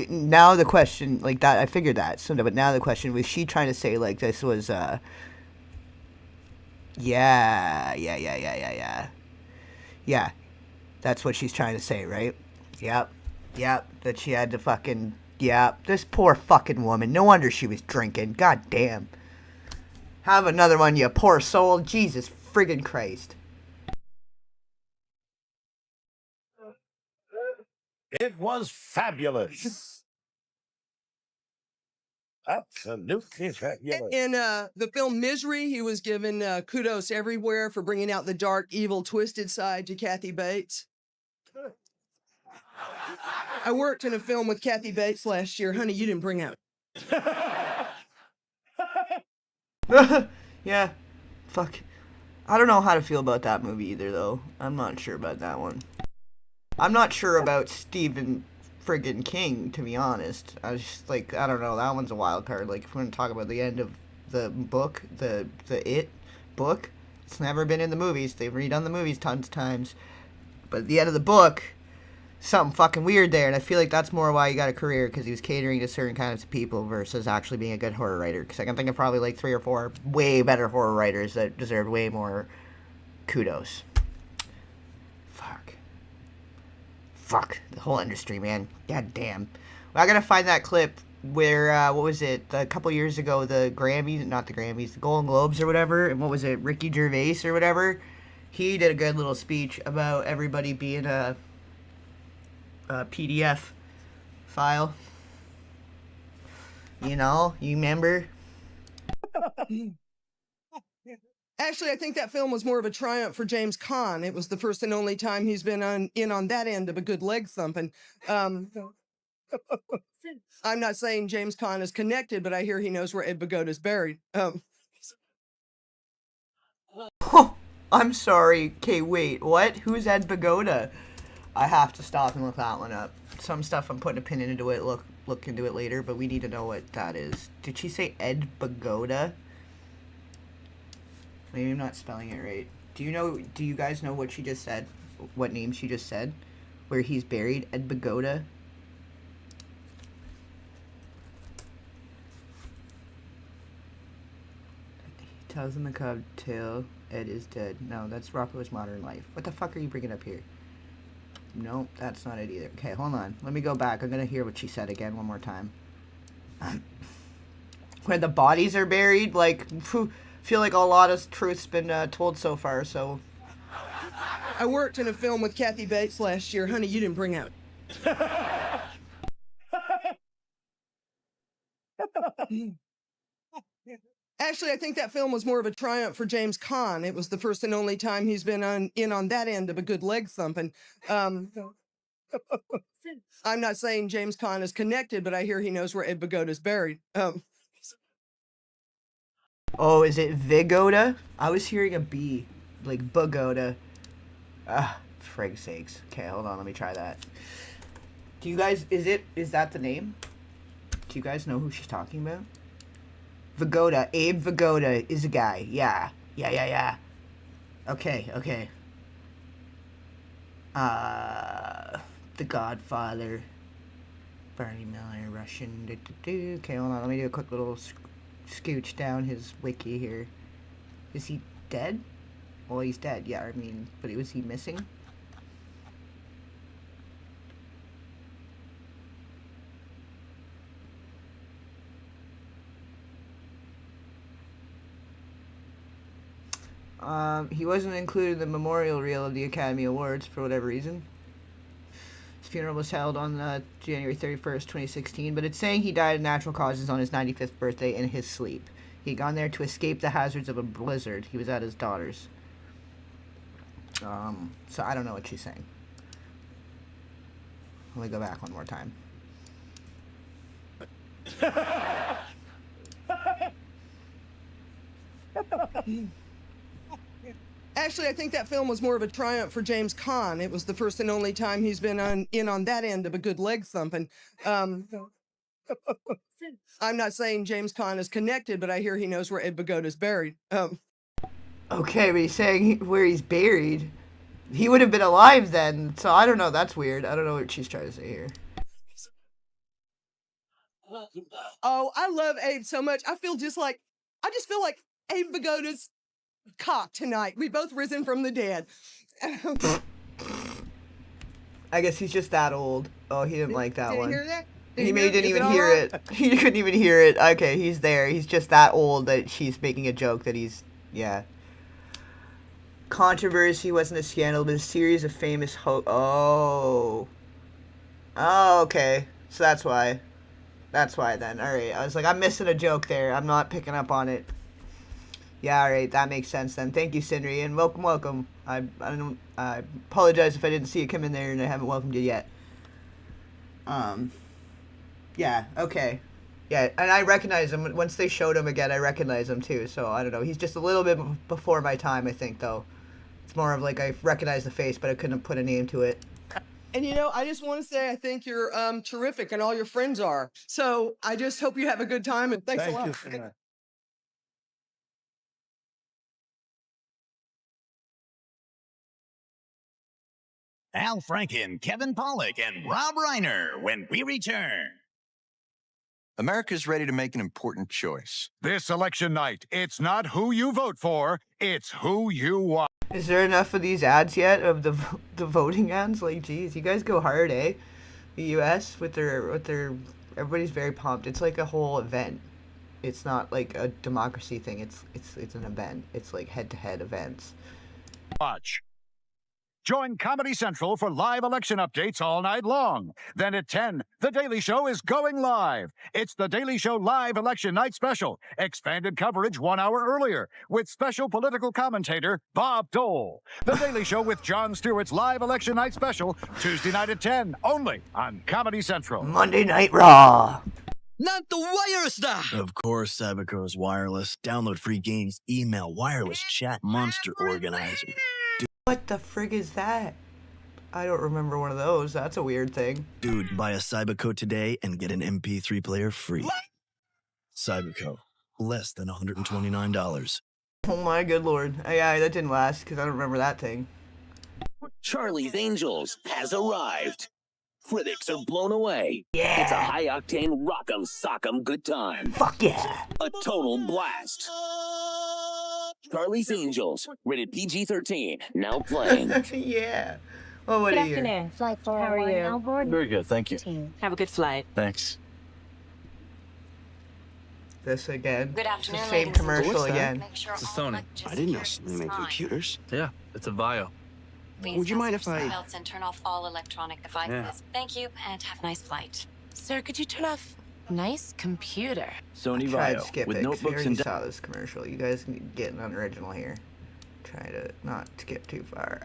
now the question, like that, I figured that. So, but now the question, was she trying to say, like, this was, yeah. That's what she's trying to say, right? Yep. That she had to fucking, this poor fucking woman. No wonder she was drinking. God damn. Have another one, you poor soul. Jesus friggin' Christ. It was fabulous. Absolutely fabulous. in the film Misery, he was given kudos everywhere for bringing out the dark, evil, twisted side to Kathy Bates. I worked in a film with Kathy Bates last year. Honey, you didn't bring out. Yeah. Fuck. I don't know how to feel about that movie either, though. I'm not sure about that one. I'm not sure about Stephen friggin' King, to be honest. I was just like, I don't know, that one's a wild card. Like, if we're gonna talk about the end of the book, the It book, it's never been in the movies. They've redone the movies tons of times. But at the end of the book, something fucking weird there, and I feel like that's more why he got a career, because he was catering to certain kinds of people versus actually being a good horror writer. Because I can think of probably like 3 or 4 way better horror writers that deserved way more kudos. Fuck. The whole industry, man. God damn. Well, I gotta find that clip where, what was it? A couple years ago, the Grammys, not the Grammys, the Golden Globes or whatever, and what was it? Ricky Gervais or whatever? He did a good little speech about everybody being a PDF file. You know, you remember? Actually, I think that film was more of a triumph for James Caan. It was the first and only time he's been in on that end of a good leg thumping. I'm not saying James Caan is connected, but I hear he knows where Ed Pagoda's buried. I'm sorry. Okay, wait. What? Who's Ed Pagoda? I have to stop and look that one up. Some stuff I'm putting a pin into it. Look into it later, but we need to know what that is. Did she say Ed Pagoda? Maybe I'm not spelling it right. Do you guys know what she just said? What name she just said? Where he's buried? Ed Pagoda? He tells him the cub till Ed is dead. No, that's Rocco's Modern Life. What the fuck are you bringing up here? No, that's not it either. Okay, hold on. Let me go back. I'm gonna hear what she said again one more time. Where the bodies are buried, like, feel like a lot of truth's been told so far, so. I worked in a film with Kathy Bates last year. Honey, you didn't bring out. Actually, I think that film was more of a triumph for James Caan. It was the first and only time he's been in on that end of a good leg thumping. I'm not saying James Caan is connected, but I hear he knows where Ed Pagoda's buried. Oh, is it Vigoda? I was hearing a B, like Pagoda. Ah, frig's sakes. Okay, hold on, let me try that. Do you guys, is that the name? Do you guys know who she's talking about? Vigoda, Abe Vigoda is a guy. Yeah. Okay. The Godfather. Barney Miller, Russian. Okay, hold on, let me do a quick little scooch down his wiki here. Is he dead? Well, he's dead, yeah, I mean, but was he missing? He wasn't included in the memorial reel of the Academy Awards for whatever reason. His funeral was held on January 31st, 2016, but it's saying he died of natural causes on his 95th birthday in his sleep. He had gone there to escape the hazards of a blizzard. He was at his daughter's. So I don't know what she's saying. Let me go back one more time. Actually, I think that film was more of a triumph for James Caan. It was the first and only time he's been in on that end of a good leg thumping. I'm not saying James Caan is connected, but I hear he knows where Ed Pagoda's buried. Okay, but he's saying where he's buried. He would have been alive then, so I don't know. That's weird. I don't know what she's trying to say here. Oh, I love Abe so much. I just feel like Abe Pagoda's cock tonight. We both risen from the dead. I guess he's just that old. Oh, he didn't like that one. Did you hear that? He didn't even hear it. He couldn't even hear it. Okay, he's there. He's just that old that she's making a joke that he's, yeah. Controversy wasn't a scandal, but a series of famous Oh, okay. So that's why. That's why then. Alright, I was like, I'm missing a joke there. I'm not picking up on it. Yeah, alright, that makes sense then. Thank you, Sindri, and welcome. I apologize if I didn't see you come in there and I haven't welcomed you yet. Yeah, okay. Yeah, and I recognize him. Once they showed him again, I recognize him too, so I don't know. He's just a little bit before my time, I think, though. It's more of like I recognize the face, but I couldn't put a name to it. And I just want to say I think you're terrific and all your friends are. So I just hope you have a good time and thanks a lot. Thank you. Al Franken, Kevin Pollak, and Rob Reiner when we return. America's ready to make an important choice. This election night, it's not who you vote for, it's who you want. Is there enough of these ads yet of the voting ads? Like, geez, you guys go hard, eh? The U.S. with their everybody's very pumped. It's like a whole event. It's not like a democracy thing. It's an event. It's like head-to-head events. Watch. Join Comedy Central for live election updates all night long. Then at 10, The Daily Show is going live. It's The Daily Show Live Election Night Special. Expanded coverage 1 hour earlier with special political commentator Bob Dole. The Daily Show with Jon Stewart's Live Election Night Special, Tuesday night at 10, only on Comedy Central. Monday Night Raw. Not the wireless stuff! Of course, Cyberco's wireless. Download free games, email, wireless chat, monster organizer. What the frig is that? I don't remember one of those. That's a weird thing. Dude, buy a Cyberco today and get an MP3 player free. What? Cyberco. Less than $129. Oh my good lord. Yeah, that didn't last because I don't remember that thing. Charlie's Angels has arrived. Critics are blown away. Yeah. It's a high-octane rock'em sock'em good time. Fuck yeah. A total blast. Charlie's Angels, rated PG-13, now playing. Yeah. Oh, what Good are you? afternoon. Flight 401 How are you? now board. Very good, thank you. Have a good flight. Thanks. This again. Good afternoon, It's the same ladies and commercial What's that? again. Make sure It's a all Sony. electricity I didn't know is Sony made fine. computers. Yeah, it's a Vio. Please Would you mind fasten if your I- seatbelts and turn off all electronic devices. Yeah. Thank you, and have a nice flight. Sir, could you turn off? Nice computer. Sony Tried Vio skip with it 'cause we notebooks already and saw this commercial. You guys can get an unoriginal here. Try to not skip too far.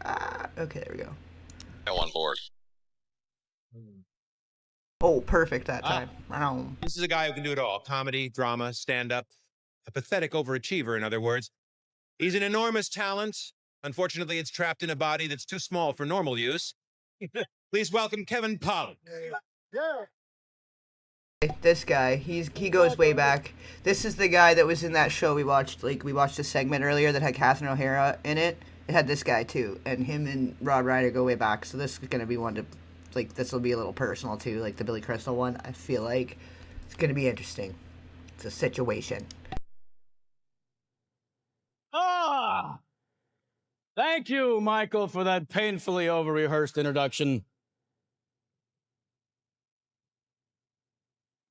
Okay, there we go. On board. Oh, perfect that time. Wow. This is a guy who can do it all. Comedy, drama, stand-up. A pathetic overachiever, in other words. He's an enormous talent. Unfortunately, it's trapped in a body that's too small for normal use. Please welcome Kevin Pollak. This guy, he goes way back. This is the guy that was in that show we watched. Like, we watched a segment earlier that had Catherine O'Hara in it. It had this guy too, and him and Rob Reiner go way back. So this is gonna be one to, like, this will be a little personal too, like the Billy Crystal one. I feel like it's gonna be interesting. It's a situation. Ah! Thank you, Michael, for that painfully over-rehearsed introduction.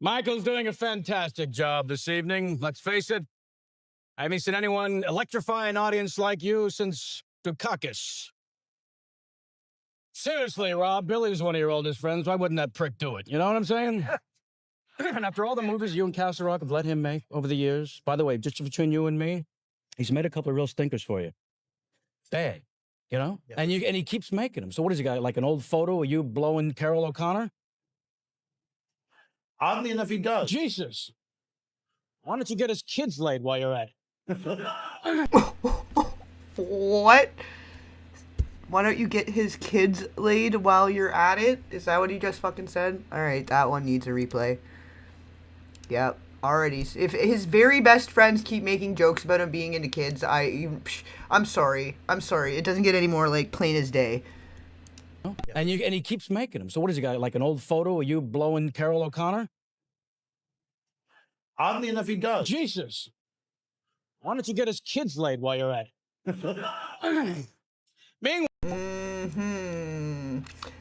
Michael's doing a fantastic job this evening. Let's face it, I haven't seen anyone electrify an audience like you since Dukakis. Seriously, Rob, Billy's one of your oldest friends. Why wouldn't that prick do it? You know what I'm saying? And after all the movies you and Castle Rock have let him make over the years, by the way, just between you and me, he's made a couple of real stinkers for you. Bad, you know? Yeah. And he keeps making them. So what has he got, like an old photo of you blowing Carol O'Connor? Oddly enough, he does. Jesus. Why don't you get his kids laid while you're at it? What? Why don't you get his kids laid while you're at it? Is that what he just fucking said? Alright, that one needs a replay. Yep. Already. If his very best friends keep making jokes about him being into kids, I'm sorry. I'm sorry. It doesn't get any more, like, plain as day. And he keeps making them. So what has he got, like an old photo of you blowing Carol O'Connor? Oddly enough, he does. Jesus. Why don't you get his kids laid while you're at it?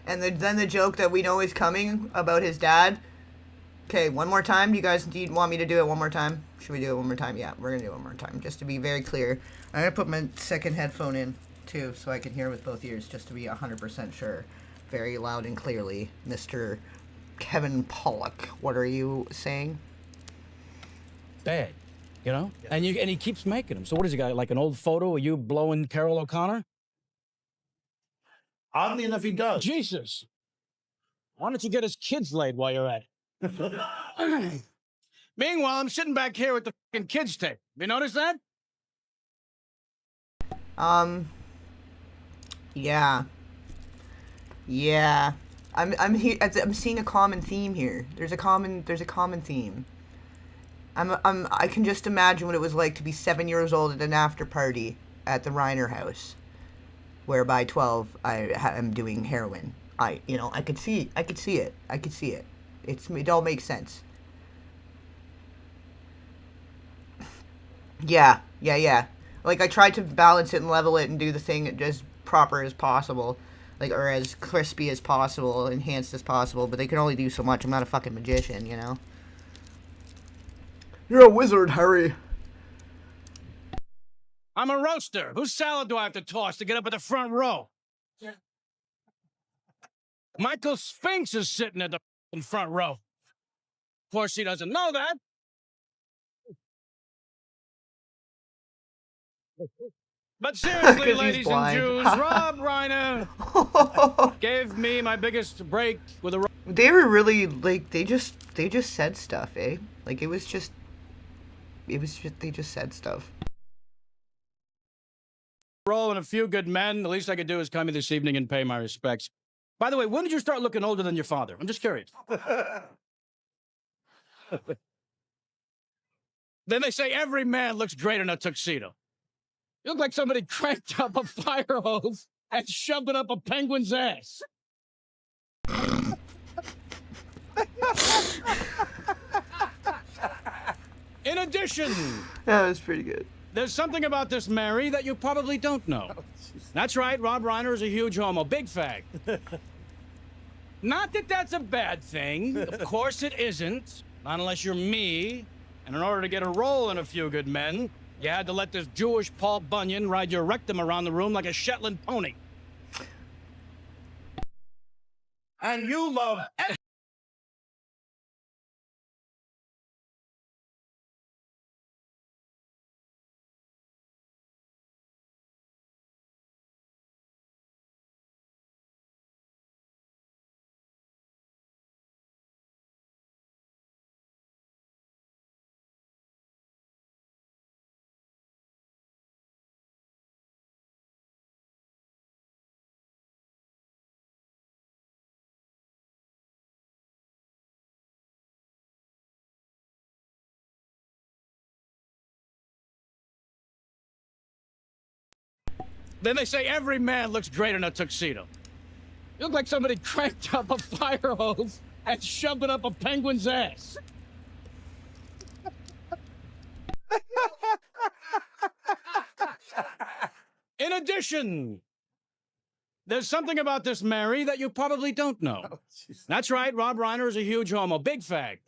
And then the joke that we know is coming about his dad. Okay, one more time. Do you guys want me to do it one more time? Should we do it one more time? Yeah, we're going to do it one more time, just to be very clear. I'm going to put my second headphone in, too, so I can hear with both ears, just to be 100% sure. Very loud and clearly, Mr. Kevin Pollak. What are you saying? Bad, you know? Yeah. And he keeps making them. So what has he got, like an old photo of you blowing Carol O'Connor? Oddly enough, he does. Jesus. Why don't you get his kids laid while you're at it? Meanwhile, I'm sitting back here with the fucking kids tape. You notice that? Yeah. Yeah. I'm seeing a common theme here. There's a common theme. I can just imagine what it was like to be 7 years old at an after party at the Reiner house, where by 12 I'm doing heroin. I could see it. It all makes sense. Yeah. Like, I tried to balance it and level it and do the thing as proper as possible. Like, or as crispy as possible, enhanced as possible, but they can only do so much. I'm not a fucking magician, you know? You're a wizard, Harry. I'm a roaster. Whose salad do I have to toss to get up at the front row? Michael Spinks is sitting at the front row. Of course, he doesn't know that. But seriously, 'Cause he's ladies and blind. Jews, Rob Reiner gave me my biggest break with a They were really, like, they just said stuff, eh? Like, they just said stuff. role in A Few Good Men. The least I could do is come here this evening and pay my respects. By the way, when did you start looking older than your father? I'm just curious. Then they say every man looks great in a tuxedo. You look like somebody cranked up a fire hose and shoved it up a penguin's ass. In addition, That was pretty good. there's something about this Mary that you probably don't know. That's right, Rob Reiner is a huge homo, big fag. Not that that's a bad thing. Of course it isn't. Not unless you're me. And in order to get a role in A Few Good Men, you had to let this Jewish Paul Bunyan ride your rectum around the room like a Shetland pony. And you love Then they say every man looks great in a tuxedo. You look like somebody cranked up a fire hose and shoved it up a penguin's ass. In addition, there's something about this Mary that you probably don't know. That's right, Rob Reiner is a huge homo, big fag.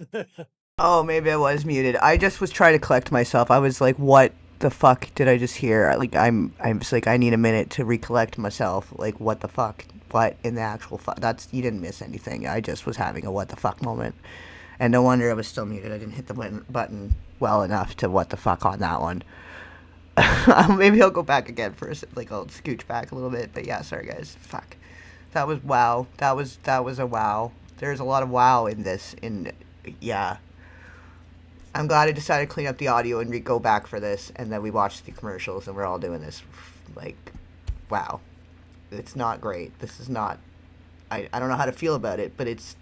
Oh, maybe I was muted. I just was trying to collect myself. I was like, what the fuck did I just hear? Like, I'm just like, I need a minute to recollect myself. Like, what the fuck? What in the actual fuck? You didn't miss anything. I just was having a what the fuck moment. And no wonder I was still muted. I didn't hit the button well enough to what the fuck on that one. Maybe I'll go back again for like, I'll scooch back a little bit. But yeah, sorry guys. Fuck. That was wow. That was a wow. There's a lot of wow in this. Yeah. I'm glad I decided to clean up the audio and go back for this, and then we watched the commercials, and we're all doing this. Like, wow. It's not great. This is not... I don't know how to feel about it, but it's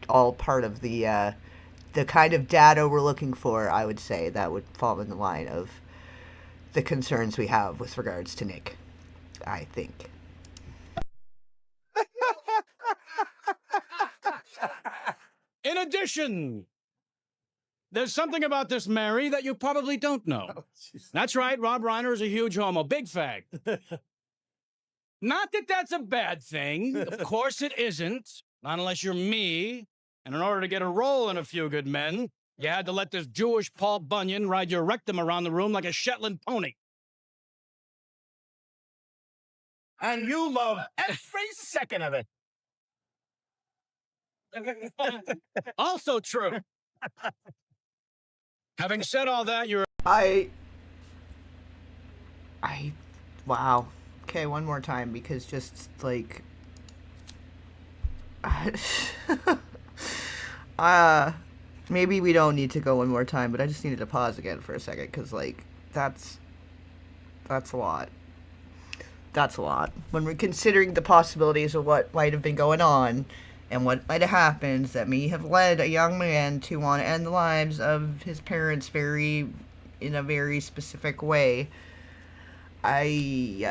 all part of the kind of data we're looking for, I would say, that would fall in the line of the concerns we have with regards to Nick, I think. In addition, there's something about this Mary that you probably don't know. That's right, Rob Reiner is a huge homo, big fag. Not that that's a bad thing. Of course it isn't. Not unless you're me. And in order to get a role in A Few Good Men, you had to let this Jewish Paul Bunyan ride your rectum around the room like a Shetland pony. and you love every second of it. Also true. Having said all that, you're... Wow. Okay, one more time, because just, like... maybe we don't need to go one more time, but I just needed to pause again for a second, because, like, that's a lot. That's a lot. When we're considering the possibilities of what might have been going on, and what might have happened that may have led a young man to want to end the lives of his parents in a very specific way. Mm-hmm.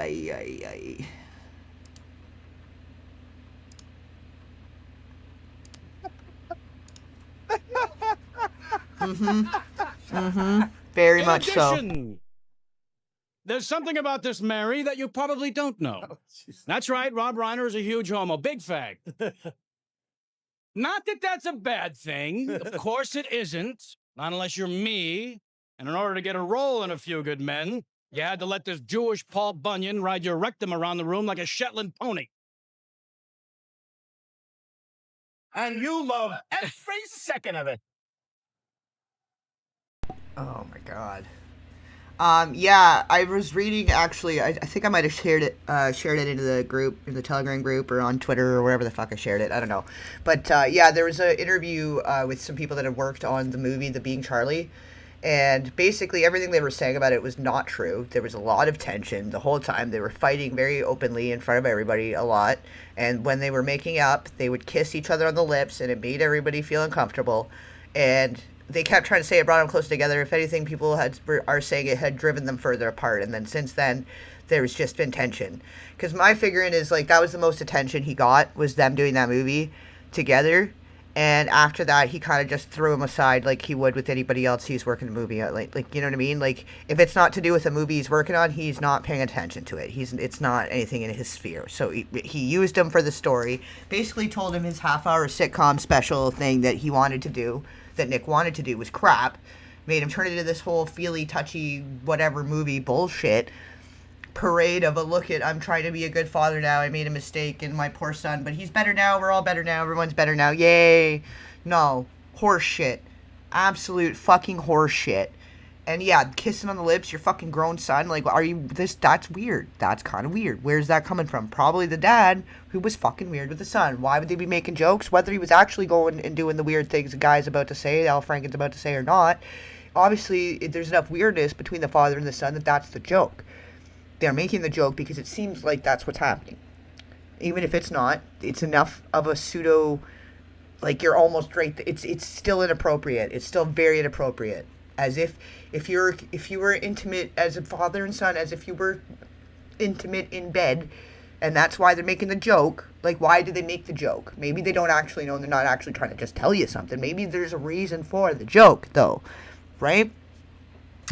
Mm-hmm. Very much so. There's something about this Mary that you probably don't know. That's right, Rob Reiner is a huge homo. Big fact. Not that that's a bad thing. Of course it isn't. Not unless you're me. And in order to get a role in A Few Good Men, you had to let this Jewish Paul Bunyan ride your rectum around the room like a Shetland pony. And you love every second of it. Oh my god. Yeah, I was reading, actually, I think I might have shared it into the group, in the Telegram group, or on Twitter, or wherever the fuck I shared it, I don't know. But, yeah, there was an interview with some people that had worked on the movie, The Being Charlie, and basically everything they were saying about it was not true. There was a lot of tension the whole time. They were fighting very openly in front of everybody a lot, and when they were making up, they would kiss each other on the lips, and it made everybody feel uncomfortable, and they kept trying to say it brought them closer together. If anything, people are saying it had driven them further apart. And then since then, there's just been tension. Because my figuring is, like, that was the most attention he got, was them doing that movie together. And after that, he kind of just threw him aside like he would with anybody else he's working a movie on. Like, you know what I mean? Like, if it's not to do with a movie he's working on, he's not paying attention to it. It's not anything in his sphere. So he used him for the story. Basically told him his half-hour sitcom special thing that he wanted to do, that Nick wanted to do, was crap. Made him turn it into this whole feely, touchy, whatever movie bullshit parade of a look at, I'm trying to be a good father now, I made a mistake, and my poor son, but he's better now, we're all better now, everyone's better now, yay. No, horse shit. Absolute fucking horse shit. And yeah, kissing on the lips, your fucking grown son, like, that's weird. That's kind of weird. Where's that coming from? Probably the dad, who was fucking weird with the son. Why would they be making jokes? Whether he was actually going and doing the weird things the guy's about to say, Al Franken's about to say, or not, obviously, there's enough weirdness between the father and the son that that's the joke. They're making the joke because it seems like that's what's happening. Even if it's not, it's enough of a pseudo, like, you're almost right, it's still inappropriate. It's still very inappropriate. As if you were intimate as a father and son, as if you were intimate in bed, and that's why they're making the joke. Like, why did they make the joke? Maybe they don't actually know, and they're not actually trying to just tell you something. Maybe there's a reason for the joke, though, right?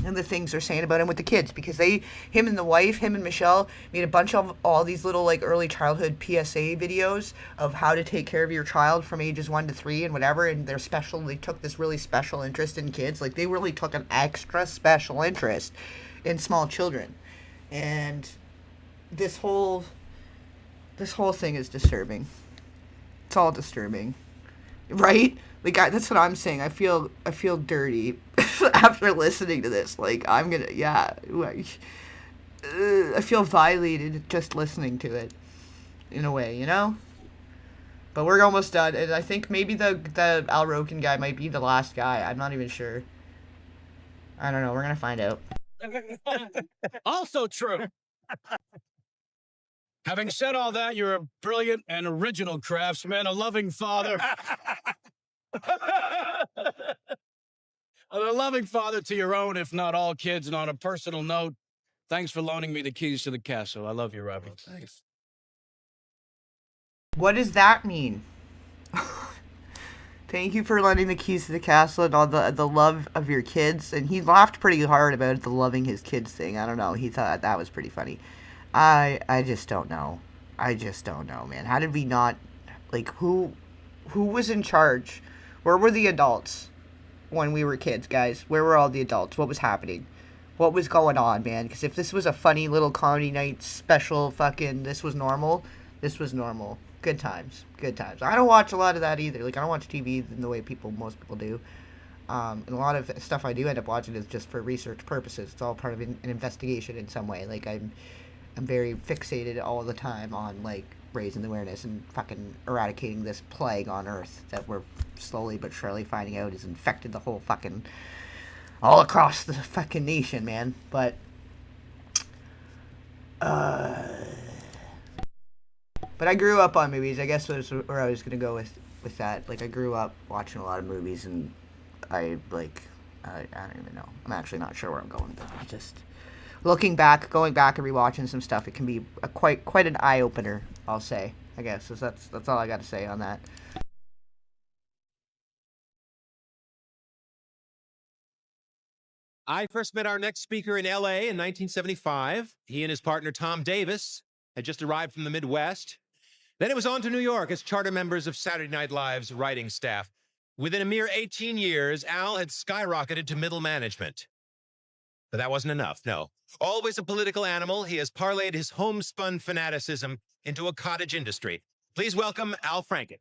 And the things they're saying about him with the kids, because him and the wife, him and Michelle, made a bunch of all these little, like, early childhood PSA videos of how to take care of your child from ages 1 to 3 and whatever, and they took this really special interest in kids. Like, they really took an extra special interest in small children. And this whole thing is disturbing. It's all disturbing. Right? Like, that's what I'm saying. I feel dirty after listening to this. Like, I feel violated just listening to it, in a way, you know? But we're almost done, and I think maybe the Al Roken guy might be the last guy. I'm not even sure. I don't know. We're gonna find out. Also true. Having said all that, you're a brilliant and original craftsman, a loving father. A loving father to your own, if not all kids. And on a personal note, thanks for loaning me the keys to the castle. I love you, Robbie. Thanks. What does that mean? Thank you for lending the keys to the castle and all the love of your kids. And he laughed pretty hard about the loving his kids thing. I don't know. He thought that was pretty funny. I just don't know. I just don't know, man. How did we not, like, who was in charge? Where were the adults when we were kids, guys? Where were all the adults? What was happening? What was going on, man? Because if this was a funny little comedy night special, this was normal. This was normal. Good times. Good times. I don't watch a lot of that either. Like, I don't watch TV in the way most people do. And a lot of stuff I do end up watching is just for research purposes. It's all part of an investigation in some way. Like, I'm very fixated all the time on, like, raising the awareness and fucking eradicating this plague on Earth that we're slowly but surely finding out has infected the whole fucking, all across the fucking nation, man. But, but I grew up on movies. I guess was where I was gonna go with that. Like, I grew up watching a lot of movies, and I don't even know. I'm actually not sure where I'm going with it. Just going back and rewatching some stuff, it can be quite an eye opener, I'll say. I guess that's all I got to say on that. I first met our next speaker in LA in 1975. He and his partner, Tom Davis, had just arrived from the Midwest. Then it was on to New York as charter members of Saturday Night Live's writing staff. Within a mere 18 years, Al had skyrocketed to middle management. But that wasn't enough, no. Always a political animal, he has parlayed his homespun fanaticism into a cottage industry. Please welcome Al Franken.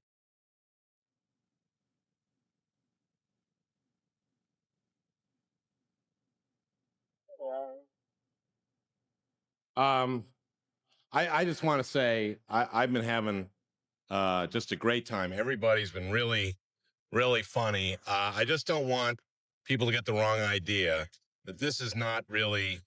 I just want to say I've been having just a great time. Everybody's been really, really funny. I just don't want people to get the wrong idea that this is not really,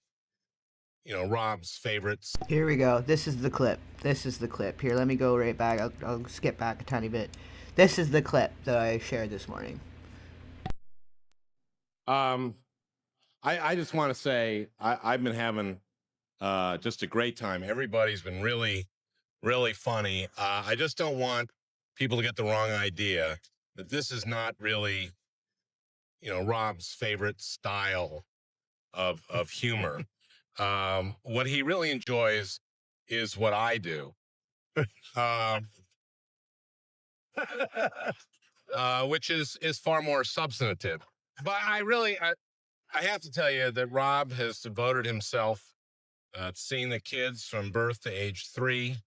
Rob's favorites. Here we go. This is the clip. This is the clip. Here, let me go right back. I'll skip back a tiny bit. This is the clip that I shared this morning. I just want to say I've been having just a great time. Everybody's been really, really funny. I just don't want people to get the wrong idea that this is not really, Rob's favorite style of humor. What he really enjoys is what I do, which is far more substantive. But I have to tell you that Rob has devoted himself to seeing the kids from birth to age 3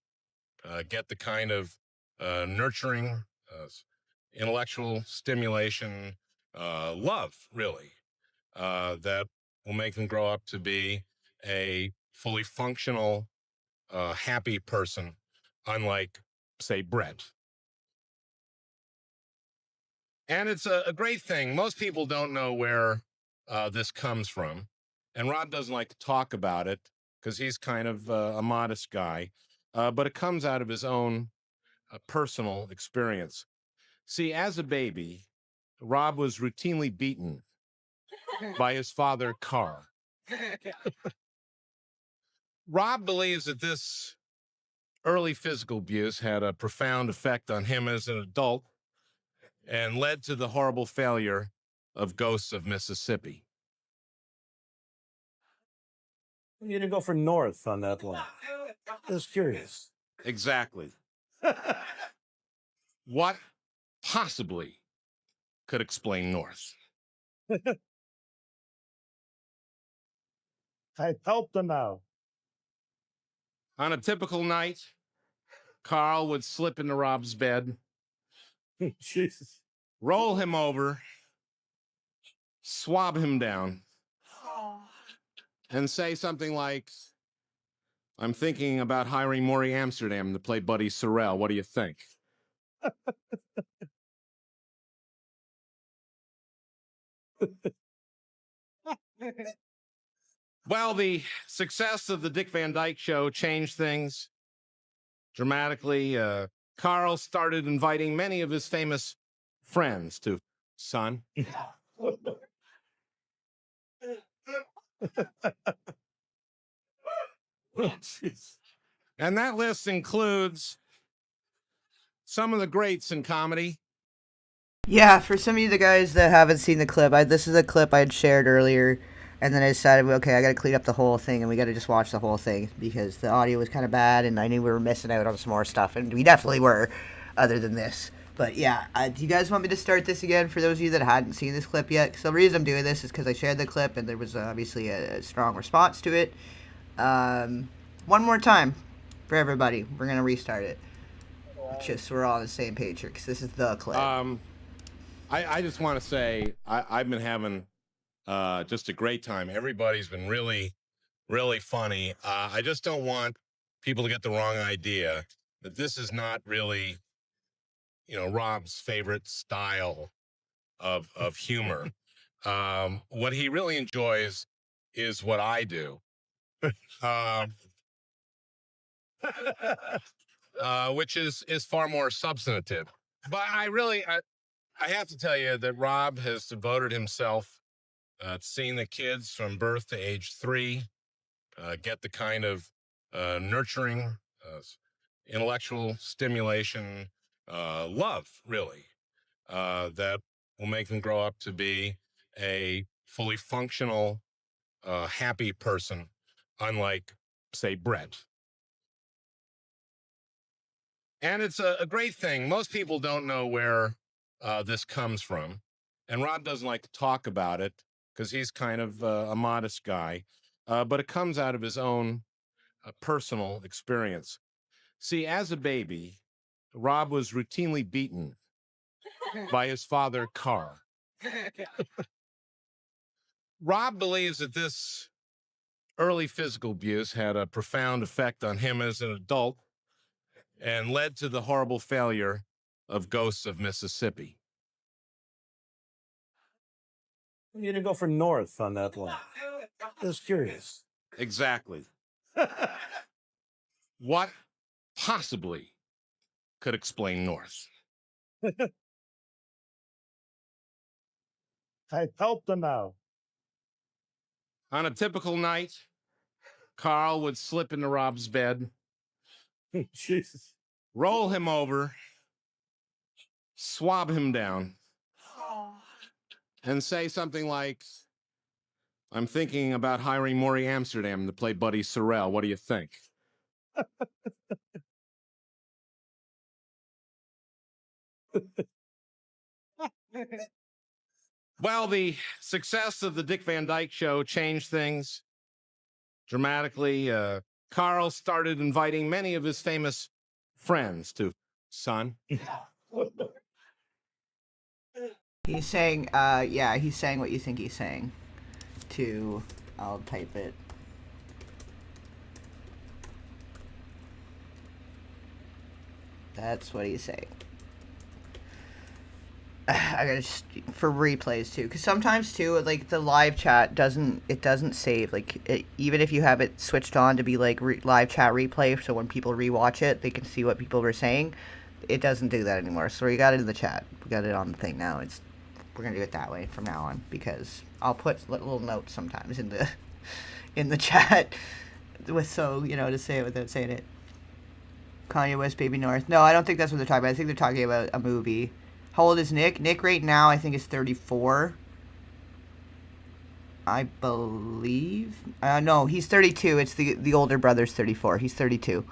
get the kind of nurturing, intellectual stimulation, love, really, that will make them grow up to be a fully functional, happy person, unlike, say, Brett. And it's a great thing. Most people don't know where this comes from. And Rob doesn't like to talk about it because he's kind of a modest guy. But it comes out of his own personal experience. See, as a baby, Rob was routinely beaten by his father, Carl. Rob believes that this early physical abuse had a profound effect on him as an adult and led to the horrible failure of Ghosts of Mississippi. You didn't go for North on that one. Just curious. Exactly. What possibly could explain North? I helped them out. On a typical night, Carl would slip into Rob's bed, Jesus. roll him over, swab him down, and say something like, "I'm thinking about hiring Maury Amsterdam to play Buddy Sorrell. What do you think?" Well, the success of the Dick Van Dyke Show changed things dramatically. Carl started inviting many of his famous friends to Son. And that list includes some of the greats in comedy. Yeah, for some of you the guys that haven't seen the clip, this is a clip I had shared earlier, and then I decided, okay, I got to clean up the whole thing, and we got to just watch the whole thing because the audio was kind of bad, and I knew we were missing out on some more stuff, and we definitely were, other than this. But yeah, do you guys want me to start this again for those of you that hadn't seen this clip yet? Because the reason I'm doing this is because I shared the clip, and there was obviously a strong response to it. One more time for everybody. We're going to restart it. Just so we're all on the same page here, because this is the clip. I just want to say I've been having just a great time. Everybody's been really, really funny. I just don't want people to get the wrong idea that this is not really, Rob's favorite style of humor. What he really enjoys is what I do, which is far more substantive. But I have to tell you that Rob has devoted himself to seeing the kids from birth to age 3 get the kind of nurturing, intellectual stimulation, love, really, that will make them grow up to be a fully functional, a happy person, unlike, say, Brett. And it's a great thing. Most people don't know where this comes from. And Rob doesn't like to talk about it because he's kind of a modest guy. But it comes out of his own personal experience. See, as a baby, Rob was routinely beaten by his father, Carl. Rob believes that this early physical abuse had a profound effect on him as an adult and led to the horrible failure of Ghosts of Mississippi. You didn't go for north on that one. Just curious. Exactly. What possibly could explain North? I helped him out. On a typical night, Carl would slip into Rob's bed, Jesus. roll him over, swab him down, and say something like, "I'm thinking about hiring Maury Amsterdam to play Buddy Sorrell. What do you think?" Well, the success of the Dick Van Dyke Show changed things dramatically. Carl started inviting many of his famous friends to Son. He's saying, yeah, he's saying what you think he's saying. I'll type it. That's what he's saying. I gotta just, for replays too, because sometimes too, like the live chat doesn't save. Like even if you have it switched on to be like live chat replay, so when people rewatch it, they can see what people were saying. It doesn't do that anymore. So we got it in the chat. We got it on the thing now. We're gonna do it that way from now on, because I'll put little notes sometimes in the chat with, so to say it without saying it. Kanye West, Baby North. No, I don't think that's what they're talking about. I think they're talking about a movie. How old is Nick? Nick right now, I think, is 34. I believe. No, he's 32. It's the older brother's 34. He's 32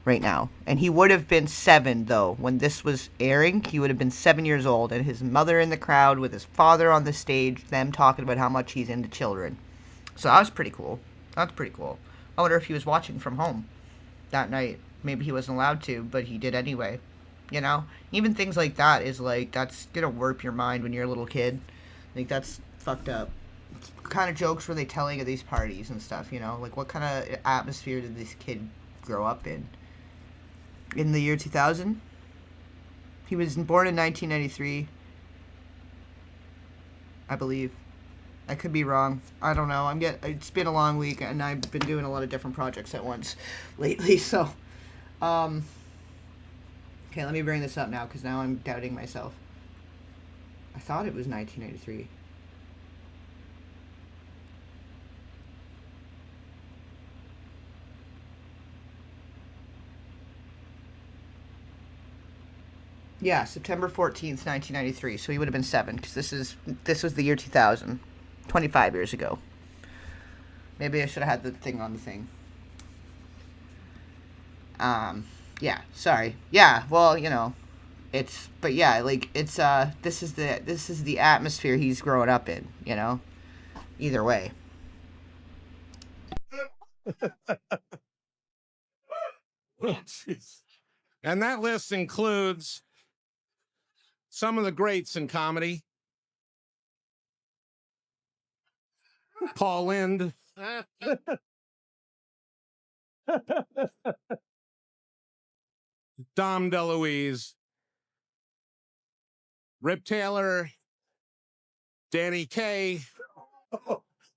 right now. And he would have been 7, though. When this was airing, he would have been 7 years old. And his mother in the crowd with his father on the stage, them talking about how much he's into children. So that was pretty cool. That's pretty cool. I wonder if he was watching from home that night. Maybe he wasn't allowed to, but he did anyway. Even things like that is like, that's gonna warp your mind when you're a little kid. Like, that's fucked up. What kind of jokes were they telling at these parties and stuff, Like, what kind of atmosphere did this kid grow up in? In the year 2000? He was born in 1993. I believe. I could be wrong. I don't know. It's been a long week, and I've been doing a lot of different projects at once lately, so... Okay, let me bring this up now, because now I'm doubting myself. I thought it was 1993. Yeah, September 14th, 1993. So he would have been 7, because this was the year 2000. 25 years ago. Maybe I should have had the thing on the thing. Yeah, sorry. Yeah, well, but yeah, like, it's, this is the atmosphere he's growing up in, Either way. And that list includes some of the greats in comedy. Paul Lynde. Dom DeLuise, Rip Taylor, Danny Kaye,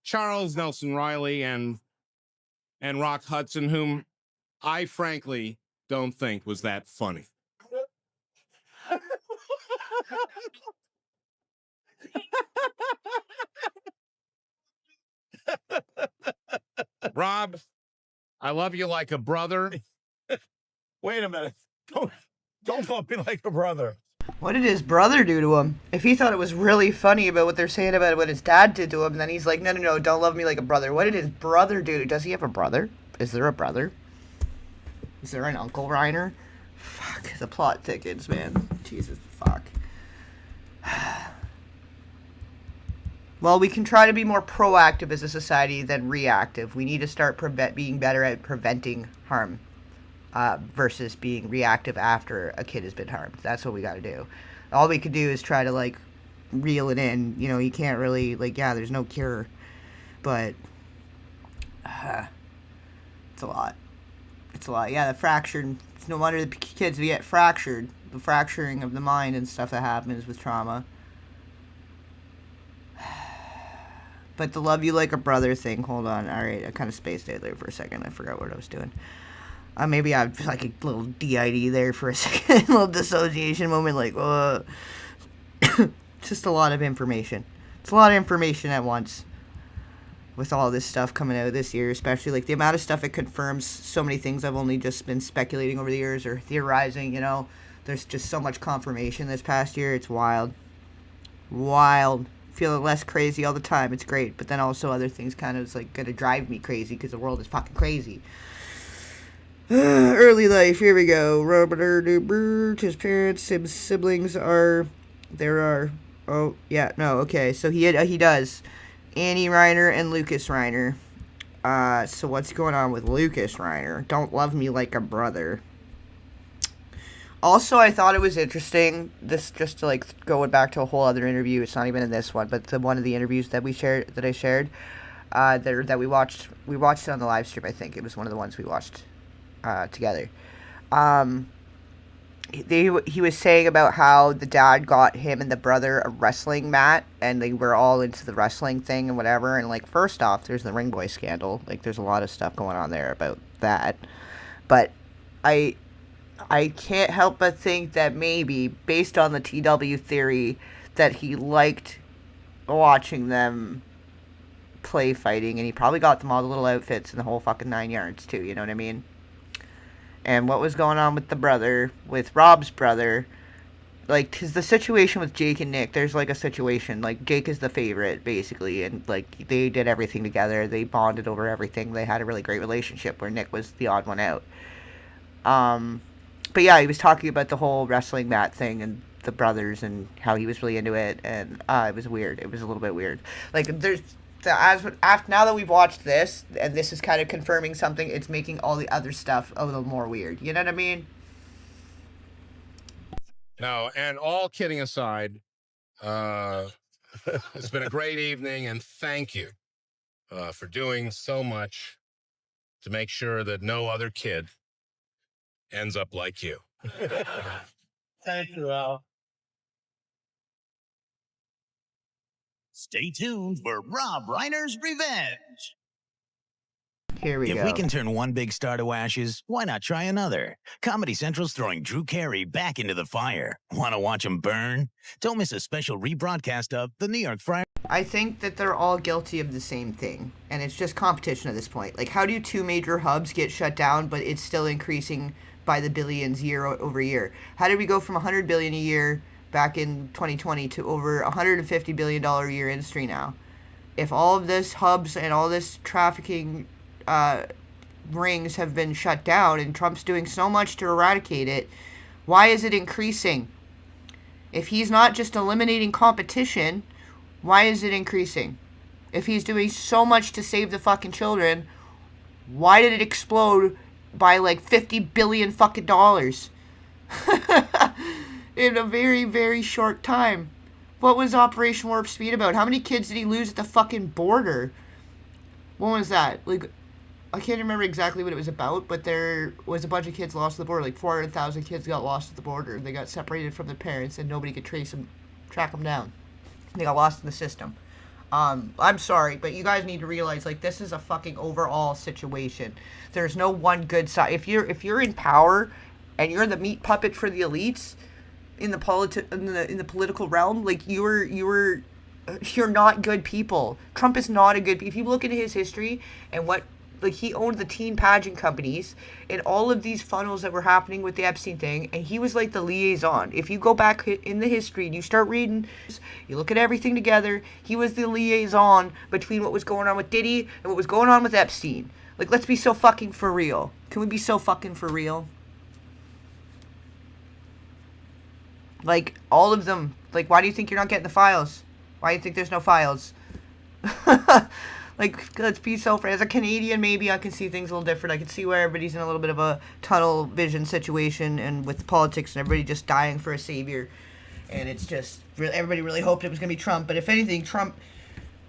Charles Nelson Riley, and Rock Hudson, whom I frankly don't think was that funny. Rob, I love you like a brother. Wait a minute. Don't love me like a brother. What did his brother do to him? If he thought it was really funny about what they're saying about what his dad did to him, then he's like, no, don't love me like a brother. What did his brother do? Does he have a brother? Is there a brother? Is there an Uncle Reiner? Fuck, the plot thickens, man. Jesus, fuck. Well, we can try to be more proactive as a society than reactive. We need to start being better at preventing harm versus being reactive after a kid has been harmed. That's what we got to do. All we could do is try to, like, reel it in. You know, you can't really, like, yeah, there's no cure. But it's a lot. It's a lot. Yeah, the fractured. It's no wonder the kids get fractured. The fracturing of the mind and stuff that happens with trauma. But the love you like a brother thing, hold on. Alright, I kind of spaced out there for a second. I forgot what I was doing. Maybe I have like a little DID there for a second. A little dissociation moment, like, just a lot of information. It's a lot of information at once. With all this stuff coming out this year, especially, like, the amount of stuff it confirms so many things I've only just been speculating over the years or theorizing, you know. There's just so much confirmation this past year. It's wild. Wild. Feeling less crazy all the time. It's great. But then also other things kind of is like going to drive me crazy because the world is fucking crazy. Early life. Here we go. Robert his parents, siblings are... There are... Oh, yeah. No, okay. So he does. Annie Reiner and Lucas Reiner. So what's going on with Lucas Reiner? Don't love me like a brother. Also, I thought it was interesting, this just to, like, going back to a whole other interview, it's not even in this one, but one of the interviews that I shared, that we watched it on the live stream, I think. It was one of the ones we watched together. He was saying about how the dad got him and the brother a wrestling mat, and they were all into the wrestling thing and whatever, and, like, first off, there's the Ring Boy scandal. Like, there's a lot of stuff going on there about that. But I can't help but think that maybe, based on the TW theory, that he liked watching them play fighting, and he probably got them all the little outfits and the whole fucking 9 yards, too, you know what I mean? And what was going on with the brother, with Rob's brother, like, cause the situation with Jake and Nick, there's, like, a situation, like, Jake is the favorite, basically, and, like, they did everything together, they bonded over everything, they had a really great relationship, where Nick was the odd one out. But yeah, he was talking about the whole wrestling mat thing and the brothers and how he was really into it, and it was weird. It was a little bit weird. Like, now that we've watched this, and this is kind of confirming something, it's making all the other stuff a little more weird. You know what I mean? No, and all kidding aside, it's been a great evening, and thank you for doing so much to make sure that no other kid ends up like you. Thank you, Al. Stay tuned for Rob Reiner's Revenge. Here we go. If we can turn one big star to ashes, why not try another? Comedy Central's throwing Drew Carey back into the fire. Want to watch him burn? Don't miss a special rebroadcast of the New York Friar. I think that they're all guilty of the same thing, and it's just competition at this point. Like, how do two major hubs get shut down, but it's still increasing by the billions year over year? How did we go from $100 billion a year back in 2020 to over $150 billion a year industry now? If all of this hubs and all this trafficking rings have been shut down, and Trump's doing so much to eradicate it, why is it increasing? If he's not just eliminating competition, why is it increasing? If he's doing so much to save the fucking children, why did it explode by like 50 billion fucking dollars in a very, very short time? What was Operation Warp Speed about? How many kids did he lose at the fucking border? What was that? Like, I can't remember exactly what it was about, but there was a bunch of kids lost at the border. Like 400,000 kids got lost at the border. They got separated from their parents, and nobody could track them down. They got lost in the system. I'm sorry, but you guys need to realize, like, this is a fucking overall situation. There's no one good side. If you're in power and you're the meat puppet for the elites in the political realm, like, you're not good people. Trump is not a good. If you look into his history and what like, he owned the teen pageant companies and all of these funnels that were happening with the Epstein thing, and he was like the liaison. If you go back in the history and you start reading, you look at everything together, he was the liaison between what was going on with Diddy and what was going on with Epstein. Like, let's be so fucking for real. Can we be so fucking for real? Like, all of them. Like, why do you think you're not getting the files? Why do you think there's no files? Like, let's be so fair. As a Canadian, maybe I can see things a little different. I can see where everybody's in a little bit of a tunnel vision situation, and with politics and everybody just dying for a savior. And it's just, everybody really hoped it was going to be Trump. But if anything, Trump,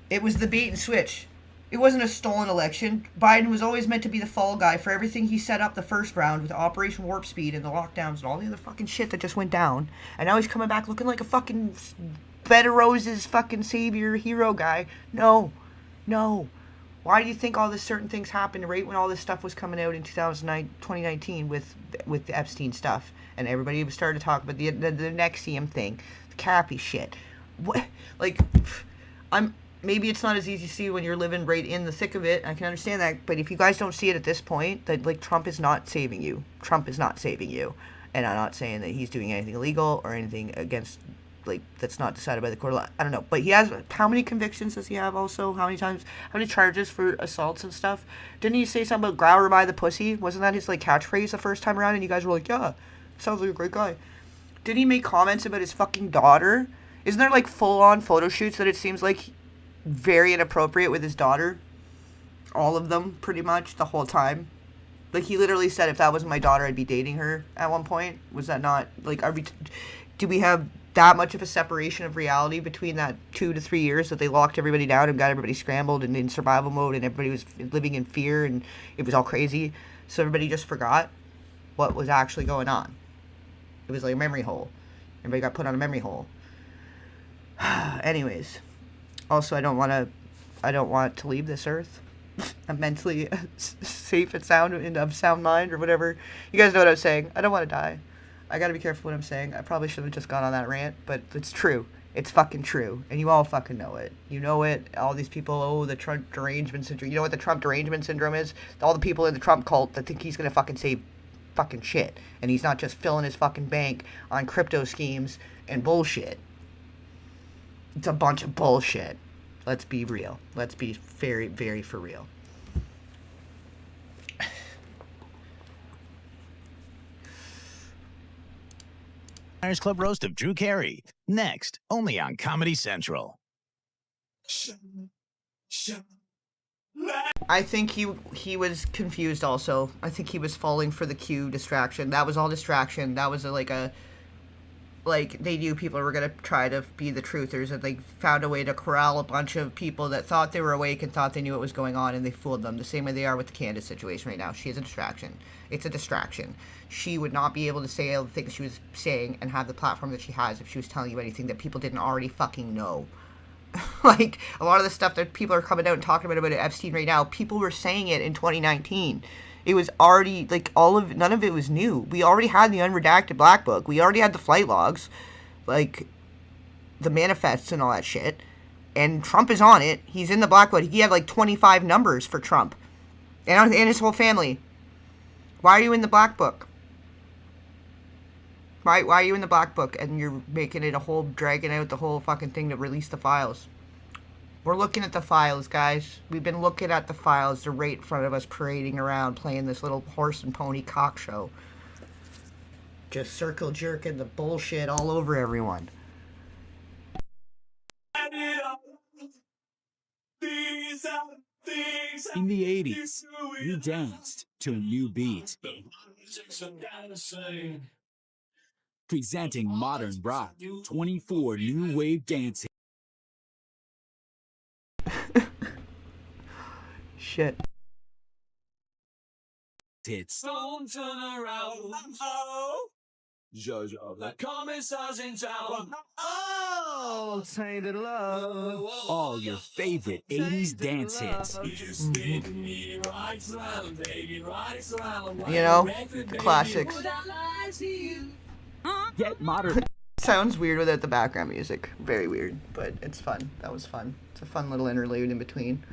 it was the bait and switch. It wasn't a stolen election. Biden was always meant to be the fall guy for everything he set up the first round with Operation Warp Speed and the lockdowns and all the other fucking shit that just went down. And now he's coming back looking like a fucking Bed of Roses fucking savior hero guy. No. Why do you think all this certain things happened right when all this stuff was coming out in 2019 with the Epstein stuff? And everybody started to talk about the Nexium thing, the Cappy shit. What? Like, maybe it's not as easy to see when you're living right in the thick of it. I can understand that. But if you guys don't see it at this point, that, like, Trump is not saving you. Trump is not saving you. And I'm not saying that he's doing anything illegal or anything against, like, that's not decided by the court. I don't know. But he has, how many convictions does he have also? How many charges for assaults and stuff? Didn't he say something about grab her by the pussy? Wasn't that his, like, catchphrase the first time around? And you guys were like, yeah, sounds like a great guy. Didn't he make comments about his fucking daughter? Isn't there, like, full-on photo shoots that it seems like very inappropriate with his daughter? All of them, pretty much, the whole time. Like, he literally said, if that wasn't my daughter, I'd be dating her at one point. Was that not, like, do we have that much of a separation of reality between that 2 to 3 years that they locked everybody down and got everybody scrambled and in survival mode and everybody was living in fear and it was all crazy? So everybody just forgot what was actually going on. It was like a memory hole. Everybody got put on a memory hole. Anyways. Also, I don't want to leave this earth. I'm mentally safe and sound, of sound mind, or whatever. You guys know what I'm saying. I don't want to die. I gotta be careful what I'm saying. I probably shouldn't have just gone on that rant, but it's true. It's fucking true. And you all fucking know it. You know it. All these people, the Trump derangement syndrome. You know what the Trump derangement syndrome is? All the people in the Trump cult that think he's gonna fucking save fucking shit. And he's not just filling his fucking bank on crypto schemes and bullshit. It's a bunch of bullshit. Let's be real. Let's be very, very for real. Friars Club Roast of Drew Carey. Next, only on Comedy Central. I think he was confused also. I think he was falling for the Q distraction. That was all distraction. That was like they knew people were going to try to be the truthers, and they found a way to corral a bunch of people that thought they were awake and thought they knew what was going on, and they fooled them the same way they are with the Candace situation right now. She is a distraction. It's a distraction. She would not be able to say all the things she was saying and have the platform that she has if she was telling you anything that people didn't already fucking know. Like, a lot of the stuff that people are coming out and talking about Epstein right now, people were saying it in 2019. It was already, like, none of it was new. We already had the unredacted black book. We already had the flight logs, like, the manifests and all that shit. And Trump is on it. He's in the black book. He had, like, 25 numbers for Trump. And his whole family. Why are you in the black book? Why are you in the black book and you're making it dragging out the whole fucking thing to release the files? We're looking at the files, guys. We've been looking at the files. They're right in front of us, parading around, playing this little horse and pony cock show. Just circle jerking the bullshit all over everyone. In the 80s, we danced to a new beat. Presenting modern rock, 24 new wave dance Shit. hits. Don't turn around. Jojo, the commissar's in town. Oh, tainted love. All your favorite 80s dance hits. You know, classics. Get modern. Sounds weird without the background music. Very weird, but it's fun. That was fun. It's a fun little interlude in between.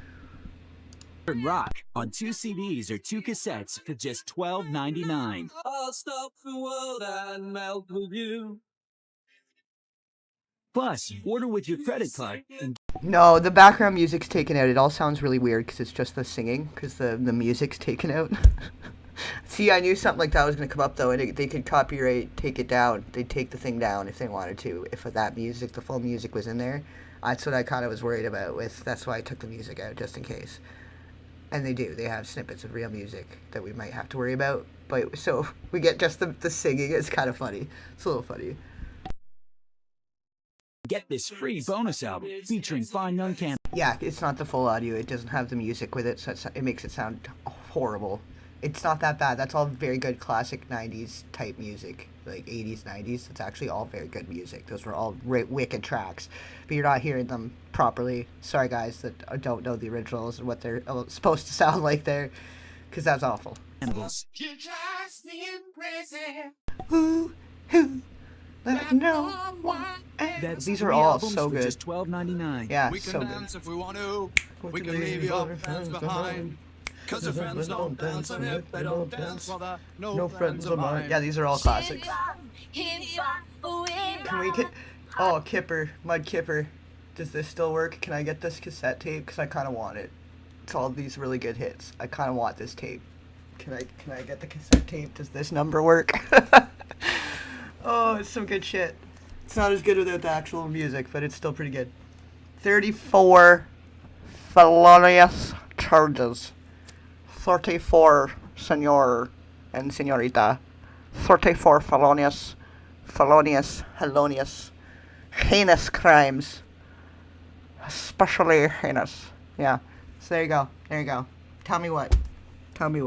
Rock on 2 CDs or 2 cassettes for just $12.99. I'll stop the world and melt with you. Plus, order with your credit card and No, the background music's taken out. It all sounds really weird because it's just the singing, because the music's taken out. See, I knew something like that was going to come up, though, and they could copyright, take it down. They'd take the thing down if they wanted to, if that music, the full music was in there. That's what I kind of was worried about with. That's why I took the music out, just in case. And they do. They have snippets of real music that we might have to worry about. But so we get just the singing. It's kind of funny. It's a little funny. get this free bonus album featuring fine young can. Yeah, it's not the full audio. It doesn't have the music with it, so it makes it sound horrible. It's not that bad. That's all very good classic 90s type music, like 80s, 90s. It's actually all very good music. Those were all wicked tracks, but you're not hearing them properly. Sorry, guys that don't know the originals and what they're supposed to sound like there, because that's awful. Let me know why. These are all so good. Just $12.99. Yeah, we can so dance good. if we want to. We can leave your friends behind. Cause the friends don't dance, and if they don't dance, well, they're no friends of mine. Yeah, these are all classics. Can we get... Oh, Kipper. Mud Kipper. Does this still work? Can I get this cassette tape? Because I kind of want it. It's all these really good hits. I kind of want this tape. Can I get the cassette tape? Does this number work? Oh, it's some good shit. It's not as good without the actual music, but it's still pretty good. 34 felonious charges. 34, senor and senorita. 34 felonious, heinous crimes. Especially heinous. Yeah. So there you go. There you go. Tell me what. Tell me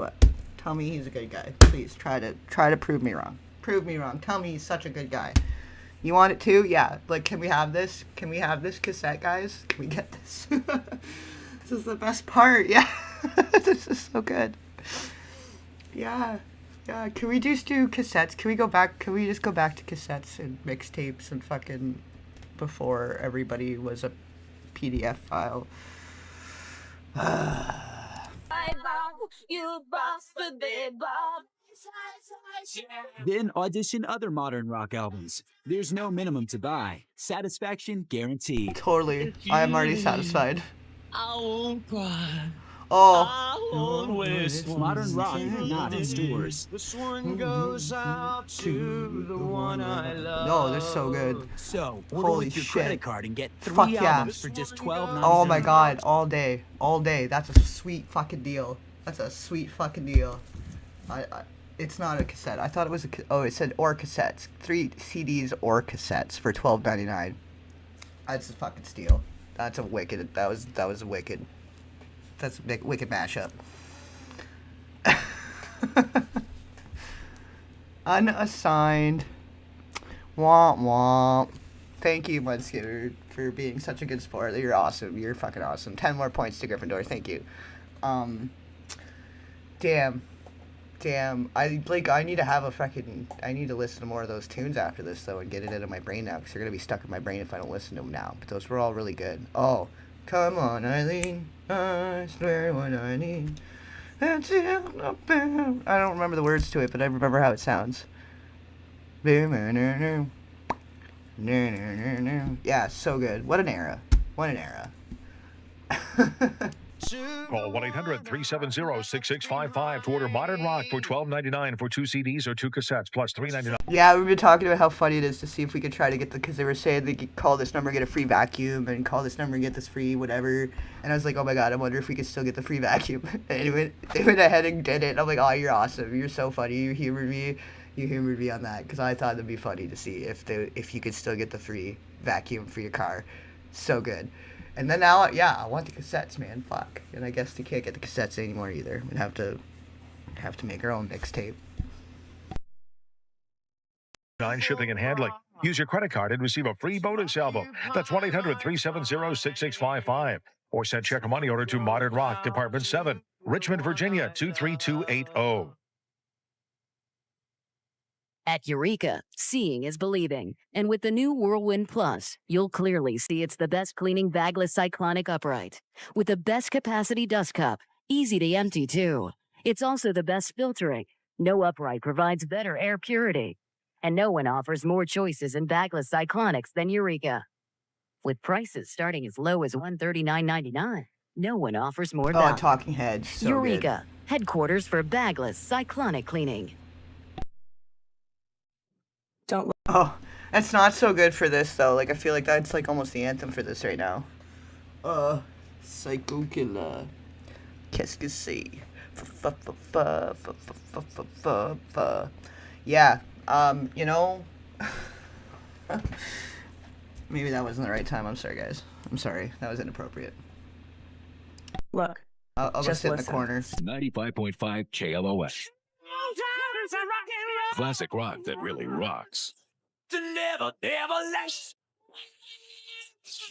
he's a good guy. Please try to prove me wrong. Prove me wrong. Tell me he's such a good guy. You want it too? Yeah. Like, can we have this? Can we have this cassette, guys? Can we get this? This is the best part. Yeah. This is so good. Yeah. Yeah. Can we just do cassettes? Can we go back? Can we just go back to cassettes and mixtapes and fucking before everybody was a PDF file? Then audition other modern rock albums. There's no minimum to buy. Satisfaction guaranteed. Totally. I am already satisfied. I won't cry. Oh. Modern rock not in stores. This one goes out to the one I love. No, they're so good. So, order Holy with your shit. credit card and get 3 Fuck yeah. albums for just $12.99. Oh my god, all day. All day. That's a sweet fucking deal. That's a sweet fucking deal. It's not a cassette. I thought it was it said or cassettes. 3 CDs or cassettes for $12.99. That's a fucking steal. That's a wicked. That was a wicked. That's a big wicked mashup. Unassigned. Womp womp. Thank you, Mudskipper, for being such a good sport. You're awesome. You're fucking awesome. 10 more points to Gryffindor. Thank you. Damn. I need to have I need to listen to more of those tunes after this, though, and get it out of my brain now, because they're going to be stuck in my brain if I don't listen to them now. But those were all really good. Oh, come on, Eileen. I swear what I need. I don't remember the words to it, but I remember how it sounds. Yeah, so good. What an era. Call 1-800-370-6655 to order Modern Rock for $12.99 for 2 CDs or 2 cassettes plus $3.99. Yeah, we've been talking about how funny it is to see if we could try to get because they were saying they could call this number and get a free vacuum and call this number and get this free whatever. And I was like, oh my god, I wonder if we could still get the free vacuum. And they went ahead and did it. I'm like, oh, you're awesome. You're so funny. You humored me on that because I thought it'd be funny to see if you could still get the free vacuum for your car. So good. And then now, yeah, I want the cassettes, man. Fuck. And I guess they can't get the cassettes anymore either. We'd have to make our own mixtape. 9 shipping and handling. Use your credit card and receive a free bonus album. That's 1-800-370-6655. Or send check or money order to Modern Rock, Department 7, Richmond, Virginia, 23280. At Eureka, seeing is believing. And with the new Whirlwind Plus, you'll clearly see it's the best cleaning bagless cyclonic upright. With the best capacity dust cup Easy to empty, too. It's also the best filtering. No Upright provides better air purity. And no one offers more choices in bagless cyclonics than Eureka. With prices starting as low as $139.99, no one offers more Oh, value. Talking Heads. So Eureka, headquarters for bagless cyclonic cleaning. Don't. Oh, that's not so good for this though. Like I feel like that's like almost the anthem for this right now. Psycho Killer. Qu'est-ce que c'est? Yeah. You know. Maybe that wasn't the right time. I'm sorry, guys. I'm sorry. That was inappropriate. Look. I'll go just sit in the listen. corner. 95.5 KLOS. Classic rock that really rocks. To never less.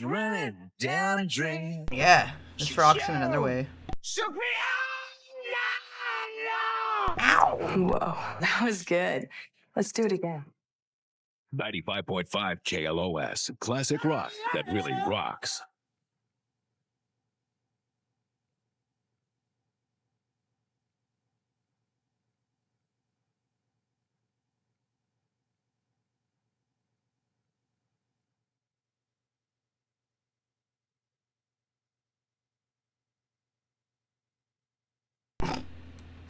Running down a drain. Yeah, this rocks in another way. Ow. Whoa, that was good. Let's do it again. 95.5 KLOS. Classic rock that really rocks.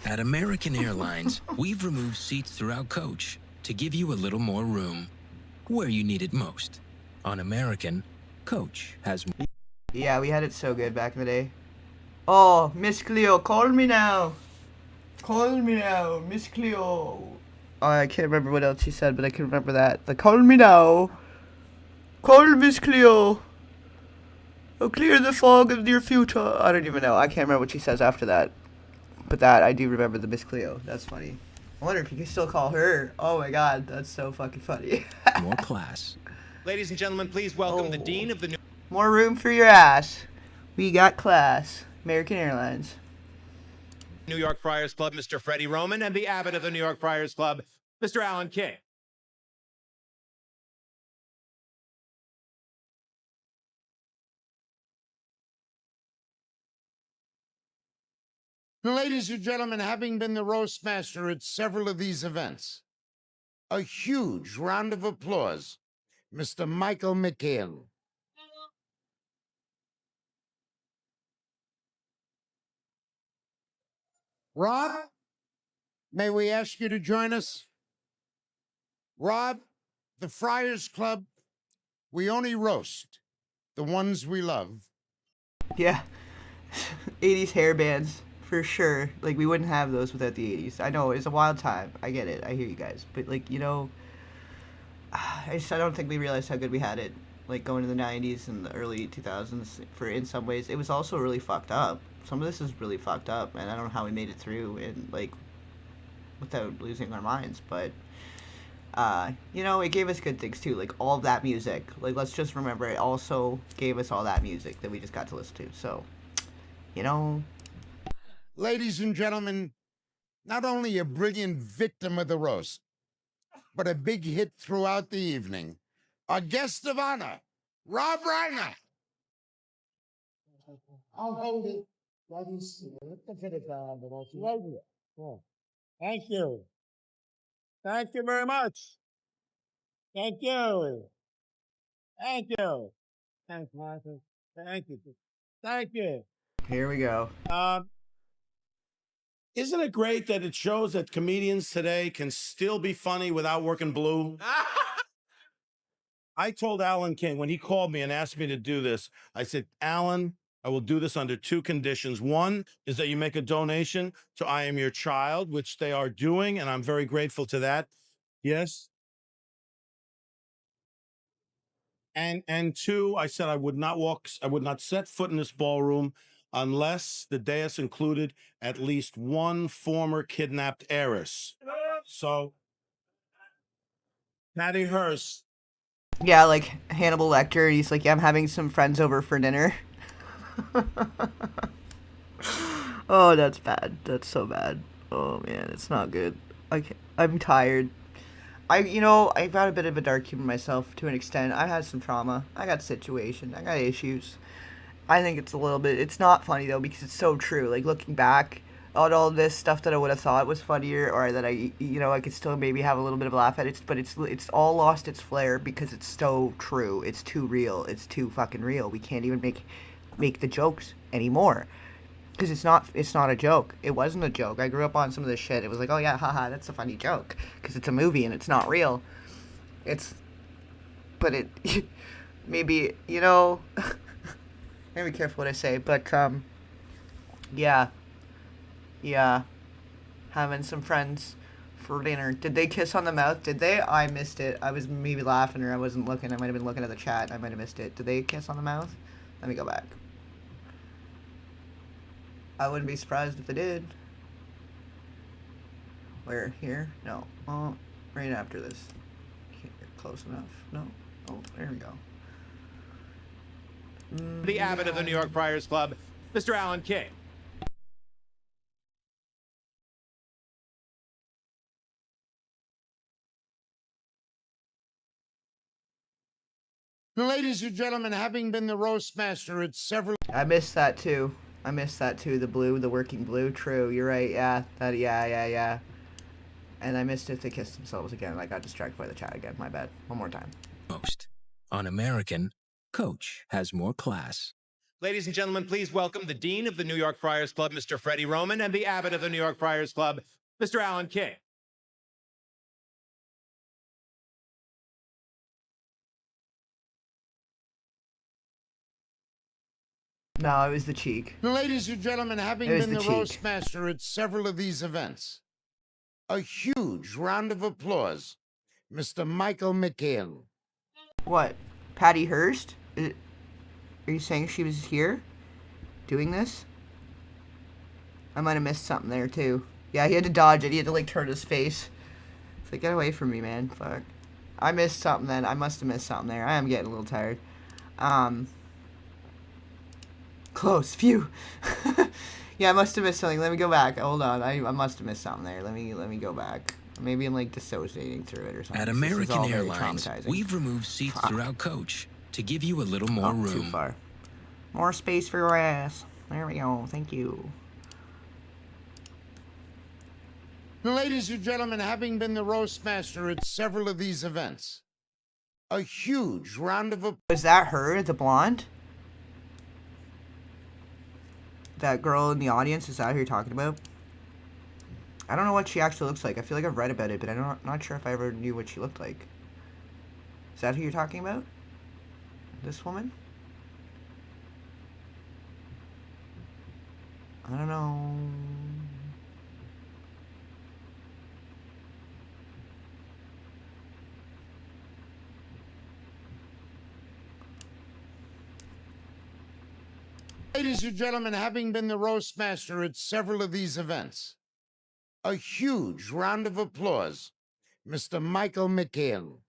At American Airlines, we've removed seats throughout coach to give you a little more room where you need it most. On American, coach has... Yeah, we had it so good back in the day. Oh, Miss Cleo, call me now. Call me now, Miss Cleo. Oh, I can't remember what else she said, but I can remember that. The call me now. Call Miss Cleo. Oh, clear the fog of your future. I don't even know. I can't remember what she says after that. But that, I do remember the Miss Cleo. That's funny. I wonder if you can still call her. Oh my god, that's so fucking funny. More class. Ladies and gentlemen, please welcome the Dean of the New... More room for your ass. We got class. American Airlines. New York Friars Club, Mr. Freddie Roman, and the abbot of the New York Friars Club, Mr. Alan King. Ladies and gentlemen, having been the roast master at several of these events, a huge round of applause, Mr. Michael McHale. Rob, may we ask you to join us? Rob, the Friars Club, we only roast the ones we love. Yeah. 80s hair bands, for sure. Like, we wouldn't have those without the 80s. I know, it's a wild time. I get it. I hear you guys. But, like, you know, I don't think we realized how good we had it. Like, going to the 90s and the early 2000s, in some ways. It was also really fucked up. Some of this is really fucked up, and I don't know how we made it through, and, like, without losing our minds. But, you know, it gave us good things, too. Like, all of that music. Like, let's just remember, it also gave us all that music that we just got to listen to. So, you know. Ladies and gentlemen, not only a brilliant victim of the roast, but a big hit throughout the evening, our guest of honor, Rob Reiner. I'll hold it. Thank you. Thank you very much. Thank you. Thank you. Thanks, Martha. Thank you. Thank you. Here we go. Isn't it great that it shows that comedians today can still be funny without working blue? I told Alan King when he called me and asked me to do this, I said, Alan, I will do this under two conditions. One is that you make a donation to I Am Your Child, which they are doing, and I'm very grateful to that. Yes. And two, I said I would not set foot in this ballroom unless the dais included at least one former kidnapped heiress. So, Patty Hearst. Yeah, like Hannibal Lecter, he's like, yeah, I'm having some friends over for dinner. Oh, that's bad. That's so bad. Oh, man, it's not good. I'm tired. I've got a bit of a dark humor myself to an extent. I had some trauma. I got situation. I got issues. I think it's a little bit. It's not funny though because it's so true. Like looking back on all this stuff that I would have thought was funnier, or that I could still maybe have a little bit of a laugh at it. But it's all lost its flair because it's so true. It's too real. It's too fucking real. We can't even make the jokes anymore because it's not a joke. It wasn't a joke. I grew up on some of this shit. It was like, oh yeah, haha, that's a funny joke because it's a movie and it's not real. But it maybe Gotta be careful what I say, but yeah, having some friends for dinner. Did they kiss on the mouth? Did they? I missed it. I was maybe laughing or I wasn't looking. I might have been looking at the chat. I might have missed it. Did they kiss on the mouth? Let me go back. I wouldn't be surprised if they did. Where? Here? No. Oh, right after this. Here, close enough. No. Oh, there we go. The abbot of the New York Friars Club, Mr. Alan King. Ladies and gentlemen, having been the roast master at several... I missed that too. The working blue. True, you're right. Yeah, yeah. And I missed if they kissed themselves again. I got distracted by the chat again. My bad. One more time. Most. On American, Coach has more class. Ladies and gentlemen, please welcome the Dean of the New York Friars Club, Mr. Freddie Roman, and the Abbot of the New York Friars Club, Mr. Alan King. No, it was the cheek. Ladies and gentlemen, having been the roast master at several of these events, a huge round of applause, Mr. Michael McHale. What? Patty Hearst? Are you saying she was here? Doing this? I might have missed something there, too. Yeah, he had to dodge it. He had to, like, turn his face. It's like, get away from me, man. Fuck. I missed something then. I must have missed something there. I am getting a little tired. Close. Phew. Yeah, I must have missed something. Let me go back. Hold on. I must have missed something there. Let me go back. Maybe I'm, like, dissociating through it or something. At American Airlines, we've removed seats throughout coach to give you a little more room. Too far. More space for your ass. There we go. Thank you. Ladies and gentlemen, having been the roast master at several of these events, a huge round of applause. Was that her, the blonde? That girl in the audience, is that who you're talking about? I don't know what she actually looks like. I feel like I've read about it, but I'm not sure if I ever knew what she looked like. Is that who you're talking about? This woman? I don't know. Ladies and gentlemen, having been the roast master at several of these events, a huge round of applause, Mr. Michael McHale.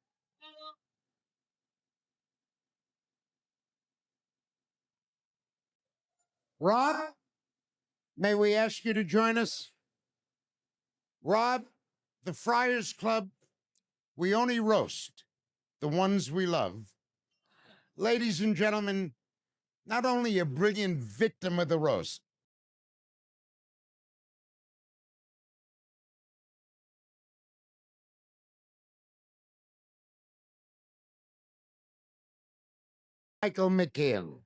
Rob, may we ask you to join us? Rob, the Friars Club, we only roast the ones we love. Ladies and gentlemen, not only a brilliant victim of the roast, Michael McHale.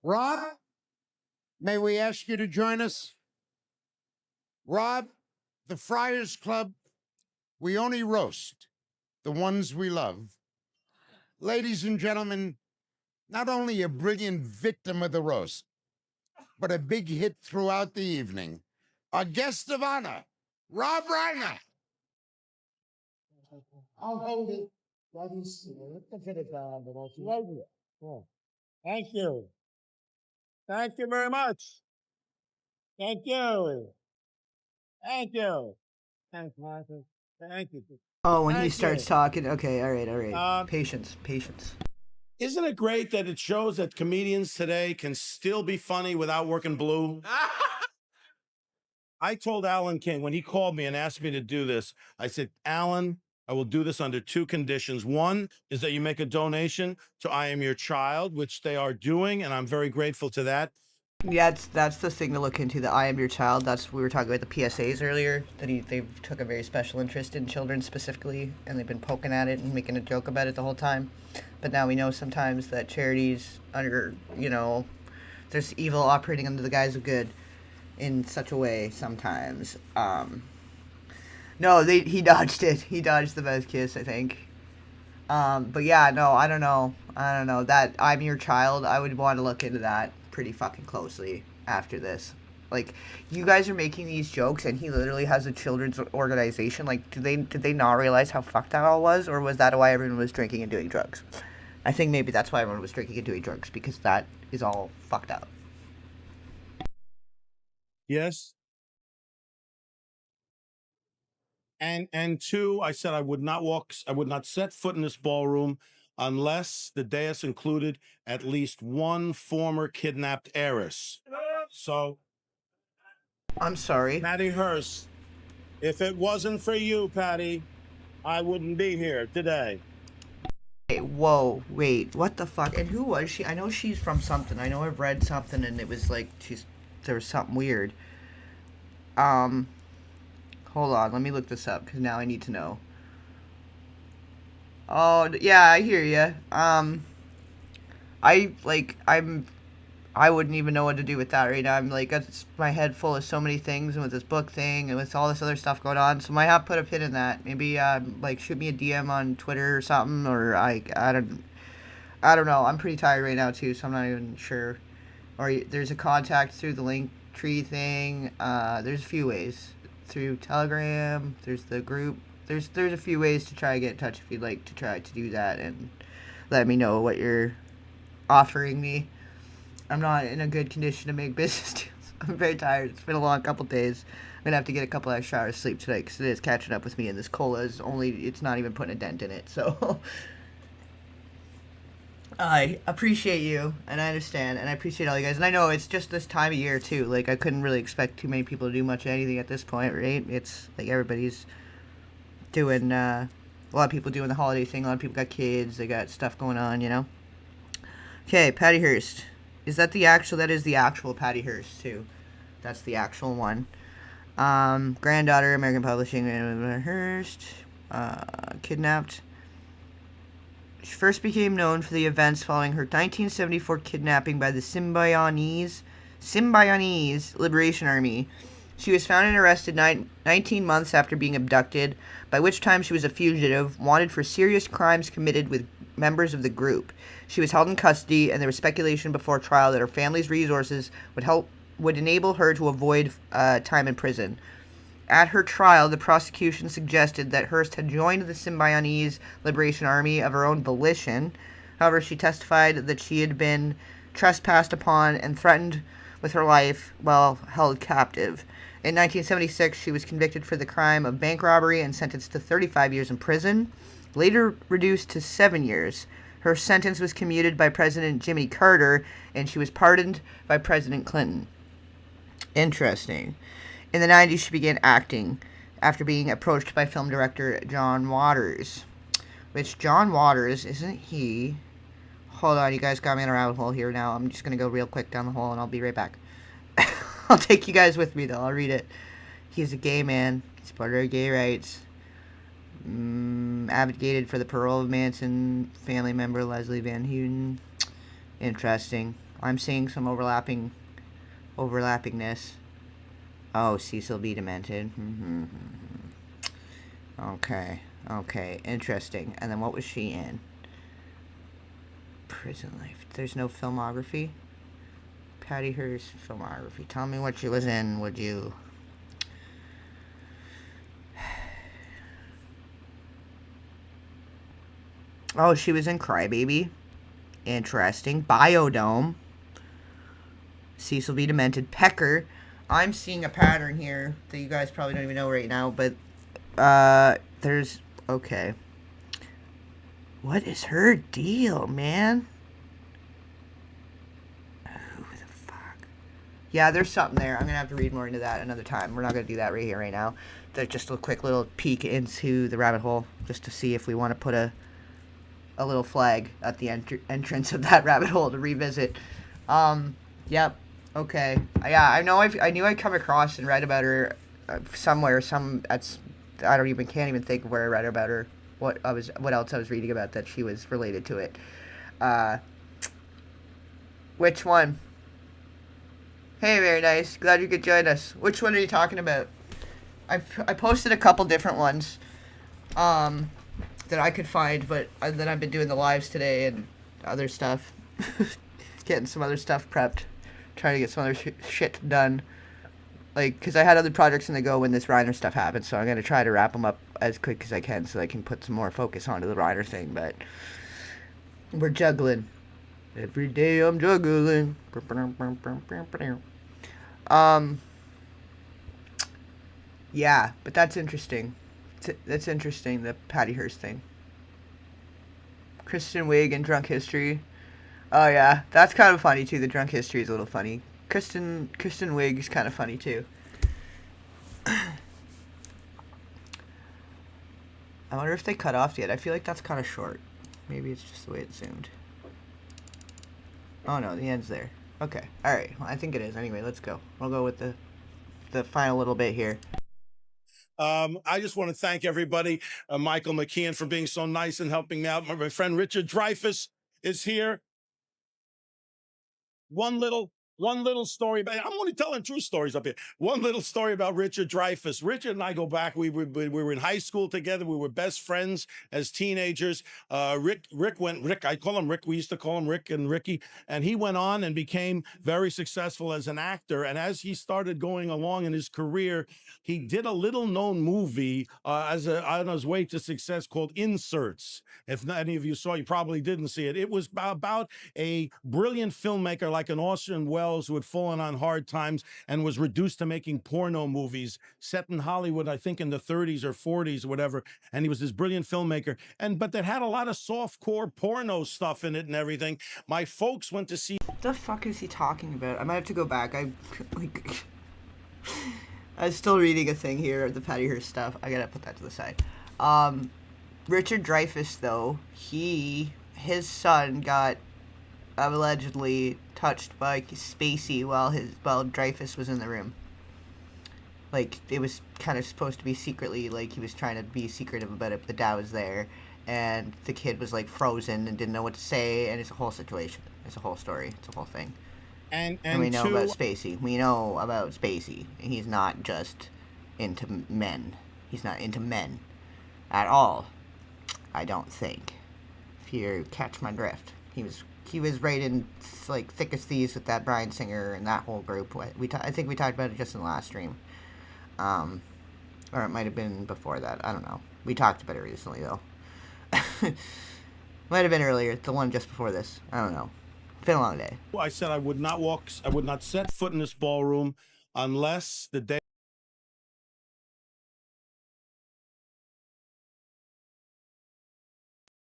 Rob, may we ask you to join us? Rob, the Friars Club, we only roast the ones we love. Ladies and gentlemen, not only a brilliant victim of the roast, but a big hit throughout the evening. Our guest of honor, Rob Reiner. I'll hold it. That is, look at it down, but I'll right here. Yeah. Thank you. Thank you very much. Thank you. Thank you. Thanks, Martha. Thank you. Oh, when he Thank starts you. talking. Okay, all right. Patience. Isn't it great that it shows that comedians today can still be funny without working blue? I told Alan King when he called me and asked me to do this, I said, Alan, I will do this under two conditions. One is that you make a donation to I Am Your Child, which they are doing, and I'm very grateful to that. Yeah, that's the thing to look into. The I Am Your Child. We were talking about the PSAs earlier. They took a very special interest in children specifically, and they've been poking at it and making a joke about it the whole time. But now we know sometimes that charities there's evil operating under the guise of good in such a way sometimes. No, he dodged it. He dodged the best kiss, I think. But yeah, no, I don't know. That I'm Your Child, I would want to look into that pretty fucking closely after this. Like, you guys are making these jokes, and he literally has a children's organization. Like, did they not realize how fucked that all was, or was that why everyone was drinking and doing drugs? I think maybe that's why everyone was drinking and doing drugs, because that is all fucked up. Yes. And two, I said I would not set foot in this ballroom unless the dais included at least one former kidnapped heiress. So, I'm sorry. Patty Hearst, if it wasn't for you, Patty, I wouldn't be here today. Hey, whoa, wait, what the fuck? And who was she? I know she's from something. I know I've read something, and it was like there was something weird. Hold on, let me look this up, because now I need to know. Oh, yeah, I hear ya. I wouldn't even know what to do with that right now. I'm like, it's my head full of so many things, and with this book thing, and with all this other stuff going on, so I might have to put a pin in that. Maybe, shoot me a DM on Twitter or something, or I don't know. I'm pretty tired right now, too, so I'm not even sure. Or there's a contact through the link tree thing. There's a few ways. Through Telegram, there's the group. There's a few ways to try to get in touch if you'd like to try to do that and let me know what you're offering me. I'm not in a good condition to make business deals. I'm very tired. It's been a long couple days. I'm gonna have to get a couple extra hours sleep tonight because it is catching up with me, and this cola is it's not even putting a dent in it. So I appreciate you, and I understand, and I appreciate all you guys. And I know it's just this time of year, too. Like, I couldn't really expect too many people to do much of anything at this point, right? It's like everybody's doing, a lot of people doing the holiday thing. A lot of people got kids. They got stuff going on, you know? Okay, Patty Hearst. That is the actual Patty Hearst, too. That's the actual one. Granddaughter, American Publishing, Hearst, kidnapped. She first became known for the events following her 1974 kidnapping by the Symbionese Liberation Army. She was found and arrested 19 months after being abducted, by which time she was a fugitive, wanted for serious crimes committed with members of the group. She was held in custody, and there was speculation before trial that her family's resources would enable her to avoid time in prison. At her trial, the prosecution suggested that Hearst had joined the Symbionese Liberation Army of her own volition. However, she testified that she had been trespassed upon and threatened with her life while held captive. In 1976, she was convicted for the crime of bank robbery and sentenced to 35 years in prison, later reduced to 7 years. Her sentence was commuted by President Jimmy Carter, and she was pardoned by President Clinton. Interesting. In the 90s, she began acting after being approached by film director John Waters. Which, John Waters, isn't he... Hold on, you guys got me in a rabbit hole here now. I'm just going to go real quick down the hole, and I'll be right back. I'll take you guys with me, though. I'll read it. He's a gay man. Supporter of gay rights. Advocated for the parole of Manson family member Leslie Van Houten. Interesting. I'm seeing some overlappingness. Oh, Cecil B. Demented. Okay. Interesting. And then what was she in? Prison life. There's no filmography? Patty Hearst filmography. Tell me what she was in, would you? Oh, she was in Crybaby. Interesting. Biodome. Cecil B. Demented. Pecker. I'm seeing a pattern here that you guys probably don't even know right now, but there's... Okay. What is her deal, man? Who the fuck? Yeah, there's something there. I'm gonna have to read more into that another time. We're not gonna do that right here, right now. Just a quick little peek into the rabbit hole, just to see if we want to put a little flag at the entrance of that rabbit hole to revisit. Yep. Okay. Yeah, I know. I knew I'd come across and read about her somewhere. I can't even think of where I read about her. What else I was reading about that she was related to it. Which one? Hey, very nice. Glad you could join us. Which one are you talking about? I posted a couple different ones that I could find, but then I've been doing the lives today and other stuff. Getting some other stuff prepped. Trying to get some other shit done. Because I had other projects in the go when this Reiner stuff happened, so I'm going to try to wrap them up as quick as I can so I can put some more focus onto the Reiner thing, but we're juggling. Every day I'm juggling. Yeah, but that's interesting. That's interesting, the Patty Hearst thing. Kristen Wiig and Drunk History. Oh yeah, that's kind of funny too. The Drunk History is a little funny. Kristen Wiig is kind of funny too. I wonder if they cut off yet. I feel like that's kind of short. Maybe it's just the way it's zoomed. Oh no, the end's there. Okay, all right. Well, I think it is. Anyway, let's go. We'll go with the final little bit here. I just want to thank everybody, Michael McKeon, for being so nice and helping me out. My friend Richard Dreyfuss is here. One little story about, I'm only telling true stories up here. One little story about Richard Dreyfuss. Richard and I go back. We were in high school together. We were best friends as teenagers. Rick, I call him Rick. We used to call him Rick and Ricky. And he went on and became very successful as an actor. And as he started going along in his career, he did a little known movie on his way to success called Inserts. If not, any of you saw, you probably didn't see it. It was about a brilliant filmmaker like an Orson Welles who had fallen on hard times and was reduced to making porno movies set in Hollywood, I think in the 30s or 40s or whatever. And he was this brilliant filmmaker, but that had a lot of softcore porno stuff in it and everything. My folks went to see. What the fuck is he talking about? I might have to go back. I was still reading a thing here, the Patty Hearst stuff. I gotta put that to the side. Richard Dreyfuss, though, his son got allegedly touched by Spacey while Dreyfuss was in the room. Like, it was kind of supposed to be secretly, like, he was trying to be secretive about it, but the dad was there, and the kid was, like, frozen and didn't know what to say, and it's a whole situation. It's a whole story. It's a whole thing. And we know about Spacey. We know about Spacey. He's not just into men. He's not into men at all, I don't think. If you catch my drift. He was right in, like, thick as thieves with that Bryan Singer and that whole group. I think we talked about it just in the last stream. Or it might have been before that. I don't know. We talked about it recently, though. Might have been earlier. The one just before this. I don't know. It's been a long day. I said I would not set foot in this ballroom unless the day.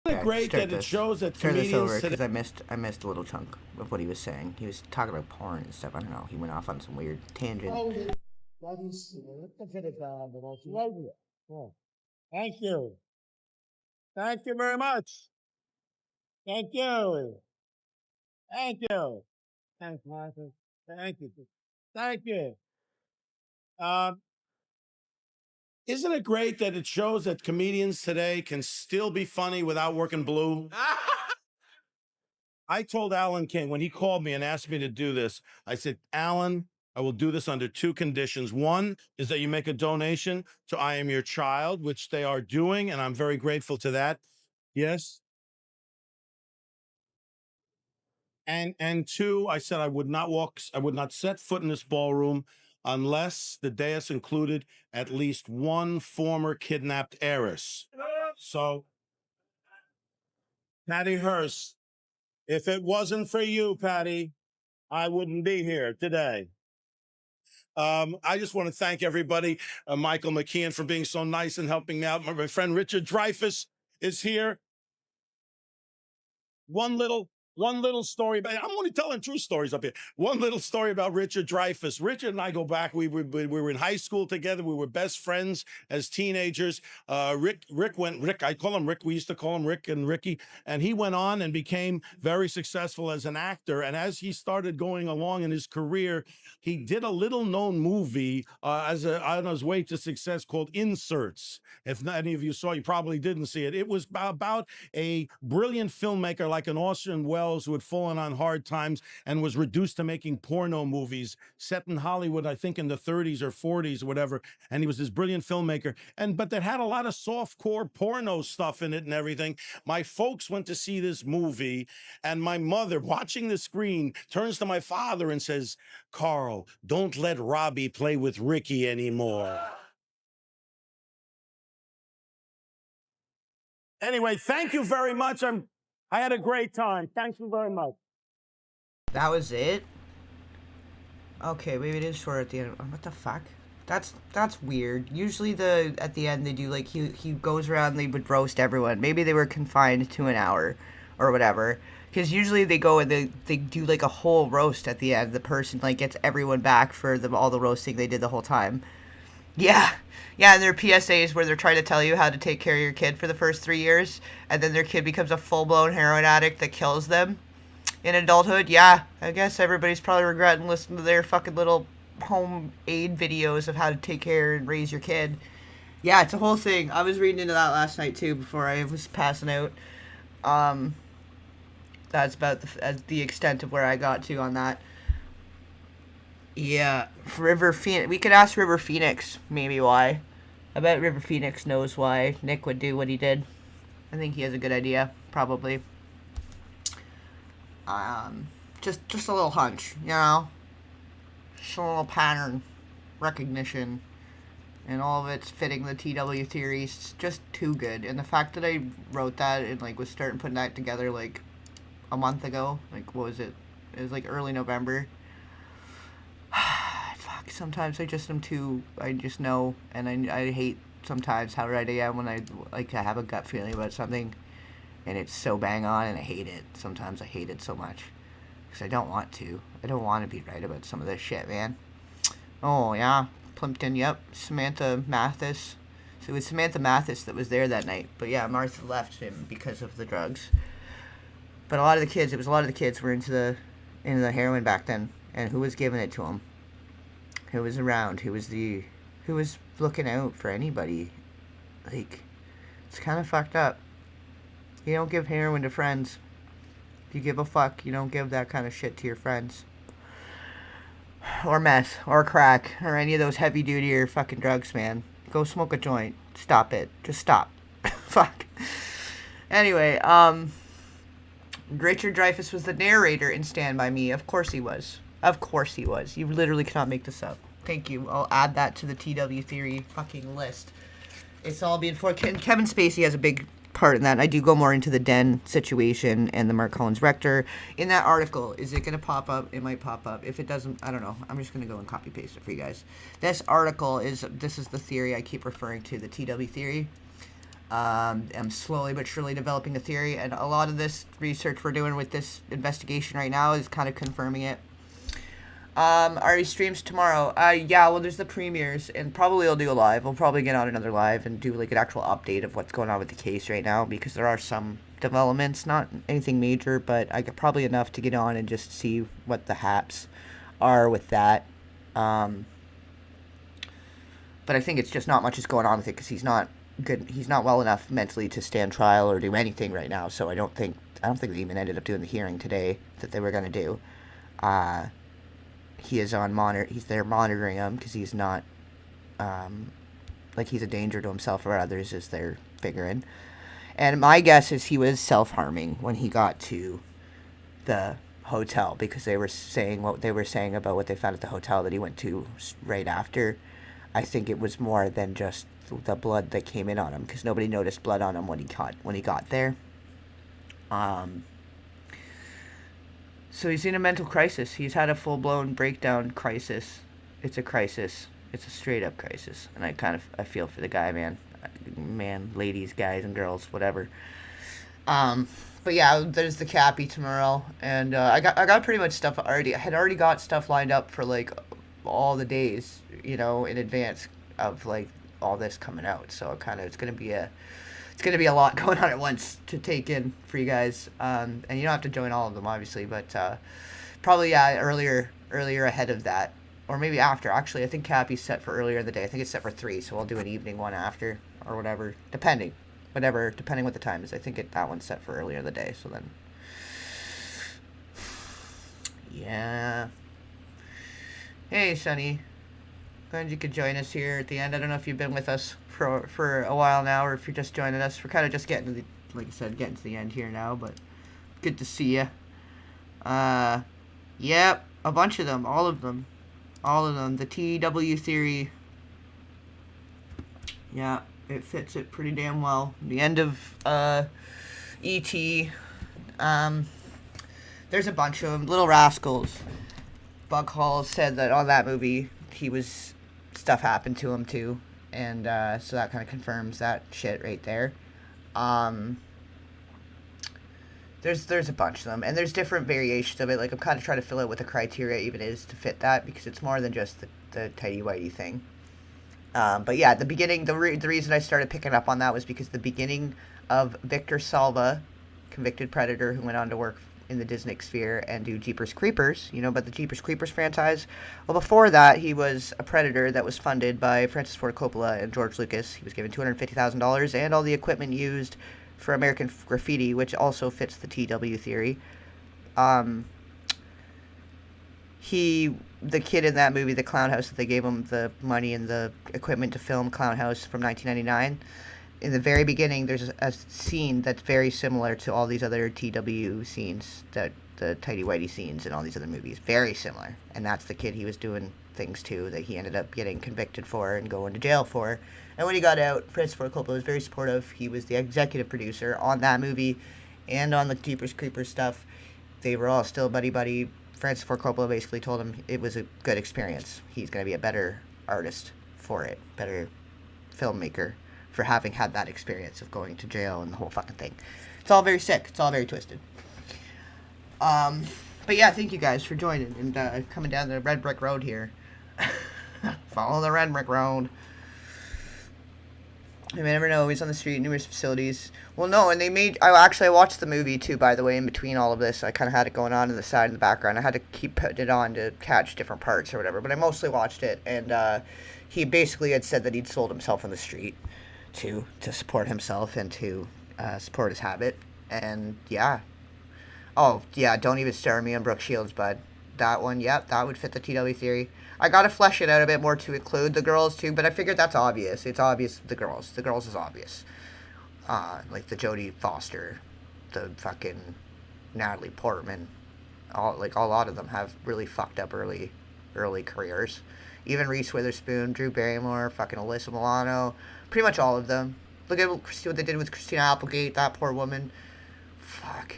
Isn't it great that it shows that comedians turn this over because I missed a little chunk of what he was saying. He was talking about porn and stuff. I don't know. He went off on some weird tangent. Thank you. Thank you very much. Thank you. Thank you. Thanks, Martha. Thank you. Thank you. Isn't it great that it shows that comedians today can still be funny without working blue? I told Alan King when he called me and asked me to do this, I said, Alan, I will do this under two conditions. One is that you make a donation to I Am Your Child, which they are doing, and I'm very grateful to that. Yes. And two, I said I would not set foot in this ballroom unless the dais included at least one former kidnapped heiress. So, Patty Hearst, if it wasn't for you, Patty, I wouldn't be here today. I just want to thank everybody, Michael McKeon, for being so nice and helping me out. My friend Richard Dreyfuss is here. One little One little story about, I'm only telling true stories up here. One little story about Richard Dreyfuss. Richard and I go back. We were in high school together. We were best friends as teenagers. Rick, I call him Rick. We used to call him Rick and Ricky. And he went on and became very successful as an actor. And as he started going along in his career, he did a little known movie on his way to success called Inserts. If not, any of you saw, you probably didn't see it. It was about a brilliant filmmaker like an Orson Welles who had fallen on hard times and was reduced to making porno movies set in Hollywood, I think in the 30s or 40s or whatever. And he was this brilliant filmmaker, but that had a lot of softcore porno stuff in it and everything. My folks went to see this movie, and my mother, watching the screen, turns to my father and says, "Carl, don't let Robbie play with Ricky anymore." Anyway, thank you very much. I had a great time. Thank you very much. That was it? Okay, maybe it is short at the end. What the fuck? That's weird. Usually at the end they do like he goes around and they would roast everyone. Maybe they were confined to an hour or whatever. Because usually they go and they do like a whole roast at the end. The person like gets everyone back for all the roasting they did the whole time. Yeah, and their PSAs where they're trying to tell you how to take care of your kid for the first 3 years, and then their kid becomes a full-blown heroin addict that kills them in adulthood. Yeah, I guess everybody's probably regretting listening to their fucking little home aid videos of how to take care and raise your kid. Yeah, it's a whole thing. I was reading into that last night too before I was passing out. That's about the extent of where I got to on that. Yeah, River Phoenix. We could ask River Phoenix maybe why. I bet River Phoenix knows why Nick would do what he did. I think he has a good idea, probably. Just a little hunch, you know? Just a little pattern recognition. And all of it's fitting the TW theories. It's just too good. And the fact that I wrote that and like was starting putting that together like a month ago. Like, what was it? It was like early November. Fuck, sometimes I just know, and I hate sometimes how right I am when I have a gut feeling about something, and it's so bang on, and I hate it. Sometimes I hate it so much, because I don't want to. I don't want to be right about some of this shit, man. Oh, yeah, Plimpton, yep, Samantha Mathis. So it was Samantha Mathis that was there that night, but yeah, Martha left him because of the drugs. But a lot of the kids were into the heroin back then. And who was giving it to him? Who was around? Who was looking out for anybody? Like, it's kind of fucked up. You don't give heroin to friends. If you give a fuck, you don't give that kind of shit to your friends. Or meth, or crack, or any of those heavy-duty or fucking drugs, man. Go smoke a joint. Stop it. Just stop. Fuck. Anyway, Richard Dreyfuss was the narrator in Stand By Me. Of course he was. Of course he was. You literally cannot make this up. Thank you. I'll add that to the TW theory fucking list. It's all being for Kevin Spacey has a big part in that. I do go more into the Den situation and the Mark Collins Rector. In that article, is it going to pop up? It might pop up. If it doesn't, I don't know. I'm just going to go and copy paste it for you guys. This is the theory I keep referring to, the TW theory. I'm slowly but surely developing a theory, and a lot of this research we're doing with this investigation right now is kind of confirming it. Are he streams tomorrow? Yeah, well, there's the premieres, and probably I'll do a live. We'll probably get on another live and do, like, an actual update of what's going on with the case right now, because there are some developments, not anything major, but I got probably enough to get on and just see what the haps are with that. But I think it's just not much is going on with it, because he's not well enough mentally to stand trial or do anything right now, so I don't think they even ended up doing the hearing today that they were going to do. He is on he's there monitoring him because he's not, he's a danger to himself or others, as they're figuring. And my guess is he was self-harming when he got to the hotel, because they were saying what they were saying about what they found at the hotel that he went to right after. I think it was more than just the blood that came in on him, because nobody noticed blood on him when he got there. So he's in a mental crisis. He's had a full-blown breakdown crisis. It's a crisis. It's a straight-up crisis. And I feel for the guy, man. Man, ladies, guys, and girls, whatever. But yeah, there's the Cappy tomorrow, and I got pretty much stuff already. I had already got stuff lined up for like all the days, you know, in advance of like all this coming out. So it's gonna be a lot going on at once to take in for you guys. And you don't have to join all of them, obviously, but probably earlier ahead of that, or maybe after. Actually, I think Cappy's set for earlier in the day. I think it's set for 3, so I'll do an evening one after or whatever, depending what the time is. I think that one's set for earlier in the day. So then, yeah. Hey, Sonny. Glad you could join us here at the end. I don't know if you've been with us for a while now, or if you're just joining us. We're kind of just getting to the, like I said, getting to the end here now, but good to see you. Yep, a bunch of them, all of them. The TW theory. Yeah, it fits it pretty damn well. The end of E.T. There's a bunch of them. Little Rascals. Buck Hall said that on that movie, stuff happened to him too. And so that kind of confirms that shit right there. There's a bunch of them, and there's different variations of it. Like, I'm kind of trying to fill out what the criteria even is to fit that, because it's more than just the tighty whitey thing. But yeah, the beginning, the reason I started picking up on that was because the beginning of Victor Salva, convicted predator who went on to work in the Disney sphere and do Jeepers Creepers, you know about the Jeepers Creepers franchise? Well, before that, he was a predator that was funded by Francis Ford Coppola and George Lucas. He was given $250,000 and all the equipment used for American Graffiti, which also fits the TW theory. The kid in that movie, The Clown House, that they gave him the money and the equipment to film Clown House from 1999, in the very beginning, there's a scene that's very similar to all these other TW scenes, the tighty whitey scenes in all these other movies. Very similar. And that's the kid he was doing things to that he ended up getting convicted for and going to jail for. And when he got out, Francis Ford Coppola was very supportive. He was the executive producer on that movie and on the Jeepers Creepers stuff. They were all still buddy-buddy. Francis Ford Coppola basically told him it was a good experience. He's going to be a better artist for it, better filmmaker for having had that experience of going to jail and the whole fucking thing. It's all very sick. It's all very twisted. But yeah, thank you guys for joining and coming down the red brick road here. Follow the red brick road. You never know. He's on the street, numerous facilities. Well, no, and I watched the movie too, by the way, in between all of this. I kind of had it going on in the side in the background. I had to keep putting it on to catch different parts or whatever, but I mostly watched it, and he basically had said that he'd sold himself on the street to support himself and to support his habit. And yeah. Oh, yeah, don't even stare at me on Brooke Shields, bud. That one, yep, that would fit the TW theory. I gotta flesh it out a bit more to include the girls too, but I figured that's obvious. It's obvious the girls. The girls is obvious. Like the Jodie Foster, the fucking Natalie Portman. A lot of them have really fucked up early careers. Even Reese Witherspoon, Drew Barrymore, fucking Alyssa Milano. Pretty much all of them. Look at what they did with Christina Applegate, that poor woman. Fuck.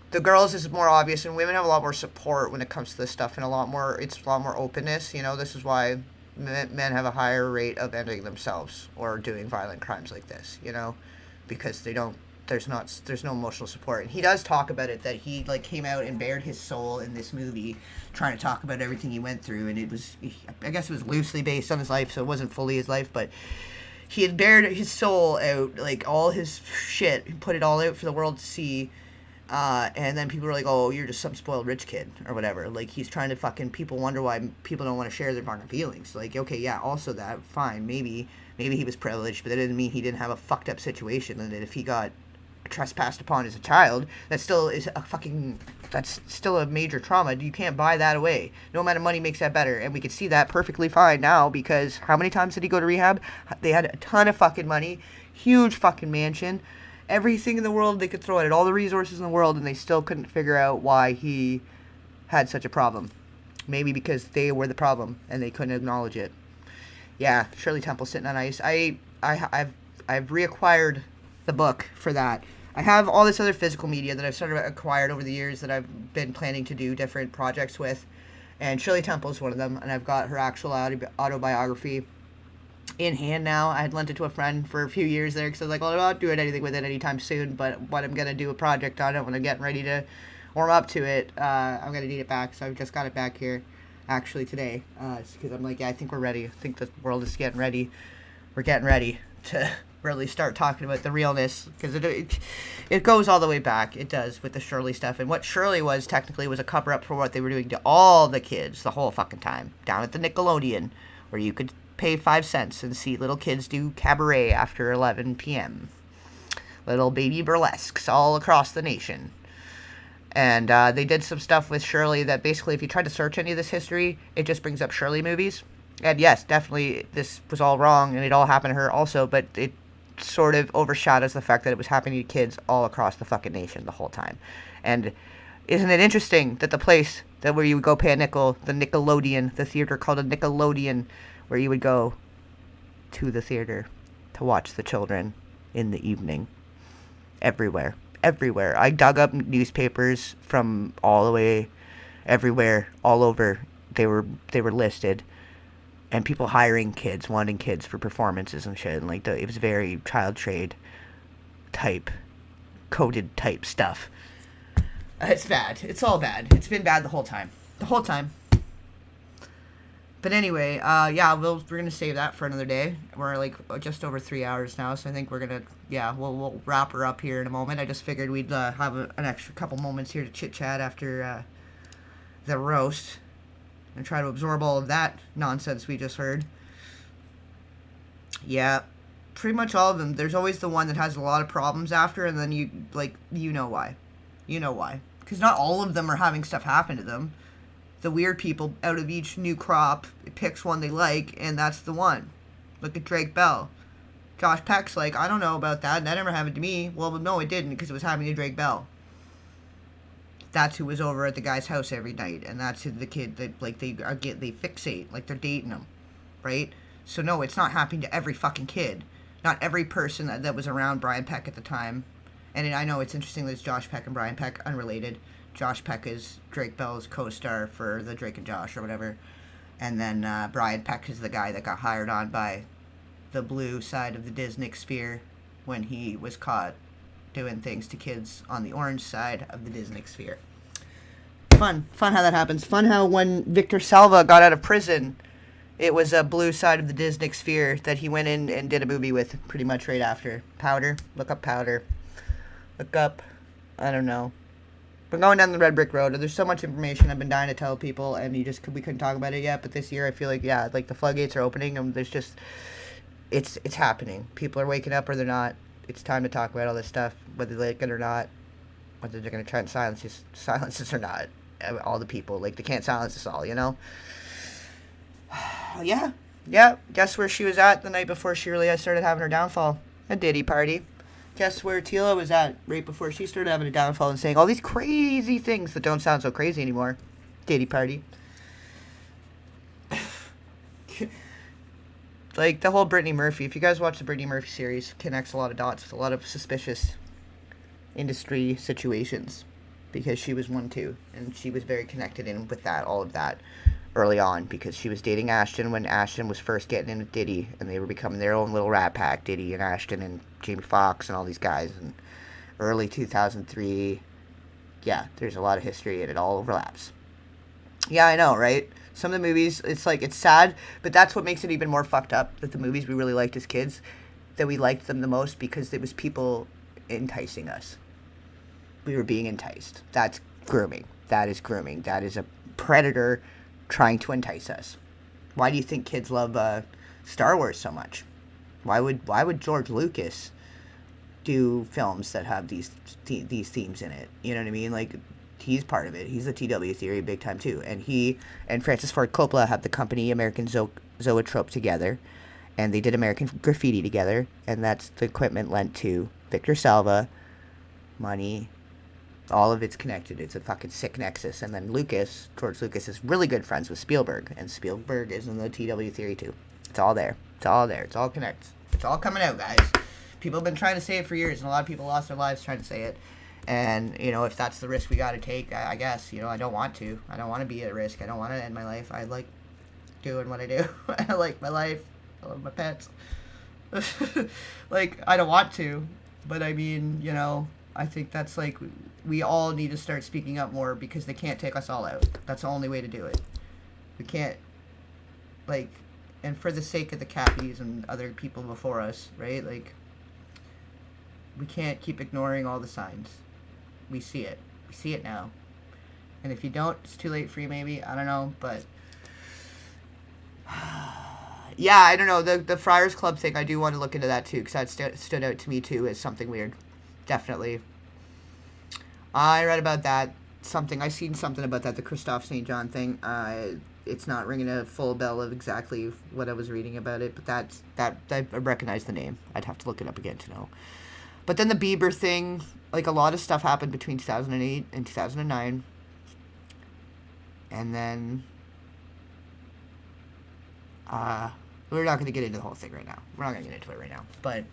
The girls is more obvious, and women have a lot more support when it comes to this stuff, and it's a lot more openness. You know, this is why men have a higher rate of ending themselves or doing violent crimes like this. You know, because there's no emotional support. And he does talk about it, that he came out and bared his soul in this movie, trying to talk about everything he went through, and I guess it was loosely based on his life, so it wasn't fully his life, but he had bared his soul out, like all his shit, he put it all out for the world to see. And then people were like, oh, you're just some spoiled rich kid or whatever. Like, he's trying to people wonder why people don't want to share their fucking feelings. Like, okay, yeah, also that, fine, maybe he was privileged, but that didn't mean he didn't have a fucked up situation, and that if he got trespassed upon as a child, that's still a major trauma. You can't buy that away. No amount of money makes that better, and we can see that perfectly fine now, because how many times did he go to rehab? They had a ton of fucking money, huge fucking mansion, everything in the world they could throw at it, all the resources in the world, and they still couldn't figure out why he had such a problem. Maybe because they were the problem and they couldn't acknowledge it. Yeah, Shirley Temple Sitting on Ice. I've reacquired the book for that. I have all this other physical media that I've sort of acquired over the years that I've been planning to do different projects with, and Shirley Temple is one of them, and I've got her actual autobiography in hand now. I had lent it to a friend for a few years there because I was like, well, I'm not doing anything with it anytime soon, but when I'm going to do a project on it, when I'm getting ready to warm up to it, I'm going to need it back. So I've just got it back here actually today because I'm like, yeah, I think we're ready. I think the world is getting ready. We're getting ready to really start talking about the realness because it goes all the way back. It does with the Shirley stuff. And what Shirley was technically was a cover-up for what they were doing to all the kids the whole fucking time down at the Nickelodeon, where you could pay 5 cents and see little kids do cabaret after 11 p.m. Little baby burlesques all across the nation. And they did some stuff with Shirley that basically, if you try to search any of this history, it just brings up Shirley movies. And yes, definitely this was all wrong and it all happened to her also, but it sort of overshadows the fact that it was happening to kids all across the fucking nation the whole time. And isn't it interesting that the place that where you would go pay a nickel, the Nickelodeon, the theater called a Nickelodeon, where you would go to the theater to watch the children in the evening. Everywhere. I dug up newspapers from all the way everywhere, all over. They were listed. And people hiring kids, wanting kids for performances and shit. And like it was very child trade type, coded type stuff. It's bad. It's all bad. It's been bad the whole time. But anyway, yeah, we're gonna save that for another day. We're like just over 3 hours now, so I think we're gonna, yeah, we'll wrap her up here in a moment. I just figured we'd have an extra couple moments here to chit chat after the roast and try to absorb all of that nonsense we just heard. Yeah, pretty much all of them. There's always the one that has a lot of problems after, and then you know why. Because not all of them are having stuff happen to them. The weird people out of each new crop picks one they like, and that's the one. Look at Drake Bell. Josh Peck's like, I don't know about that. That never happened to me. Well, no, it didn't, because it was happening to Drake Bell. That's who was over at the guy's house every night, and that's who the kid that like they fixate, like they're dating him, right? So no, it's not happening to every fucking kid. Not every person that was around Brian Peck at the time. And I know it's interesting that it's Josh Peck and Brian Peck, unrelated. Josh Peck is Drake Bell's co-star for the Drake and Josh or whatever. And then Brian Peck is the guy that got hired on by the blue side of the Disney sphere when he was caught doing things to kids on the orange side of the Disney sphere. Fun how that happens. Fun how when Victor Salva got out of prison, it was a blue side of the Disney sphere that he went in and did a movie with pretty much right after. Powder. Look up Powder. Look up, I don't know. We're going down the red brick road. There's so much information I've been dying to tell people, and we couldn't talk about it yet. But this year, I feel like, yeah, like the floodgates are opening, and there's just, it's happening. People are waking up or they're not. It's time to talk about all this stuff, whether they like it or not, whether they're going to try and silence us or not. All the people, like, they can't silence us all, you know? Yeah. Guess where she was at the night before she really started having her downfall? A Diddy party. Guess where Tila was at right before she started having a downfall and saying all these crazy things that don't sound so crazy anymore? Diddy party. Like, the whole Brittany Murphy, if you guys watch the Brittany Murphy series, connects a lot of dots with a lot of suspicious industry situations, because she was one too, and she was very connected in with that, all of that, early on, because she was dating Ashton when Ashton was first getting in with Diddy, and they were becoming their own little rat pack, Diddy and Ashton and Jamie Foxx and all these guys, and early 2003, yeah, there's a lot of history and it all overlaps. Yeah, I know, right? Some of the movies, it's like, it's sad, but that's what makes it even more fucked up, that the movies we really liked as kids, that we liked them the most because it was people enticing us. We were being enticed. That's grooming. That is grooming. That is a predator trying to entice us. Why do you think kids love Star Wars so much? Why would George Lucas do films that have these themes in it? You know what I mean? Like, he's part of it. He's the TW theory big time too. And he and Francis Ford Coppola have the company American Zoetrope together, and they did American Graffiti together, and that's the equipment lent to Victor Salva, money. All of it's connected. It's a fucking sick nexus. And then George Lucas is really good friends with Spielberg, and Spielberg is in the TW theory too. It's all there. It's all there. It's all connects. It's all coming out, guys. People have been trying to say it for years, and a lot of people lost their lives trying to say it. And, you know, if that's the risk we got to take, I guess, you know, I don't want to. I don't want to be at risk. I don't want to end my life. I like doing what I do. I like my life. I love my pets. Like, I don't want to, but I mean, you know, I think that's like, we all need to start speaking up more because they can't take us all out. That's the only way to do it. We can't, like, and for the sake of the Cappies and other people before us, right? Like, we can't keep ignoring all the signs. We see it. We see it now. And if you don't, it's too late for you maybe. I don't know, but... yeah, I don't know. The Friars Club thing, I do want to look into that too, because that stood out to me too as something weird. Definitely. I read about that. I seen something about that, the Christophe St. John thing. It's not ringing a full bell of exactly what I was reading about it, but that I recognize the name. I'd have to look it up again to know. But then the Bieber thing, like a lot of stuff happened between 2008 and 2009. And then, we're not going to get into the whole thing right now. We're not going to get into it right now. But,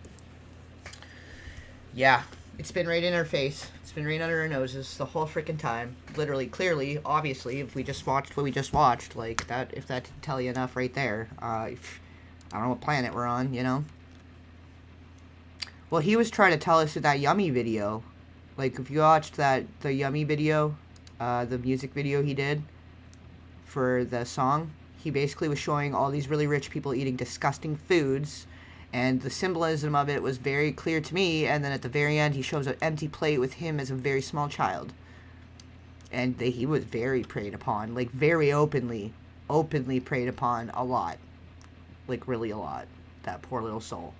yeah, it's been right in our face. It's been right under our noses the whole freaking time. Literally, clearly, obviously, if we just watched what we just watched, like, that, if that didn't tell you enough right there, I don't know what planet we're on, you know? Well, he was trying to tell us with that Yummy video. Like, if you watched the Yummy video, the music video he did for the song, he basically was showing all these really rich people eating disgusting foods, and the symbolism of it was very clear to me, and then at the very end, he shows an empty plate with him as a very small child. And he was very preyed upon, like, very openly preyed upon a lot. Like, really a lot. That poor little soul.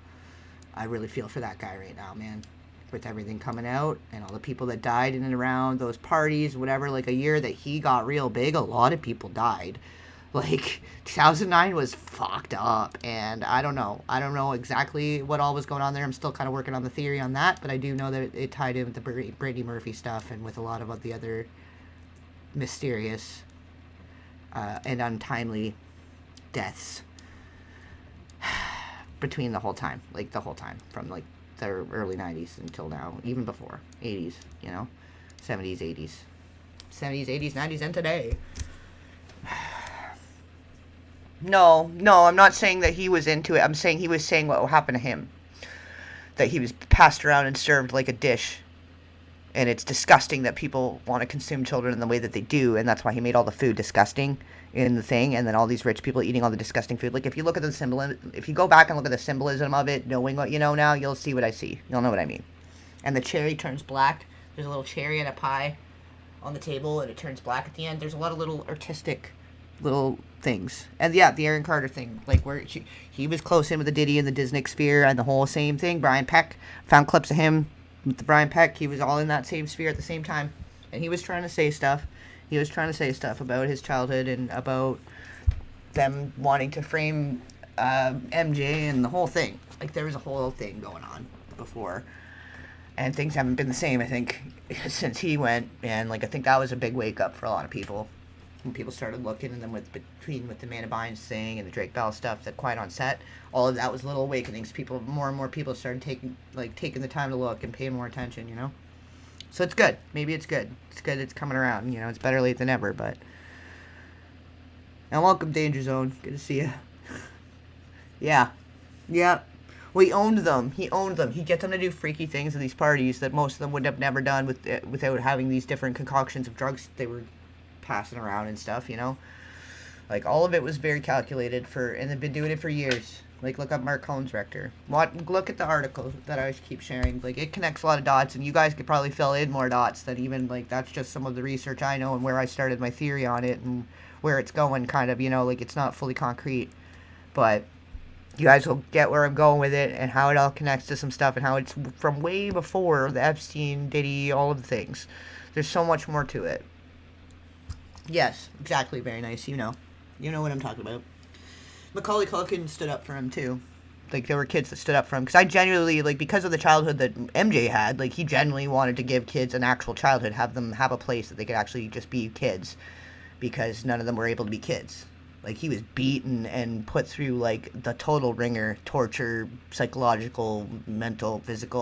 I really feel for that guy right now, man. With everything coming out and all the people that died in and around those parties, whatever, like a year that he got real big, a lot of people died. Like, 2009 was fucked up, and I don't know. I don't know exactly what all was going on there. I'm still kind of working on the theory on that, but I do know that it tied in with the Brittany Murphy stuff and with a lot of the other mysterious and untimely deaths between the whole time, from, like, the early 90s until now, even before, 80s, you know, 70s, 80s, 80s, 90s, and today. No, I'm not saying that he was into it. I'm saying he was saying what happened to him. That he was passed around and served like a dish. And it's disgusting that people want to consume children in the way that they do, and that's why he made all the food disgusting in the thing, and then all these rich people eating all the disgusting food. Like, if you look at the symbolism, if you go back and look at the symbolism of it, knowing what you know now, you'll see what I see. You'll know what I mean. And the cherry turns black. There's a little cherry and a pie on the table, and it turns black at the end. There's a lot of little artistic little things. And yeah, the Aaron Carter thing, like, where he was close in with the Diddy and the Disney sphere and the whole same thing. Brian Peck, found clips of him with the Brian Peck. He was all in that same sphere at the same time, and he was trying to say stuff. He was trying to say stuff about his childhood and about them wanting to frame MJ and the whole thing. Like, there was a whole thing going on before, and things haven't been the same, I think, since he went. And, like, I think that was a big wake up for a lot of people when people started looking. And then with the Amanda Bynes thing and the Drake Bell stuff, that Quiet on Set, all of that was little awakenings. More and more people started taking the time to look and pay more attention, you know. So it's good. Maybe it's good. It's good. It's coming around. You know, it's better late than ever. But and welcome, Danger Zone. Good to see you. Yeah. Well, he owned them. He get them to do freaky things at these parties that most of them would have never done without having these different concoctions of drugs they were passing around and stuff, you know? Like, all of it was very calculated and they've been doing it for years. Like, look up Mark Cohn's Rector. Look at the article that I keep sharing. Like, it connects a lot of dots, and you guys could probably fill in more dots than even, like, that's just some of the research I know and where I started my theory on it and where it's going, kind of, you know, like, it's not fully concrete. But you guys will get where I'm going with it and how it all connects to some stuff and how it's from way before the Epstein, Diddy, all of the things. There's so much more to it. Yes, exactly. Very nice. You know what I'm talking about. Macaulay Culkin stood up for him, too. Like, there were kids that stood up for him. Because I genuinely, like, because of the childhood that MJ had, like, he genuinely wanted to give kids an actual childhood, have them have a place that they could actually just be kids. Because none of them were able to be kids. Like, he was beaten and put through, like, the total ringer, torture, psychological, mental, physical,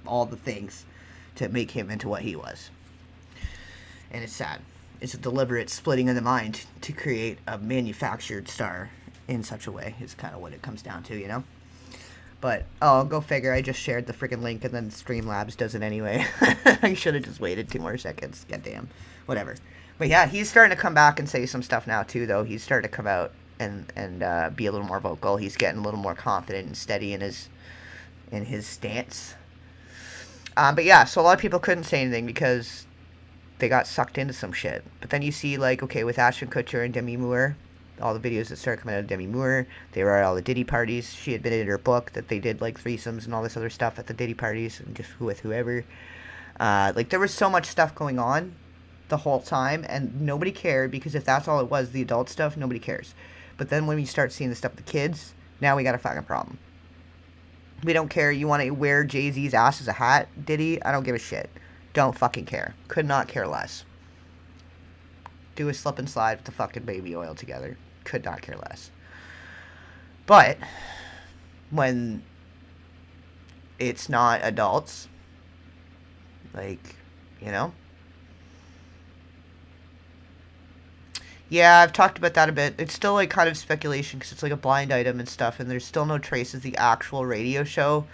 all the things to make him into what he was. And it's sad. It's a deliberate splitting of the mind to create a manufactured star in such a way. Is kind of what it comes down to, you know. But oh, go figure. I just shared the freaking link, and then Streamlabs does it anyway. I should have just waited 2 more seconds. Goddamn. Whatever. But yeah, he's starting to come back and say some stuff now too, though. He's starting to come out and be a little more vocal. He's getting a little more confident and steady in his stance. But yeah, so a lot of people couldn't say anything because they got sucked into some shit. But then you see, like, okay, with Ashton Kutcher and Demi Moore, all the videos that started coming out of Demi Moore, they were at all the Diddy parties. She admitted in her book that they did, like, threesomes and all this other stuff at the Diddy parties, and just with whoever. Like, there was so much stuff going on the whole time, and nobody cared, because if that's all it was, the adult stuff, nobody cares. But then when we start seeing the stuff with the kids, now we got a fucking problem. We don't care. You want to wear Jay-Z's ass as a hat, Diddy? I don't give a shit. Don't fucking care. Could not care less. Do a slip and slide with the fucking baby oil together. Could not care less. But when it's not adults, like, you know? Yeah, I've talked about that a bit. It's still, like, kind of speculation because it's, like, a blind item and stuff, and there's still no trace of the actual radio show.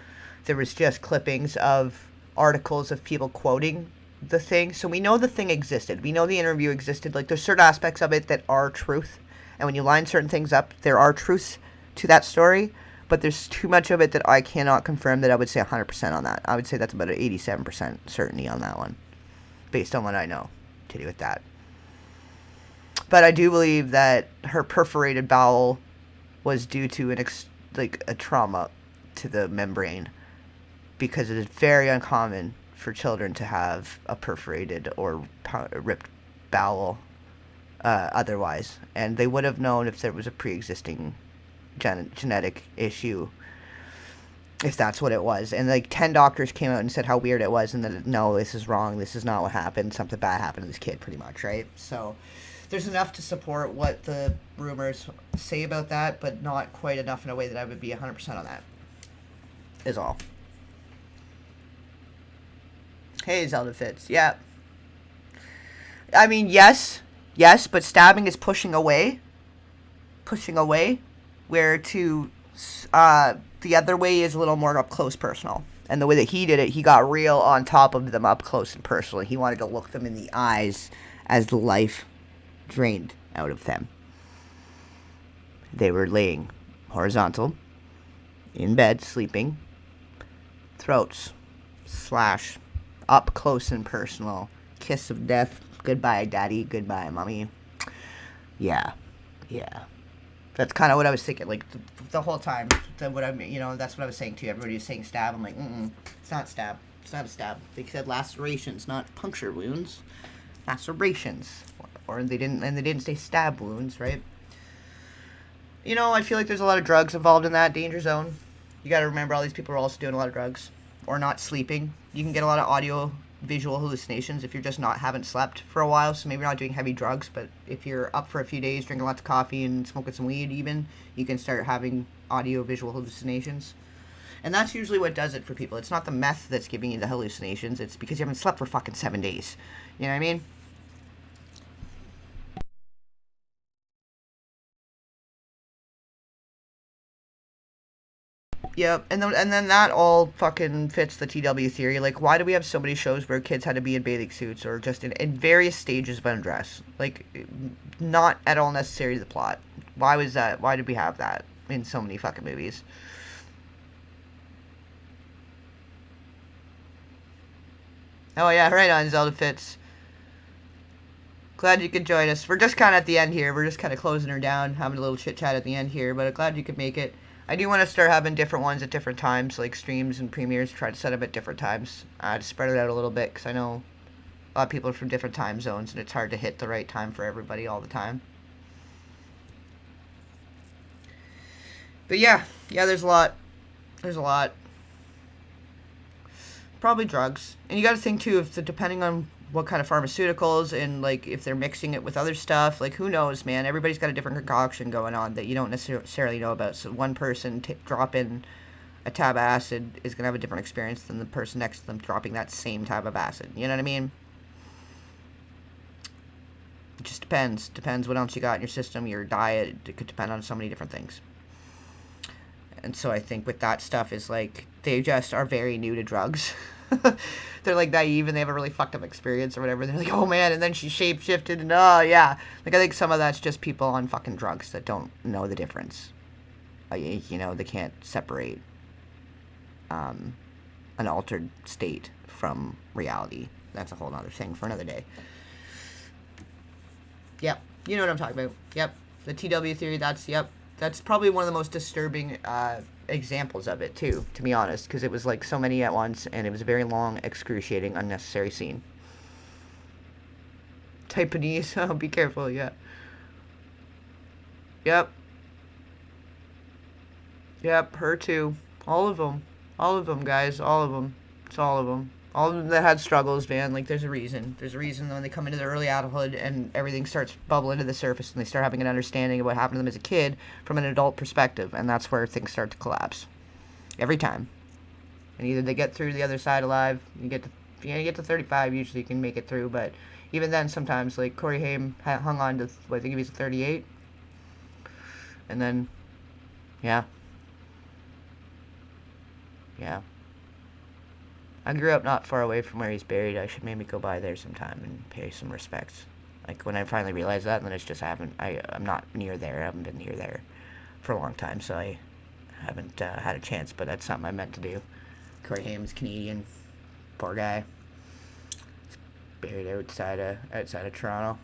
There was just clippings of articles of people quoting the thing. So we know the thing existed. We know the interview existed. Like, there's certain aspects of it that are truth. And when you line certain things up, there are truths to that story. But there's too much of it that I cannot confirm that I would say 100% on that. I would say that's about an 87% certainty on that one. Based on what I know to do with that. But I do believe that her perforated bowel was due to a trauma to the membrane, because it is very uncommon for children to have a perforated or ripped bowel otherwise. And they would have known if there was a pre-existing genetic issue, if that's what it was. And like 10 doctors came out and said how weird it was, and that no, this is wrong, this is not what happened, something bad happened to this kid, pretty much, right? So there's enough to support what the rumors say about that, but not quite enough in a way that I would be 100% on that, is all. Hey, Zelda Fitz. Yeah. I mean, yes, but stabbing is pushing away. Where to, the other way is a little more up close personal. And the way that he did it, he got real on top of them up close and personal. He wanted to look them in the eyes as the life drained out of them. They were laying horizontal, in bed, sleeping, throats slash up close and personal, kiss of death, goodbye daddy, goodbye mommy. Yeah. That's kind of what I was thinking, like, the whole time. That's what I was saying too. Everybody was saying stab. I'm like, it's not stab. It's not a stab. They said lacerations, not puncture wounds. Lacerations. Or they didn't say stab wounds, right? You know, I feel like there's a lot of drugs involved in that danger zone. You gotta remember, all these people are also doing a lot of drugs. Or not sleeping. You can get a lot of audio visual hallucinations if you're just haven't slept for a while, so maybe you're not doing heavy drugs, but if you're up for a few days, drinking lots of coffee and smoking some weed even, you can start having audio visual hallucinations. And that's usually what does it for people. It's not the meth that's giving you the hallucinations, it's because you haven't slept for fucking 7 days. You know what I mean? Yep, and then that all fucking fits the TW theory. Like, why do we have so many shows where kids had to be in bathing suits or just in various stages of undress? Like, not at all necessary to the plot. Why was that? Why did we have that in so many fucking movies? Oh yeah, right on, Zelda Fitz. Glad you could join us. We're just kind of at the end here. We're just kind of closing her down, having a little chit-chat at the end here, but I'm glad you could make it. I do want to start having different ones at different times, like streams and premieres, try to set up at different times, to spread it out a little bit, because I know a lot of people are from different time zones, and it's hard to hit the right time for everybody all the time. But yeah, there's a lot. Probably drugs. And you got to think, too, depending on what kind of pharmaceuticals and, like, if they're mixing it with other stuff, like, who knows, man? Everybody's got a different concoction going on that you don't necessarily know about. So one person dropping a tab of acid is going to have a different experience than the person next to them dropping that same tab of acid. You know what I mean? It just depends. Depends what else you got in your system, your diet. It could depend on so many different things. And so I think with that stuff is like, they just are very new to drugs. They're like naive and they have a really fucked up experience or whatever. They're like, oh man, and then she shape shifted and oh yeah. Like I think some of that's just people on fucking drugs that don't know the difference. You know, they can't separate an altered state from reality. That's a whole other thing for another day. Yep, you know what I'm talking about. Yep, the TW theory, that's probably one of the most disturbing examples of it too, to be honest, because it was like so many at once and it was a very long, excruciating, unnecessary scene. Taiwanese, oh, be careful, yeah. Yep, her too. All of them, guys, all of them. It's all of them. All of them that had struggles, man. Like, there's a reason. There's a reason when they come into their early adulthood and everything starts bubbling to the surface and they start having an understanding of what happened to them as a kid from an adult perspective. And that's where things start to collapse. Every time. And either they get through the other side alive, you get to 35, usually you can make it through. But even then, sometimes, like, Corey Haim hung on to, I think he was 38. And then, yeah. I grew up not far away from where he's buried. I should maybe go by there sometime and pay some respects. Like, when I finally realized that, and then it's just happened. I'm not near there. I haven't been near there for a long time, so I haven't had a chance, but that's something I meant to do. Corey Haim's Canadian. Poor guy. He's buried outside of Toronto.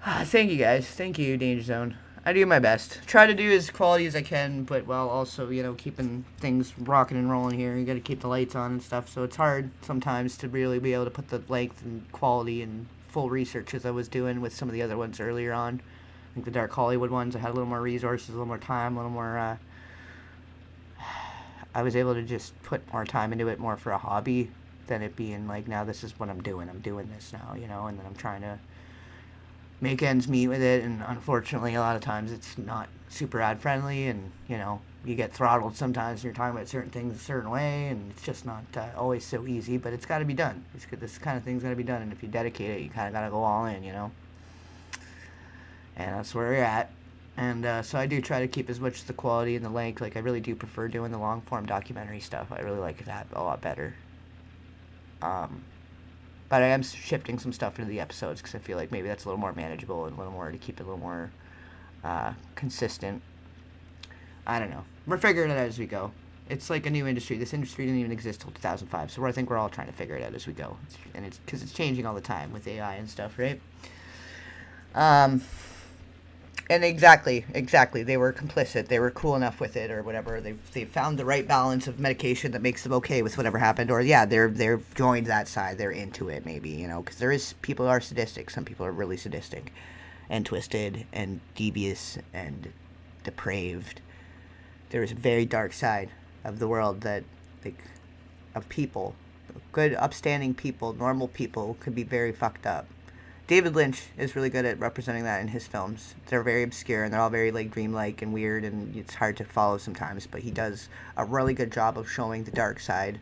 Thank you, guys. Thank you, Danger Zone. I do my best. Try to do as quality as I can, but while also, you know, keeping things rocking and rolling here. You got to keep the lights on and stuff, so it's hard sometimes to really be able to put the length and quality and full research as I was doing with some of the other ones earlier on. I think the Dark Hollywood ones, I had a little more resources, a little more time, a little more, I was able to just put more time into it more for a hobby than it being like, now this is what I'm doing. I'm doing this now, you know, and then I'm trying to make ends meet with it, and unfortunately a lot of times it's not super ad friendly, and you know, you get throttled sometimes when you're talking about certain things a certain way, and it's just not always so easy, but it's got to be done. This kind of thing's got to be done, and if you dedicate it, you kind of got to go all in, you know, and that's where you're at. And so I do try to keep as much the quality and the length. Like, I really do prefer doing the long form documentary stuff. I really like that a lot better. But I am shifting some stuff into the episodes because I feel like maybe that's a little more manageable and a little more to keep it a little more consistent. I don't know. We're figuring it out as we go. It's like a new industry. This industry didn't even exist till 2005, so I think we're all trying to figure it out as we go. And it's because it's changing all the time with AI and stuff, right? And exactly. They were complicit. They were cool enough with it or whatever. They found the right balance of medication that makes them okay with whatever happened. Or yeah, they're joined that side. They're into it maybe, you know, because people are sadistic. Some people are really sadistic and twisted and devious and depraved. There is a very dark side of the world that, like, of people, good upstanding people, normal people could be very fucked up. David Lynch is really good at representing that in his films. They're very obscure and they're all very like dreamlike and weird, and it's hard to follow sometimes, but he does a really good job of showing the dark side,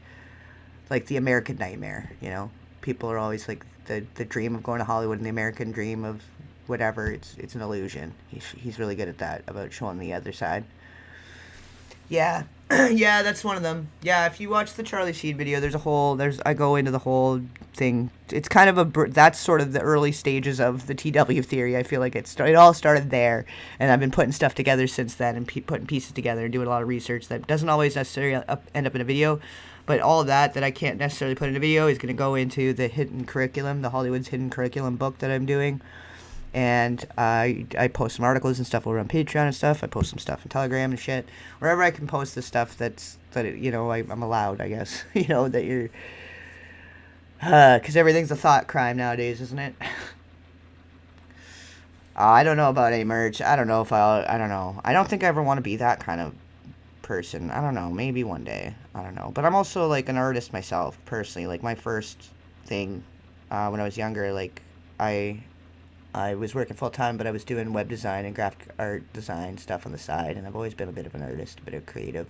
like the American nightmare, you know? People are always like the dream of going to Hollywood and the American dream of whatever, it's an illusion. He's really good at that, about showing the other side. Yeah. Yeah, that's one of them. Yeah, if you watch the Charlie Sheen video, I go into the whole thing. It's kind of that's sort of the early stages of the TW theory. I feel like it all started there, and I've been putting stuff together since then and putting pieces together and doing a lot of research that doesn't always necessarily end up in a video, but all of that I can't necessarily put in a video is going to go into the hidden curriculum, the Hollywood's hidden curriculum book that I'm doing. And I post some articles and stuff over on Patreon and stuff. I post some stuff on Telegram and shit. Wherever I can post the stuff you know, I'm allowed, I guess. You know, that you're... because everything's a thought crime nowadays, isn't it? I don't know about any merch. I don't know. I don't think I ever want to be that kind of person. I don't know. Maybe one day. I don't know. But I'm also, like, an artist myself, personally. Like, my first thing when I was younger, like, I was working full-time, but I was doing web design and graphic art design stuff on the side, and I've always been a bit of an artist, a bit of creative.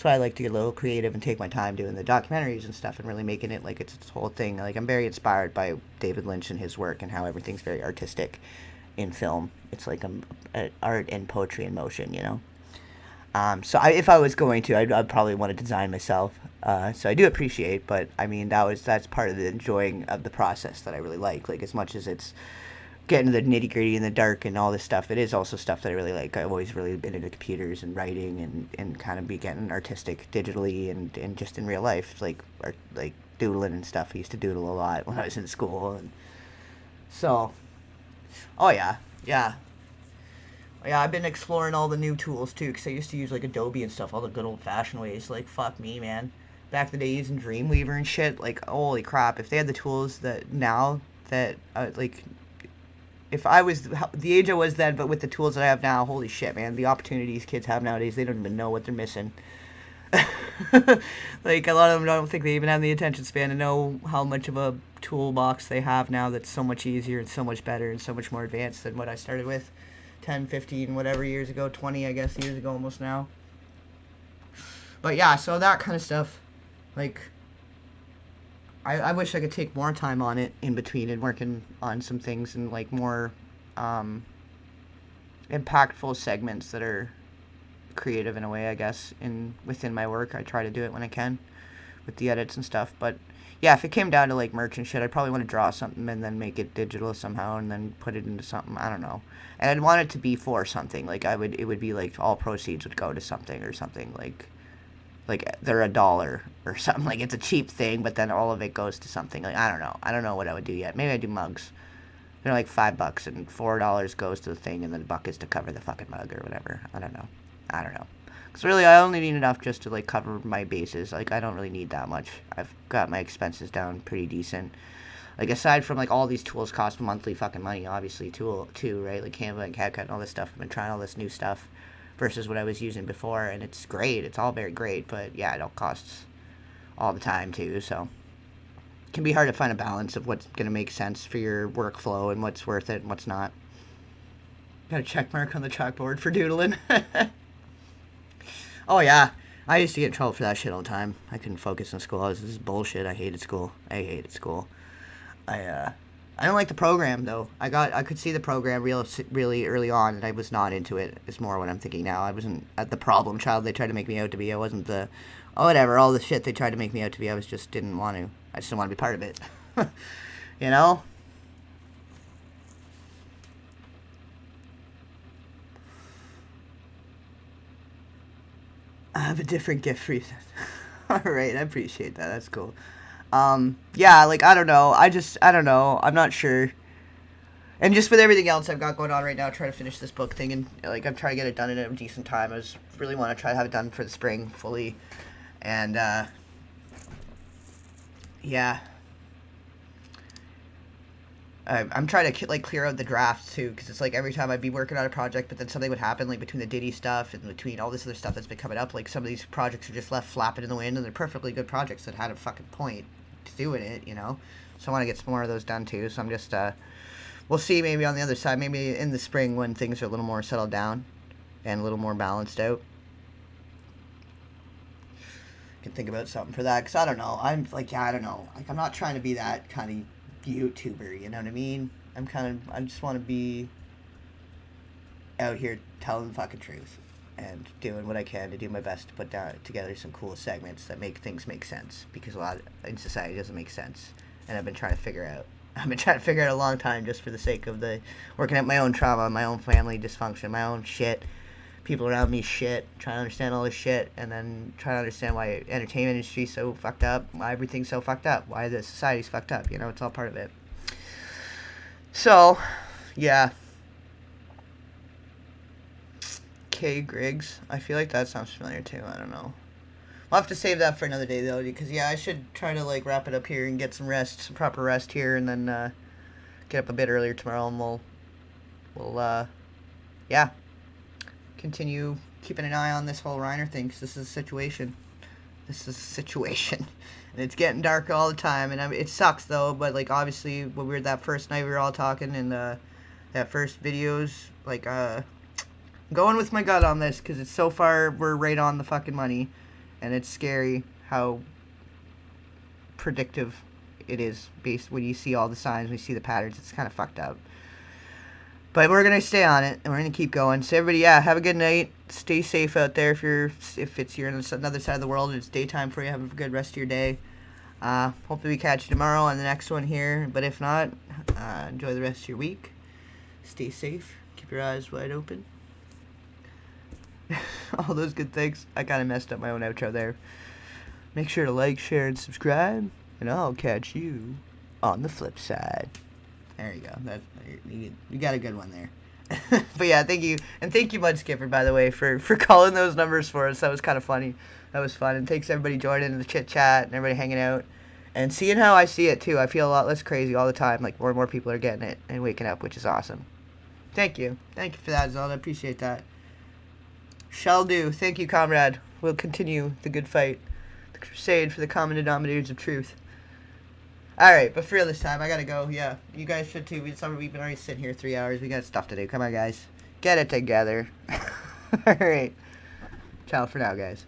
That's why I like to get a little creative and take my time doing the documentaries and stuff and really making it like it's its whole thing. Like, I'm very inspired by David Lynch and his work and how everything's very artistic in film. It's like art and poetry in motion, you know? So if I was going to, I'd probably want to design myself. So I do appreciate, but I mean, that's part of the enjoying of the process that I really like. Like, as much as it's getting the nitty gritty and the dark and all this stuff, it is also stuff that I really like. I've always really been into computers and writing and kind of be getting artistic digitally and just in real life, like doodling and stuff. I used to doodle a lot when I was in school, and so, oh yeah. Yeah, I've been exploring all the new tools too, because I used to use like Adobe and stuff, all the good old fashioned ways. Like, fuck me, man. Back in the day using Dreamweaver and shit, like, holy crap. If they had the tools that now, that, like, if I was the age I was then, but with the tools that I have now, holy shit, man. The opportunities kids have nowadays, they don't even know what they're missing. Like, a lot of them don't think they even have the attention span to know how much of a toolbox they have now that's so much easier and so much better and so much more advanced than what I started with 10, 15, whatever years ago, 20, I guess, years ago almost now. But yeah, so that kind of stuff, like, I wish I could take more time on it in between and working on some things and, like, more impactful segments that are creative in a way, I guess, within my work. I try to do it when I can with the edits and stuff. But yeah, if it came down to like merch and shit, I'd probably want to draw something and then make it digital somehow and then put it into something. I don't know. And I'd want it to be for something. Like, it would be like all proceeds would go to something or something, like they're $1 or something. Like, it's a cheap thing, but then all of it goes to something. Like, I don't know what I would do yet. Maybe I'd do mugs. They're like $5 and $4 goes to the thing and then buckets to cover the fucking mug or whatever. I don't know. Because really, I only need enough just to, like, cover my bases. Like, I don't really need that much. I've got my expenses down pretty decent. Like, aside from, like, all these tools cost monthly fucking money, obviously, too, right? Like, Canva and CapCut and all this stuff. I've been trying all this new stuff versus what I was using before, and it's great. It's all very great, but, yeah, it all costs all the time, too, so it can be hard to find a balance of what's going to make sense for your workflow and what's worth it and what's not. Got a check mark on the chalkboard for doodling. Oh, yeah. I used to get in trouble for that shit all the time. I couldn't focus in school. This is bullshit. I hated school. I don't like the program, though. I could see the program really early on, and I was not into it. It's more what I'm thinking now. I wasn't the problem child they tried to make me out to be. I wasn't whatever, all the shit they tried to make me out to be. I just didn't want to. I just didn't want to be part of it. You know? I have a different gift for you. Alright, I appreciate that. That's cool. Yeah, like, I don't know. I don't know. I'm not sure. And just with everything else I've got going on right now, trying to finish this book thing, and, like, I'm trying to get it done in a decent time. I really want to try to have it done for the spring fully. And, yeah. I'm trying to, like, clear out the drafts, too, because it's like every time I'd be working on a project, but then something would happen, like, between the Diddy stuff and between all this other stuff that's been coming up, like, some of these projects are just left flapping in the wind, and they're perfectly good projects that had a fucking point to doing it, you know? So I want to get some more of those done, too, so I'm just, we'll see maybe on the other side, maybe in the spring when things are a little more settled down and a little more balanced out. Can think about something for that, because I don't know. I'm like, yeah, I don't know. Like, I'm not trying to be that kind of YouTuber, you know what I mean? I just want to be out here telling the fucking truth and doing what I can to do my best to put together some cool segments that make things make sense, because a lot in society doesn't make sense, and I've been trying to figure out a long time, just for the sake of working out my own trauma, my own family dysfunction, my own shit, people around me shit, trying to understand all this shit, and then trying to understand why entertainment industry's so fucked up, why everything's so fucked up, why the society's fucked up, you know, it's all part of it. So, yeah. K. Griggs, I feel like that sounds familiar too, I don't know. I'll have to save that for another day, though, because, yeah, I should try to, like, wrap it up here and get some proper rest here, and then, get up a bit earlier tomorrow, and we'll yeah, continue keeping an eye on this whole Reiner thing, because this is a situation. And it's getting darker all the time, and it sucks, though, but, like, obviously, when we were that first night, we were all talking, and, that first videos, like, going with my gut on this, because it's so far, we're right on the fucking money. and it's scary how predictive it is based when you see all the signs, when you see the patterns. It's kind of fucked up. But we're gonna stay on it, and we're gonna keep going. So everybody, yeah, have a good night. Stay safe out there. If you're on another side of the world and it's daytime for you, have a good rest of your day. Hopefully we catch you tomorrow on the next one here. But if not, enjoy the rest of your week. Stay safe. Keep your eyes wide open. All those good things. I kind of messed up my own outro there. Make sure to like, share, and subscribe. And I'll catch you on the flip side. There you go. You got a good one there. But yeah, thank you. And thank you, Mud Skipper, by the way, for calling those numbers for us. That was kind of funny. That was fun. And thanks everybody joining the chit chat and everybody hanging out. And seeing how I see it, too. I feel a lot less crazy all the time. Like, more and more people are getting it and waking up, which is awesome. Thank you. Thank you for that, Zelda. I appreciate that. Shall do. Thank you, comrade. We'll continue the good fight. The crusade for the common denominators of truth. Alright, but for real this time, I gotta go. Yeah, you guys should too. We've been already sitting here 3 hours. We got stuff to do. Come on, guys. Get it together. Alright. Ciao for now, guys.